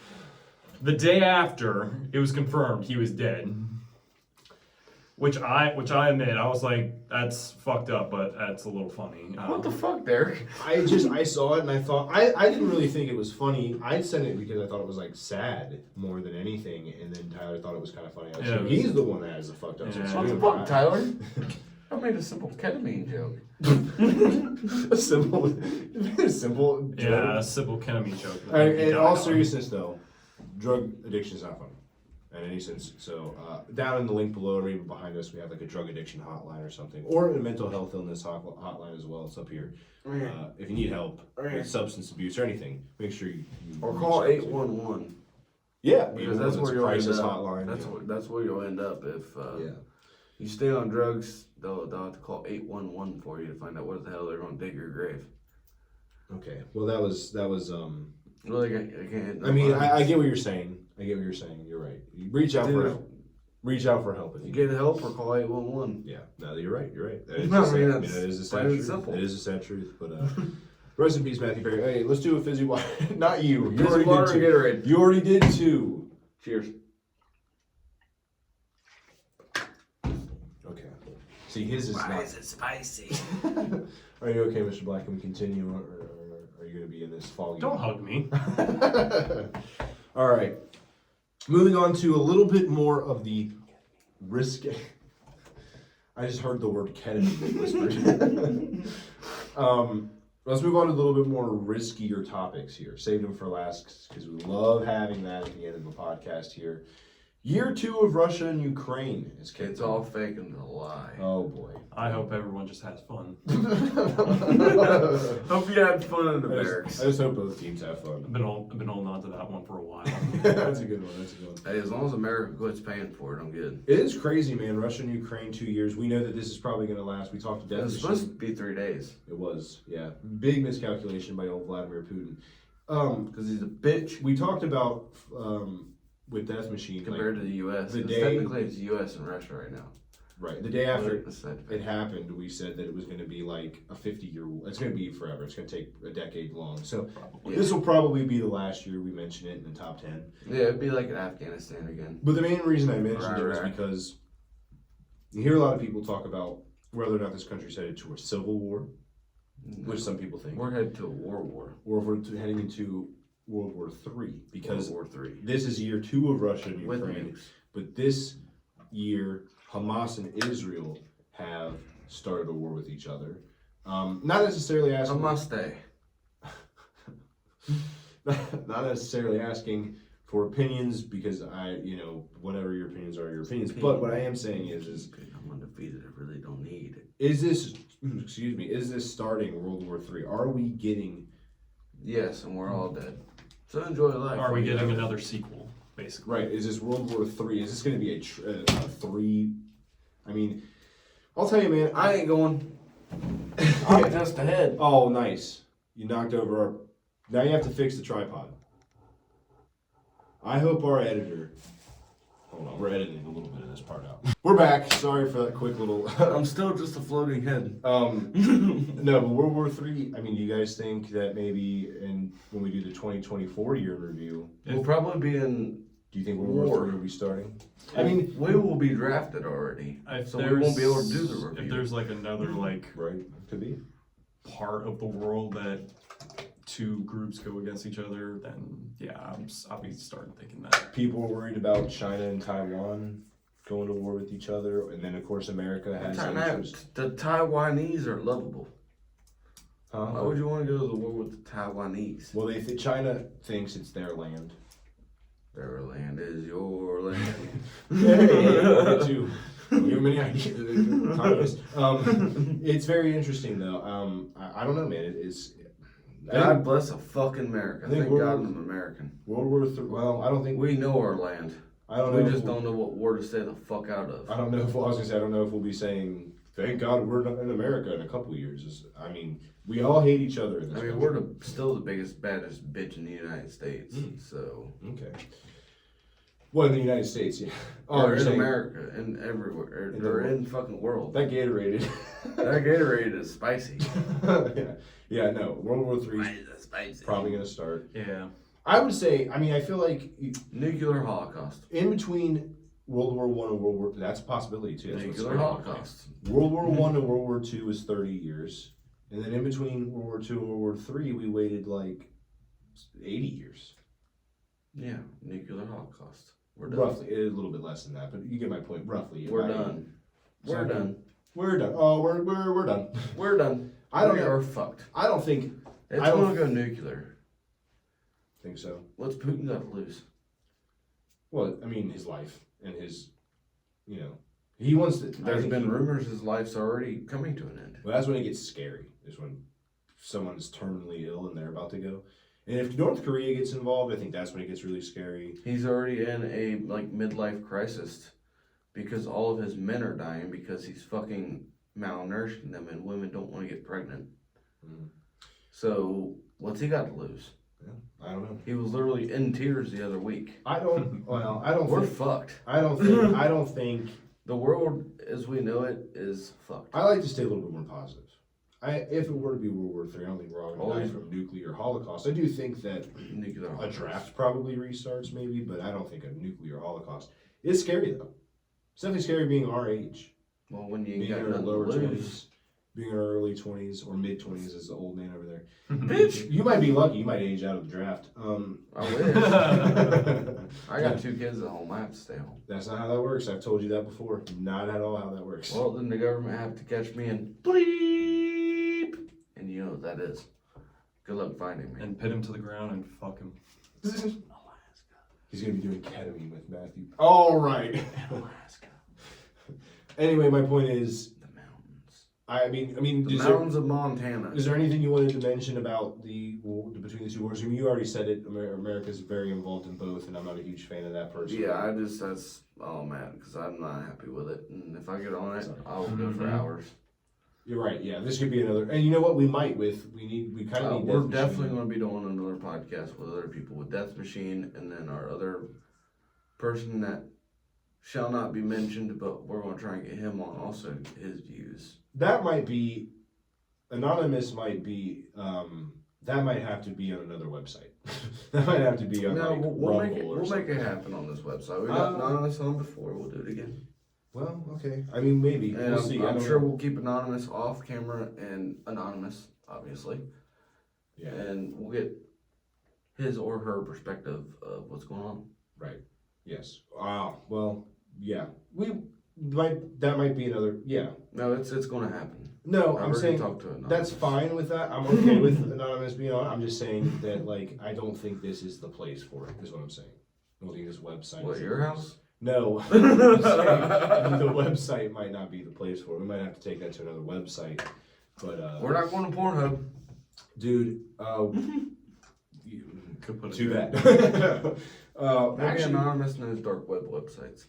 [SPEAKER 3] The day after, it was confirmed he was dead. Which I admit, I was like, that's fucked up, but that's a little funny.
[SPEAKER 1] What the fuck, Derek?
[SPEAKER 2] I saw it and I thought I didn't really think it was funny. I sent it because I thought it was like sad more than anything, and then Tyler thought it was kind of funny.
[SPEAKER 3] Yeah,
[SPEAKER 2] he's the one that has the fucked up sense.
[SPEAKER 1] What the fuck, Tyler? I made a simple ketamine joke.
[SPEAKER 2] a simple joke.
[SPEAKER 3] Yeah, a simple ketamine joke.
[SPEAKER 2] All right, in all seriousness, though, drug addiction is not fun in any sense. So down in the link below or even behind us, we have like a drug addiction hotline or something, or a mental health illness hotline as well. It's up here. If you need help with substance abuse or anything, make sure you
[SPEAKER 1] or call 811.
[SPEAKER 2] Yeah,
[SPEAKER 1] Because that's where you'll end
[SPEAKER 2] crisis
[SPEAKER 1] up.
[SPEAKER 2] hotline.
[SPEAKER 1] That's where you'll end up if you stay on drugs. They'll have to call 811 for you to find out what the hell they're going to dig your grave.
[SPEAKER 2] Okay, well that was.
[SPEAKER 1] Well, they can't.
[SPEAKER 2] I mean, I get what you're saying. You're right. You reach out for help. Reach out for help. If
[SPEAKER 1] You get help or call 811.
[SPEAKER 2] Yeah, no, you're right. That is,
[SPEAKER 1] No,
[SPEAKER 2] the
[SPEAKER 1] I mean,
[SPEAKER 2] sad,
[SPEAKER 1] that's
[SPEAKER 2] that is the sad
[SPEAKER 1] plain and
[SPEAKER 2] truth.
[SPEAKER 1] simple.
[SPEAKER 2] It is a sad truth. But rest in peace, Matthew Perry. Hey, let's do a fizzy water. Not you. You
[SPEAKER 1] Fizzy
[SPEAKER 2] already
[SPEAKER 1] water
[SPEAKER 2] did
[SPEAKER 1] or
[SPEAKER 2] two.
[SPEAKER 1] Gatorade?
[SPEAKER 2] You already did two.
[SPEAKER 1] Cheers.
[SPEAKER 2] Okay. See, his is
[SPEAKER 1] Why
[SPEAKER 2] not.
[SPEAKER 1] is it spicy?
[SPEAKER 2] Are you okay, Mr. Black? Can we continue, or are you going to be in this foggy?
[SPEAKER 3] Don't hug me.
[SPEAKER 2] All right. Moving on to a little bit more of the risky. I just heard the word ketamine whispered. Let's move on to a little bit more riskier topics here. Save them for last because we love having that at the end of the podcast here. Year 2 of Russia and Ukraine is kicked
[SPEAKER 1] It's all fake and a lie.
[SPEAKER 2] Oh boy.
[SPEAKER 3] I hope everyone just has fun.
[SPEAKER 1] Hope you had fun in the
[SPEAKER 2] I
[SPEAKER 1] barracks.
[SPEAKER 2] just hope both teams have fun.
[SPEAKER 3] I've been holding on to that one for a while.
[SPEAKER 2] That's a good one.
[SPEAKER 1] Hey, as long as America quits paying for it, I'm good.
[SPEAKER 2] It is crazy, man. Russia and Ukraine, 2 years. We know that this is probably going to last. We talked to
[SPEAKER 1] It
[SPEAKER 2] Death
[SPEAKER 1] was
[SPEAKER 2] Machine.
[SPEAKER 1] supposed to be 3 days.
[SPEAKER 2] It was, yeah. Big miscalculation by old Vladimir Putin.
[SPEAKER 1] Because he's a bitch
[SPEAKER 2] We talked about with Death Machine,
[SPEAKER 1] compared to the U.S.
[SPEAKER 2] the
[SPEAKER 1] 'cause
[SPEAKER 2] day-
[SPEAKER 1] technically, it's U.S. and Russia right now.
[SPEAKER 2] right, the day after
[SPEAKER 1] It's not-
[SPEAKER 2] it happened, we said that it was going to be like a 50-year. It's going to be forever. It's going to take a decade long. So this will probably be the last year we mention it in the top 10.
[SPEAKER 1] Yeah, it'd be like in Afghanistan again.
[SPEAKER 2] But the main reason I mentioned it was
[SPEAKER 1] Right.
[SPEAKER 2] because you hear a lot of people talk about whether or not this country's headed to a civil war, which some people think,
[SPEAKER 1] We're headed to a war.
[SPEAKER 2] or if we're heading into World War III, because
[SPEAKER 1] World War III.
[SPEAKER 2] this is year 2 of Russia and
[SPEAKER 1] With
[SPEAKER 2] Ukraine.
[SPEAKER 1] nukes.
[SPEAKER 2] But this year, Hamas and Israel have started a war with each other. Not necessarily asking.
[SPEAKER 1] Hamas Day.
[SPEAKER 2] Not necessarily asking for opinions because whatever your opinions are, your opinions. But what I am saying is
[SPEAKER 1] I'm undefeated. I really don't need it.
[SPEAKER 2] is this starting World War III? Are we getting?
[SPEAKER 1] Yes, and we're all dead. So enjoy life.
[SPEAKER 3] Are we getting another sequel, basically?
[SPEAKER 2] Right. Is this World War III? Is this going to be a 3? I mean, I'll tell you, man.
[SPEAKER 1] I ain't going. I'm just ahead.
[SPEAKER 2] Oh, nice. You knocked over our... Now you have to fix the tripod. I hope our editor... Hold on, we're editing a little bit of this part out. We're back. Sorry for that quick little...
[SPEAKER 1] I'm still just a floating head.
[SPEAKER 2] No, but World War III, I mean, do you guys think that maybe when we do the 2024 year review,
[SPEAKER 1] We'll probably be in.
[SPEAKER 2] do you think World War III will be starting?
[SPEAKER 1] I mean, we will be drafted already, so we won't be able to do the review.
[SPEAKER 3] If there's like another
[SPEAKER 2] Right, could be.
[SPEAKER 3] part of the world that 2 groups go against each other, then yeah, I'll be starting thinking that.
[SPEAKER 2] People are worried about China and Taiwan going to war with each other, and then of course America has interest.
[SPEAKER 1] The Taiwanese are lovable.
[SPEAKER 2] Huh?
[SPEAKER 1] Why would you want to go to the war with the Taiwanese?
[SPEAKER 2] Well, China thinks it's their land.
[SPEAKER 1] Their land is your land.
[SPEAKER 2] Hey, I'll get you. You have many ideas. Communist. It's very interesting though. I don't know, man. It's.
[SPEAKER 1] God bless a fucking America. Thank God I'm American.
[SPEAKER 2] World War III. Well, I don't think
[SPEAKER 1] we know our land.
[SPEAKER 2] I don't know.
[SPEAKER 1] We just don't know what war to stay the fuck out of.
[SPEAKER 2] I don't know if I was gonna say I don't know if we'll be saying thank God we're not in America in a couple of years. I mean, we all hate each other in this country.
[SPEAKER 1] We're still the biggest, baddest bitch in the United States. So
[SPEAKER 2] okay. Well, in the United States, yeah.
[SPEAKER 1] Or in America, and everywhere, or in fucking world.
[SPEAKER 2] That Gatorade.
[SPEAKER 1] That Gatorade is spicy.
[SPEAKER 2] Yeah, no. World War III is probably going to start.
[SPEAKER 3] Yeah.
[SPEAKER 2] I would say, I mean, I feel like
[SPEAKER 1] nuclear holocaust.
[SPEAKER 2] In between World War I and World War II, that's a possibility too. That's
[SPEAKER 1] nuclear holocaust.
[SPEAKER 2] World War I and World War II was 30 years. And then in between World War II and World War III, we waited like 80 years.
[SPEAKER 1] Yeah, nuclear holocaust. We're done.
[SPEAKER 2] Roughly, a little bit less than that, but you get my point. Roughly,
[SPEAKER 1] we're done. We're done.
[SPEAKER 2] We're done. Oh, we're done.
[SPEAKER 1] We're done. We are fucked.
[SPEAKER 2] I don't think.
[SPEAKER 1] It's going to go nuclear.
[SPEAKER 2] Think so.
[SPEAKER 1] What's Putin got to lose?
[SPEAKER 2] Well, I mean, his life and his, he wants to.
[SPEAKER 1] There's been rumors his life's already coming to an end.
[SPEAKER 2] Well, that's when it gets scary. Is when someone's terminally ill and they're about to go. And if North Korea gets involved, I think that's when it gets really scary.
[SPEAKER 1] He's already in a midlife crisis because all of his men are dying because he's fucking malnourishing them, and women don't want to get pregnant.
[SPEAKER 2] Mm.
[SPEAKER 1] So what's he got to lose?
[SPEAKER 2] Yeah, I don't know.
[SPEAKER 1] He was literally in tears the other week. We're fucked.
[SPEAKER 2] I don't think
[SPEAKER 1] the world as we know it is fucked.
[SPEAKER 2] I like to stay a little bit more positive. If it were to be World War III, I don't think we're all going to die from nuclear holocaust. I do think that a draft probably restarts maybe, but I don't think a nuclear holocaust. It's scary though. It's definitely scary being our age.
[SPEAKER 1] Well, when you
[SPEAKER 2] being
[SPEAKER 1] got
[SPEAKER 2] in our lower 20s, being in our early 20s or mid 20s as the old man over there.
[SPEAKER 1] Bitch,
[SPEAKER 2] you might be lucky. You might age out of the draft.
[SPEAKER 1] I wish. I got 2 kids at home. I have to stay home.
[SPEAKER 2] That's not how that works. I've told you that before. Not at all how that works.
[SPEAKER 1] Well, then the government have to catch me and bleep, and you know what that is. Good luck finding me.
[SPEAKER 3] And pit him to the ground and fuck him.
[SPEAKER 1] Alaska.
[SPEAKER 2] He's gonna be doing ketamine with Matthew. All right.
[SPEAKER 1] Alaska.
[SPEAKER 2] Anyway, my point is
[SPEAKER 1] the mountains.
[SPEAKER 2] I mean,
[SPEAKER 1] the mountains of Montana.
[SPEAKER 2] Is there anything you wanted to mention about the war between the two wars? I mean, you already said it. America's very involved in both, and I'm not a huge fan of that personally.
[SPEAKER 1] Yeah, that's all man, because I'm not happy with it. And if I get on it, I will go for hours.
[SPEAKER 2] You're right. Yeah, this could be another. And you know what? We might we kind of need.
[SPEAKER 1] We're definitely going to be doing another podcast with other people with Death Machine, and then our other person that shall not be mentioned, but we're going to try and get him on also his views.
[SPEAKER 2] That might be anonymous. Might be that might have to be on another website. That might have to be on
[SPEAKER 1] we'll make it happen on this website. We got anonymous on before. We'll do it again.
[SPEAKER 2] Well, okay. I mean, maybe.
[SPEAKER 1] And
[SPEAKER 2] we'll see.
[SPEAKER 1] I'm sure we'll keep anonymous off camera and anonymous, obviously.
[SPEAKER 2] Yeah.
[SPEAKER 1] And we'll get his or her perspective of what's going on.
[SPEAKER 2] Right. Yes. Well, yeah. That might be another. Yeah.
[SPEAKER 1] No, it's going to happen.
[SPEAKER 2] No, I'm saying that's fine with that. I'm okay with anonymous being on. I'm just saying that I don't think this is the place for it. Is what I'm saying. I don't think this website.
[SPEAKER 1] What, your house?
[SPEAKER 2] No, I'm saying the website might not be the place for it. We might have to take that to another website. But
[SPEAKER 1] we're not going to Pornhub,
[SPEAKER 2] dude.
[SPEAKER 3] Could put it
[SPEAKER 2] too bad.
[SPEAKER 1] Actually, anonymous knows dark web websites.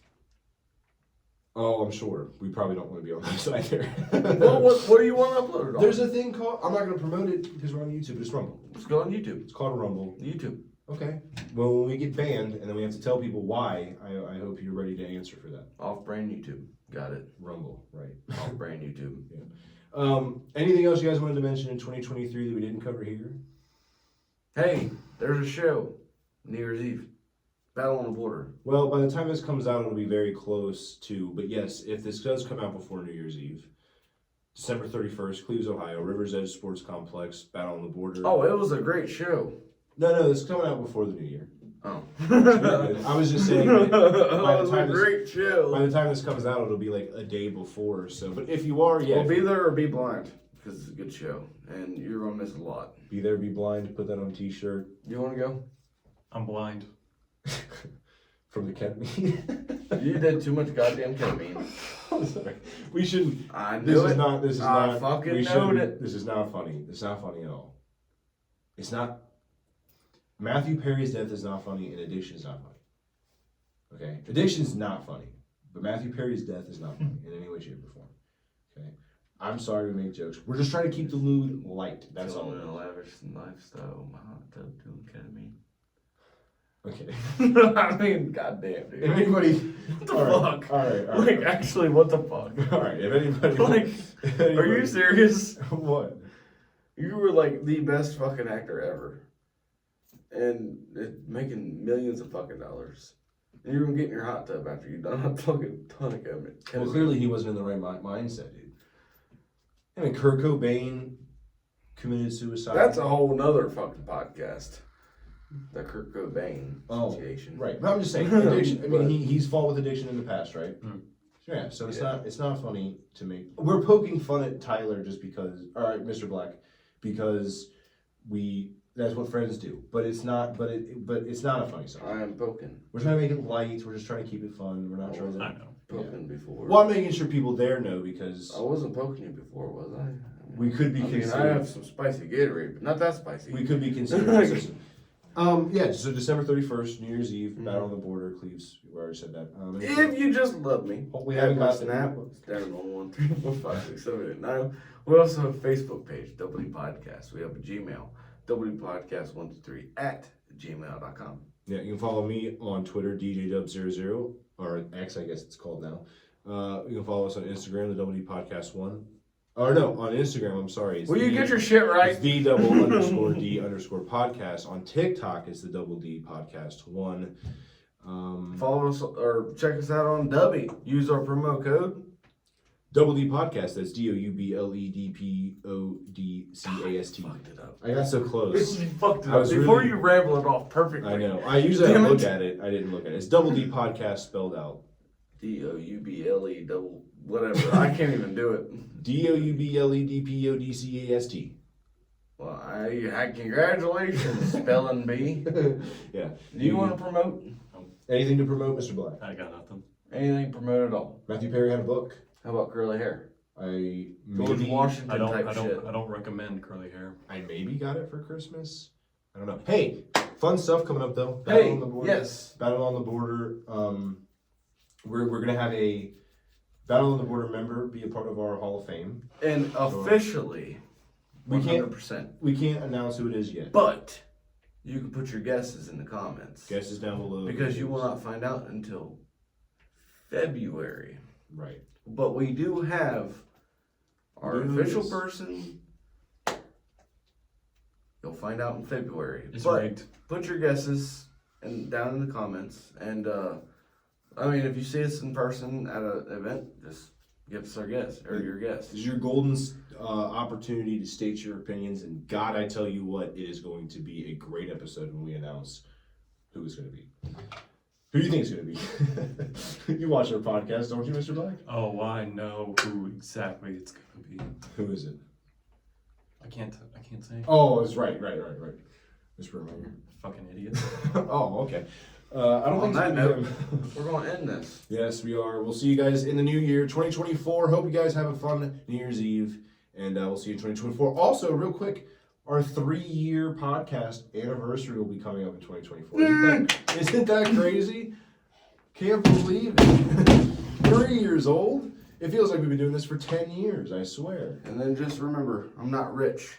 [SPEAKER 2] Oh, I'm sure. We probably don't want to be on that site there.
[SPEAKER 1] Well, what do you want to upload it on?
[SPEAKER 2] There's a thing called. I'm not going to promote it because we're on YouTube. It's Rumble.
[SPEAKER 1] Let's go on YouTube.
[SPEAKER 2] It's called Rumble.
[SPEAKER 1] YouTube.
[SPEAKER 2] Okay. Well, when we get banned and then we have to tell people why, I hope you're ready to answer for that.
[SPEAKER 1] Off-brand YouTube. Got it.
[SPEAKER 2] Rumble, right.
[SPEAKER 1] Off-brand YouTube.
[SPEAKER 2] Yeah. Anything else you guys wanted to mention in 2023 that we didn't cover here?
[SPEAKER 1] Hey, there's a show. New Year's Eve. Battle on the Border.
[SPEAKER 2] Well, by the time this comes out, it'll be very close to. But yes, if this does come out before New Year's Eve, December 31st, Cleves, Ohio, Rivers Edge Sports Complex, Battle on the Border.
[SPEAKER 1] Oh, it was a great show.
[SPEAKER 2] No, this is coming out before the New Year.
[SPEAKER 1] Oh.
[SPEAKER 2] I was just saying that by the time
[SPEAKER 1] great show.
[SPEAKER 2] by the time this comes out, it'll be like a day before or so. But if you are, yeah,
[SPEAKER 1] Well, be there or be blind, because it's a good show, and you're gonna miss a lot.
[SPEAKER 2] be there, be blind. Put that on a t-shirt
[SPEAKER 1] You want to go?
[SPEAKER 3] I'm blind.
[SPEAKER 2] from the ketamine.
[SPEAKER 1] You did too much goddamn ketamine.
[SPEAKER 2] I'm sorry. We shouldn't.
[SPEAKER 1] I
[SPEAKER 2] This
[SPEAKER 1] knew
[SPEAKER 2] is
[SPEAKER 1] it.
[SPEAKER 2] not. This is
[SPEAKER 1] I
[SPEAKER 2] not.
[SPEAKER 1] fucking
[SPEAKER 2] we
[SPEAKER 1] knowed
[SPEAKER 2] shouldn't-
[SPEAKER 1] it.
[SPEAKER 2] This is not funny. It's not funny at all. It's not. Matthew Perry's death is not funny, and addiction is not funny. Okay, addiction is not funny, but Matthew Perry's death is not funny in any way, shape, or form. Okay, I'm sorry we make jokes. We're just trying to keep the mood light. That's all.
[SPEAKER 1] In a lavish lifestyle, my hot tub doing ketamine.
[SPEAKER 2] Okay.
[SPEAKER 1] I mean, goddamn, dude.
[SPEAKER 2] If anybody,
[SPEAKER 1] What the
[SPEAKER 2] all right,
[SPEAKER 1] fuck?
[SPEAKER 2] All right. All
[SPEAKER 1] Like,
[SPEAKER 2] right.
[SPEAKER 1] actually, what the fuck?
[SPEAKER 2] All right. If anybody,
[SPEAKER 1] Like,
[SPEAKER 2] if
[SPEAKER 1] are
[SPEAKER 2] anybody-
[SPEAKER 1] you serious?
[SPEAKER 2] What?
[SPEAKER 1] You were like the best fucking actor ever, and making millions of fucking dollars. And you're gonna get in your hot tub after you've done a fucking ton of ketamine.
[SPEAKER 2] Well, clearly he wasn't in the right mindset, dude. I mean, Kurt Cobain committed suicide.
[SPEAKER 1] That's a whole nother fucking podcast. The Kurt Cobain
[SPEAKER 2] Oh,
[SPEAKER 1] situation.
[SPEAKER 2] right. But I'm just saying, addiction. I mean,
[SPEAKER 1] But-
[SPEAKER 2] he's fought with addiction in the past, right?
[SPEAKER 3] Mm.
[SPEAKER 2] Yeah. So it's
[SPEAKER 1] Yeah.
[SPEAKER 2] not funny to me. We're poking fun at Tyler just because. All right, Mr. Black, because that's what friends do. But it's not. But it's not a funny song.
[SPEAKER 1] I am poking.
[SPEAKER 2] We're trying to make it light. We're just trying to keep it fun. We're not trying to.
[SPEAKER 3] I know.
[SPEAKER 1] Poking before.
[SPEAKER 2] Well, I'm making sure people there know because
[SPEAKER 1] I wasn't poking you before, was I? I mean,
[SPEAKER 2] we could be
[SPEAKER 1] I
[SPEAKER 2] considered.
[SPEAKER 1] have some spicy Gatorade, but not that spicy.
[SPEAKER 2] We could be considered. racist. Yeah. So December 31st, New Year's Eve,
[SPEAKER 1] Mhm.
[SPEAKER 2] Battle on the Border, Cleves. We already said that.
[SPEAKER 1] If you just love me,
[SPEAKER 2] We haven't
[SPEAKER 1] my
[SPEAKER 2] got
[SPEAKER 1] snap. It's Darren 1 1 3 4 5 6 7 8 9. We also have a Facebook page, WD Podcast. We have a Gmail, WDPodcast123 at gmail.com.
[SPEAKER 2] Yeah, you can follow me on Twitter, DJDub00, or X, I guess it's called now. You can follow us on Instagram, the WD Podcast 1. Or no, on Instagram, I'm sorry. It's
[SPEAKER 1] Will you
[SPEAKER 2] the-
[SPEAKER 1] get your shit right?
[SPEAKER 2] It's the _D_podcast. On TikTok, it's the Double D Podcast 1.
[SPEAKER 1] Follow us or check us out on Dubby. Use our promo code.
[SPEAKER 2] Double D Podcast, that's DOUBLEDPODCAST.
[SPEAKER 1] Fucked it up.
[SPEAKER 2] I got so close.
[SPEAKER 1] You fucked it
[SPEAKER 2] I
[SPEAKER 1] up.
[SPEAKER 2] was
[SPEAKER 1] Before
[SPEAKER 2] really-
[SPEAKER 1] you ramble it off perfectly.
[SPEAKER 2] I know. I usually
[SPEAKER 1] Damn
[SPEAKER 2] look
[SPEAKER 1] it.
[SPEAKER 2] at it. I didn't look at it. It's Double D Podcast spelled out.
[SPEAKER 1] DOUBLE double whatever. I can't even do it.
[SPEAKER 2] DOUBLEDPODCAST.
[SPEAKER 1] Well, congratulations, spelling bee.
[SPEAKER 2] Yeah.
[SPEAKER 1] Do you want to promote
[SPEAKER 2] Anything to promote, Mr. Black?
[SPEAKER 3] I got nothing.
[SPEAKER 1] anything? Promote at all?
[SPEAKER 2] Matthew Perry had a book.
[SPEAKER 1] How about curly hair?
[SPEAKER 2] I
[SPEAKER 1] George
[SPEAKER 2] maybe,
[SPEAKER 1] Washington type shit.
[SPEAKER 3] I don't recommend curly hair.
[SPEAKER 2] I maybe got it for Christmas. I don't know. Hey, fun stuff coming up though.
[SPEAKER 1] Hey,
[SPEAKER 2] on the Border.
[SPEAKER 1] yes.
[SPEAKER 2] Battle on the Border. We're gonna have a Battle on the Border member be a part of our Hall of Fame.
[SPEAKER 1] And officially,
[SPEAKER 2] We can't
[SPEAKER 1] 100%.
[SPEAKER 2] we can't announce who it is yet.
[SPEAKER 1] But you can put your guesses in the comments.
[SPEAKER 2] Guesses down below.
[SPEAKER 1] Because you will not find out until February.
[SPEAKER 2] Right.
[SPEAKER 1] But we do have our
[SPEAKER 2] News.
[SPEAKER 1] official person. You'll find out in February.
[SPEAKER 3] It's
[SPEAKER 1] But
[SPEAKER 3] rigged.
[SPEAKER 1] put your guesses down in the comments. And I mean, if you see us in person at an event, just give us our guess or your guess.
[SPEAKER 2] This is your golden opportunity to state your opinions, and God, I tell you what, it is going to be a great episode when we announce who it's going to be. Who do you think it's going to be? You watch our podcast, don't you, Mr. Black?
[SPEAKER 3] Oh, I know who exactly it's gonna be.
[SPEAKER 2] Who is it?
[SPEAKER 3] I can't say.
[SPEAKER 2] Oh, it's right. Mr. Reminder.
[SPEAKER 3] Fucking idiot.
[SPEAKER 2] Oh, okay. I don't
[SPEAKER 1] On
[SPEAKER 2] think
[SPEAKER 1] that
[SPEAKER 2] so.
[SPEAKER 1] note, we're going to end this.
[SPEAKER 2] Yes, we are. We'll see you guys in the new year, 2024. Hope you guys have a fun New Year's Eve, and we'll see you in 2024. Also, real quick, our 3-year podcast anniversary will be coming up in 2024. Isn't that crazy? Can't believe it. 3 years old. It feels like we've been doing this for 10 years, I swear.
[SPEAKER 1] And then just remember, I'm not rich.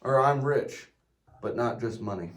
[SPEAKER 1] Or I'm rich, but not just money.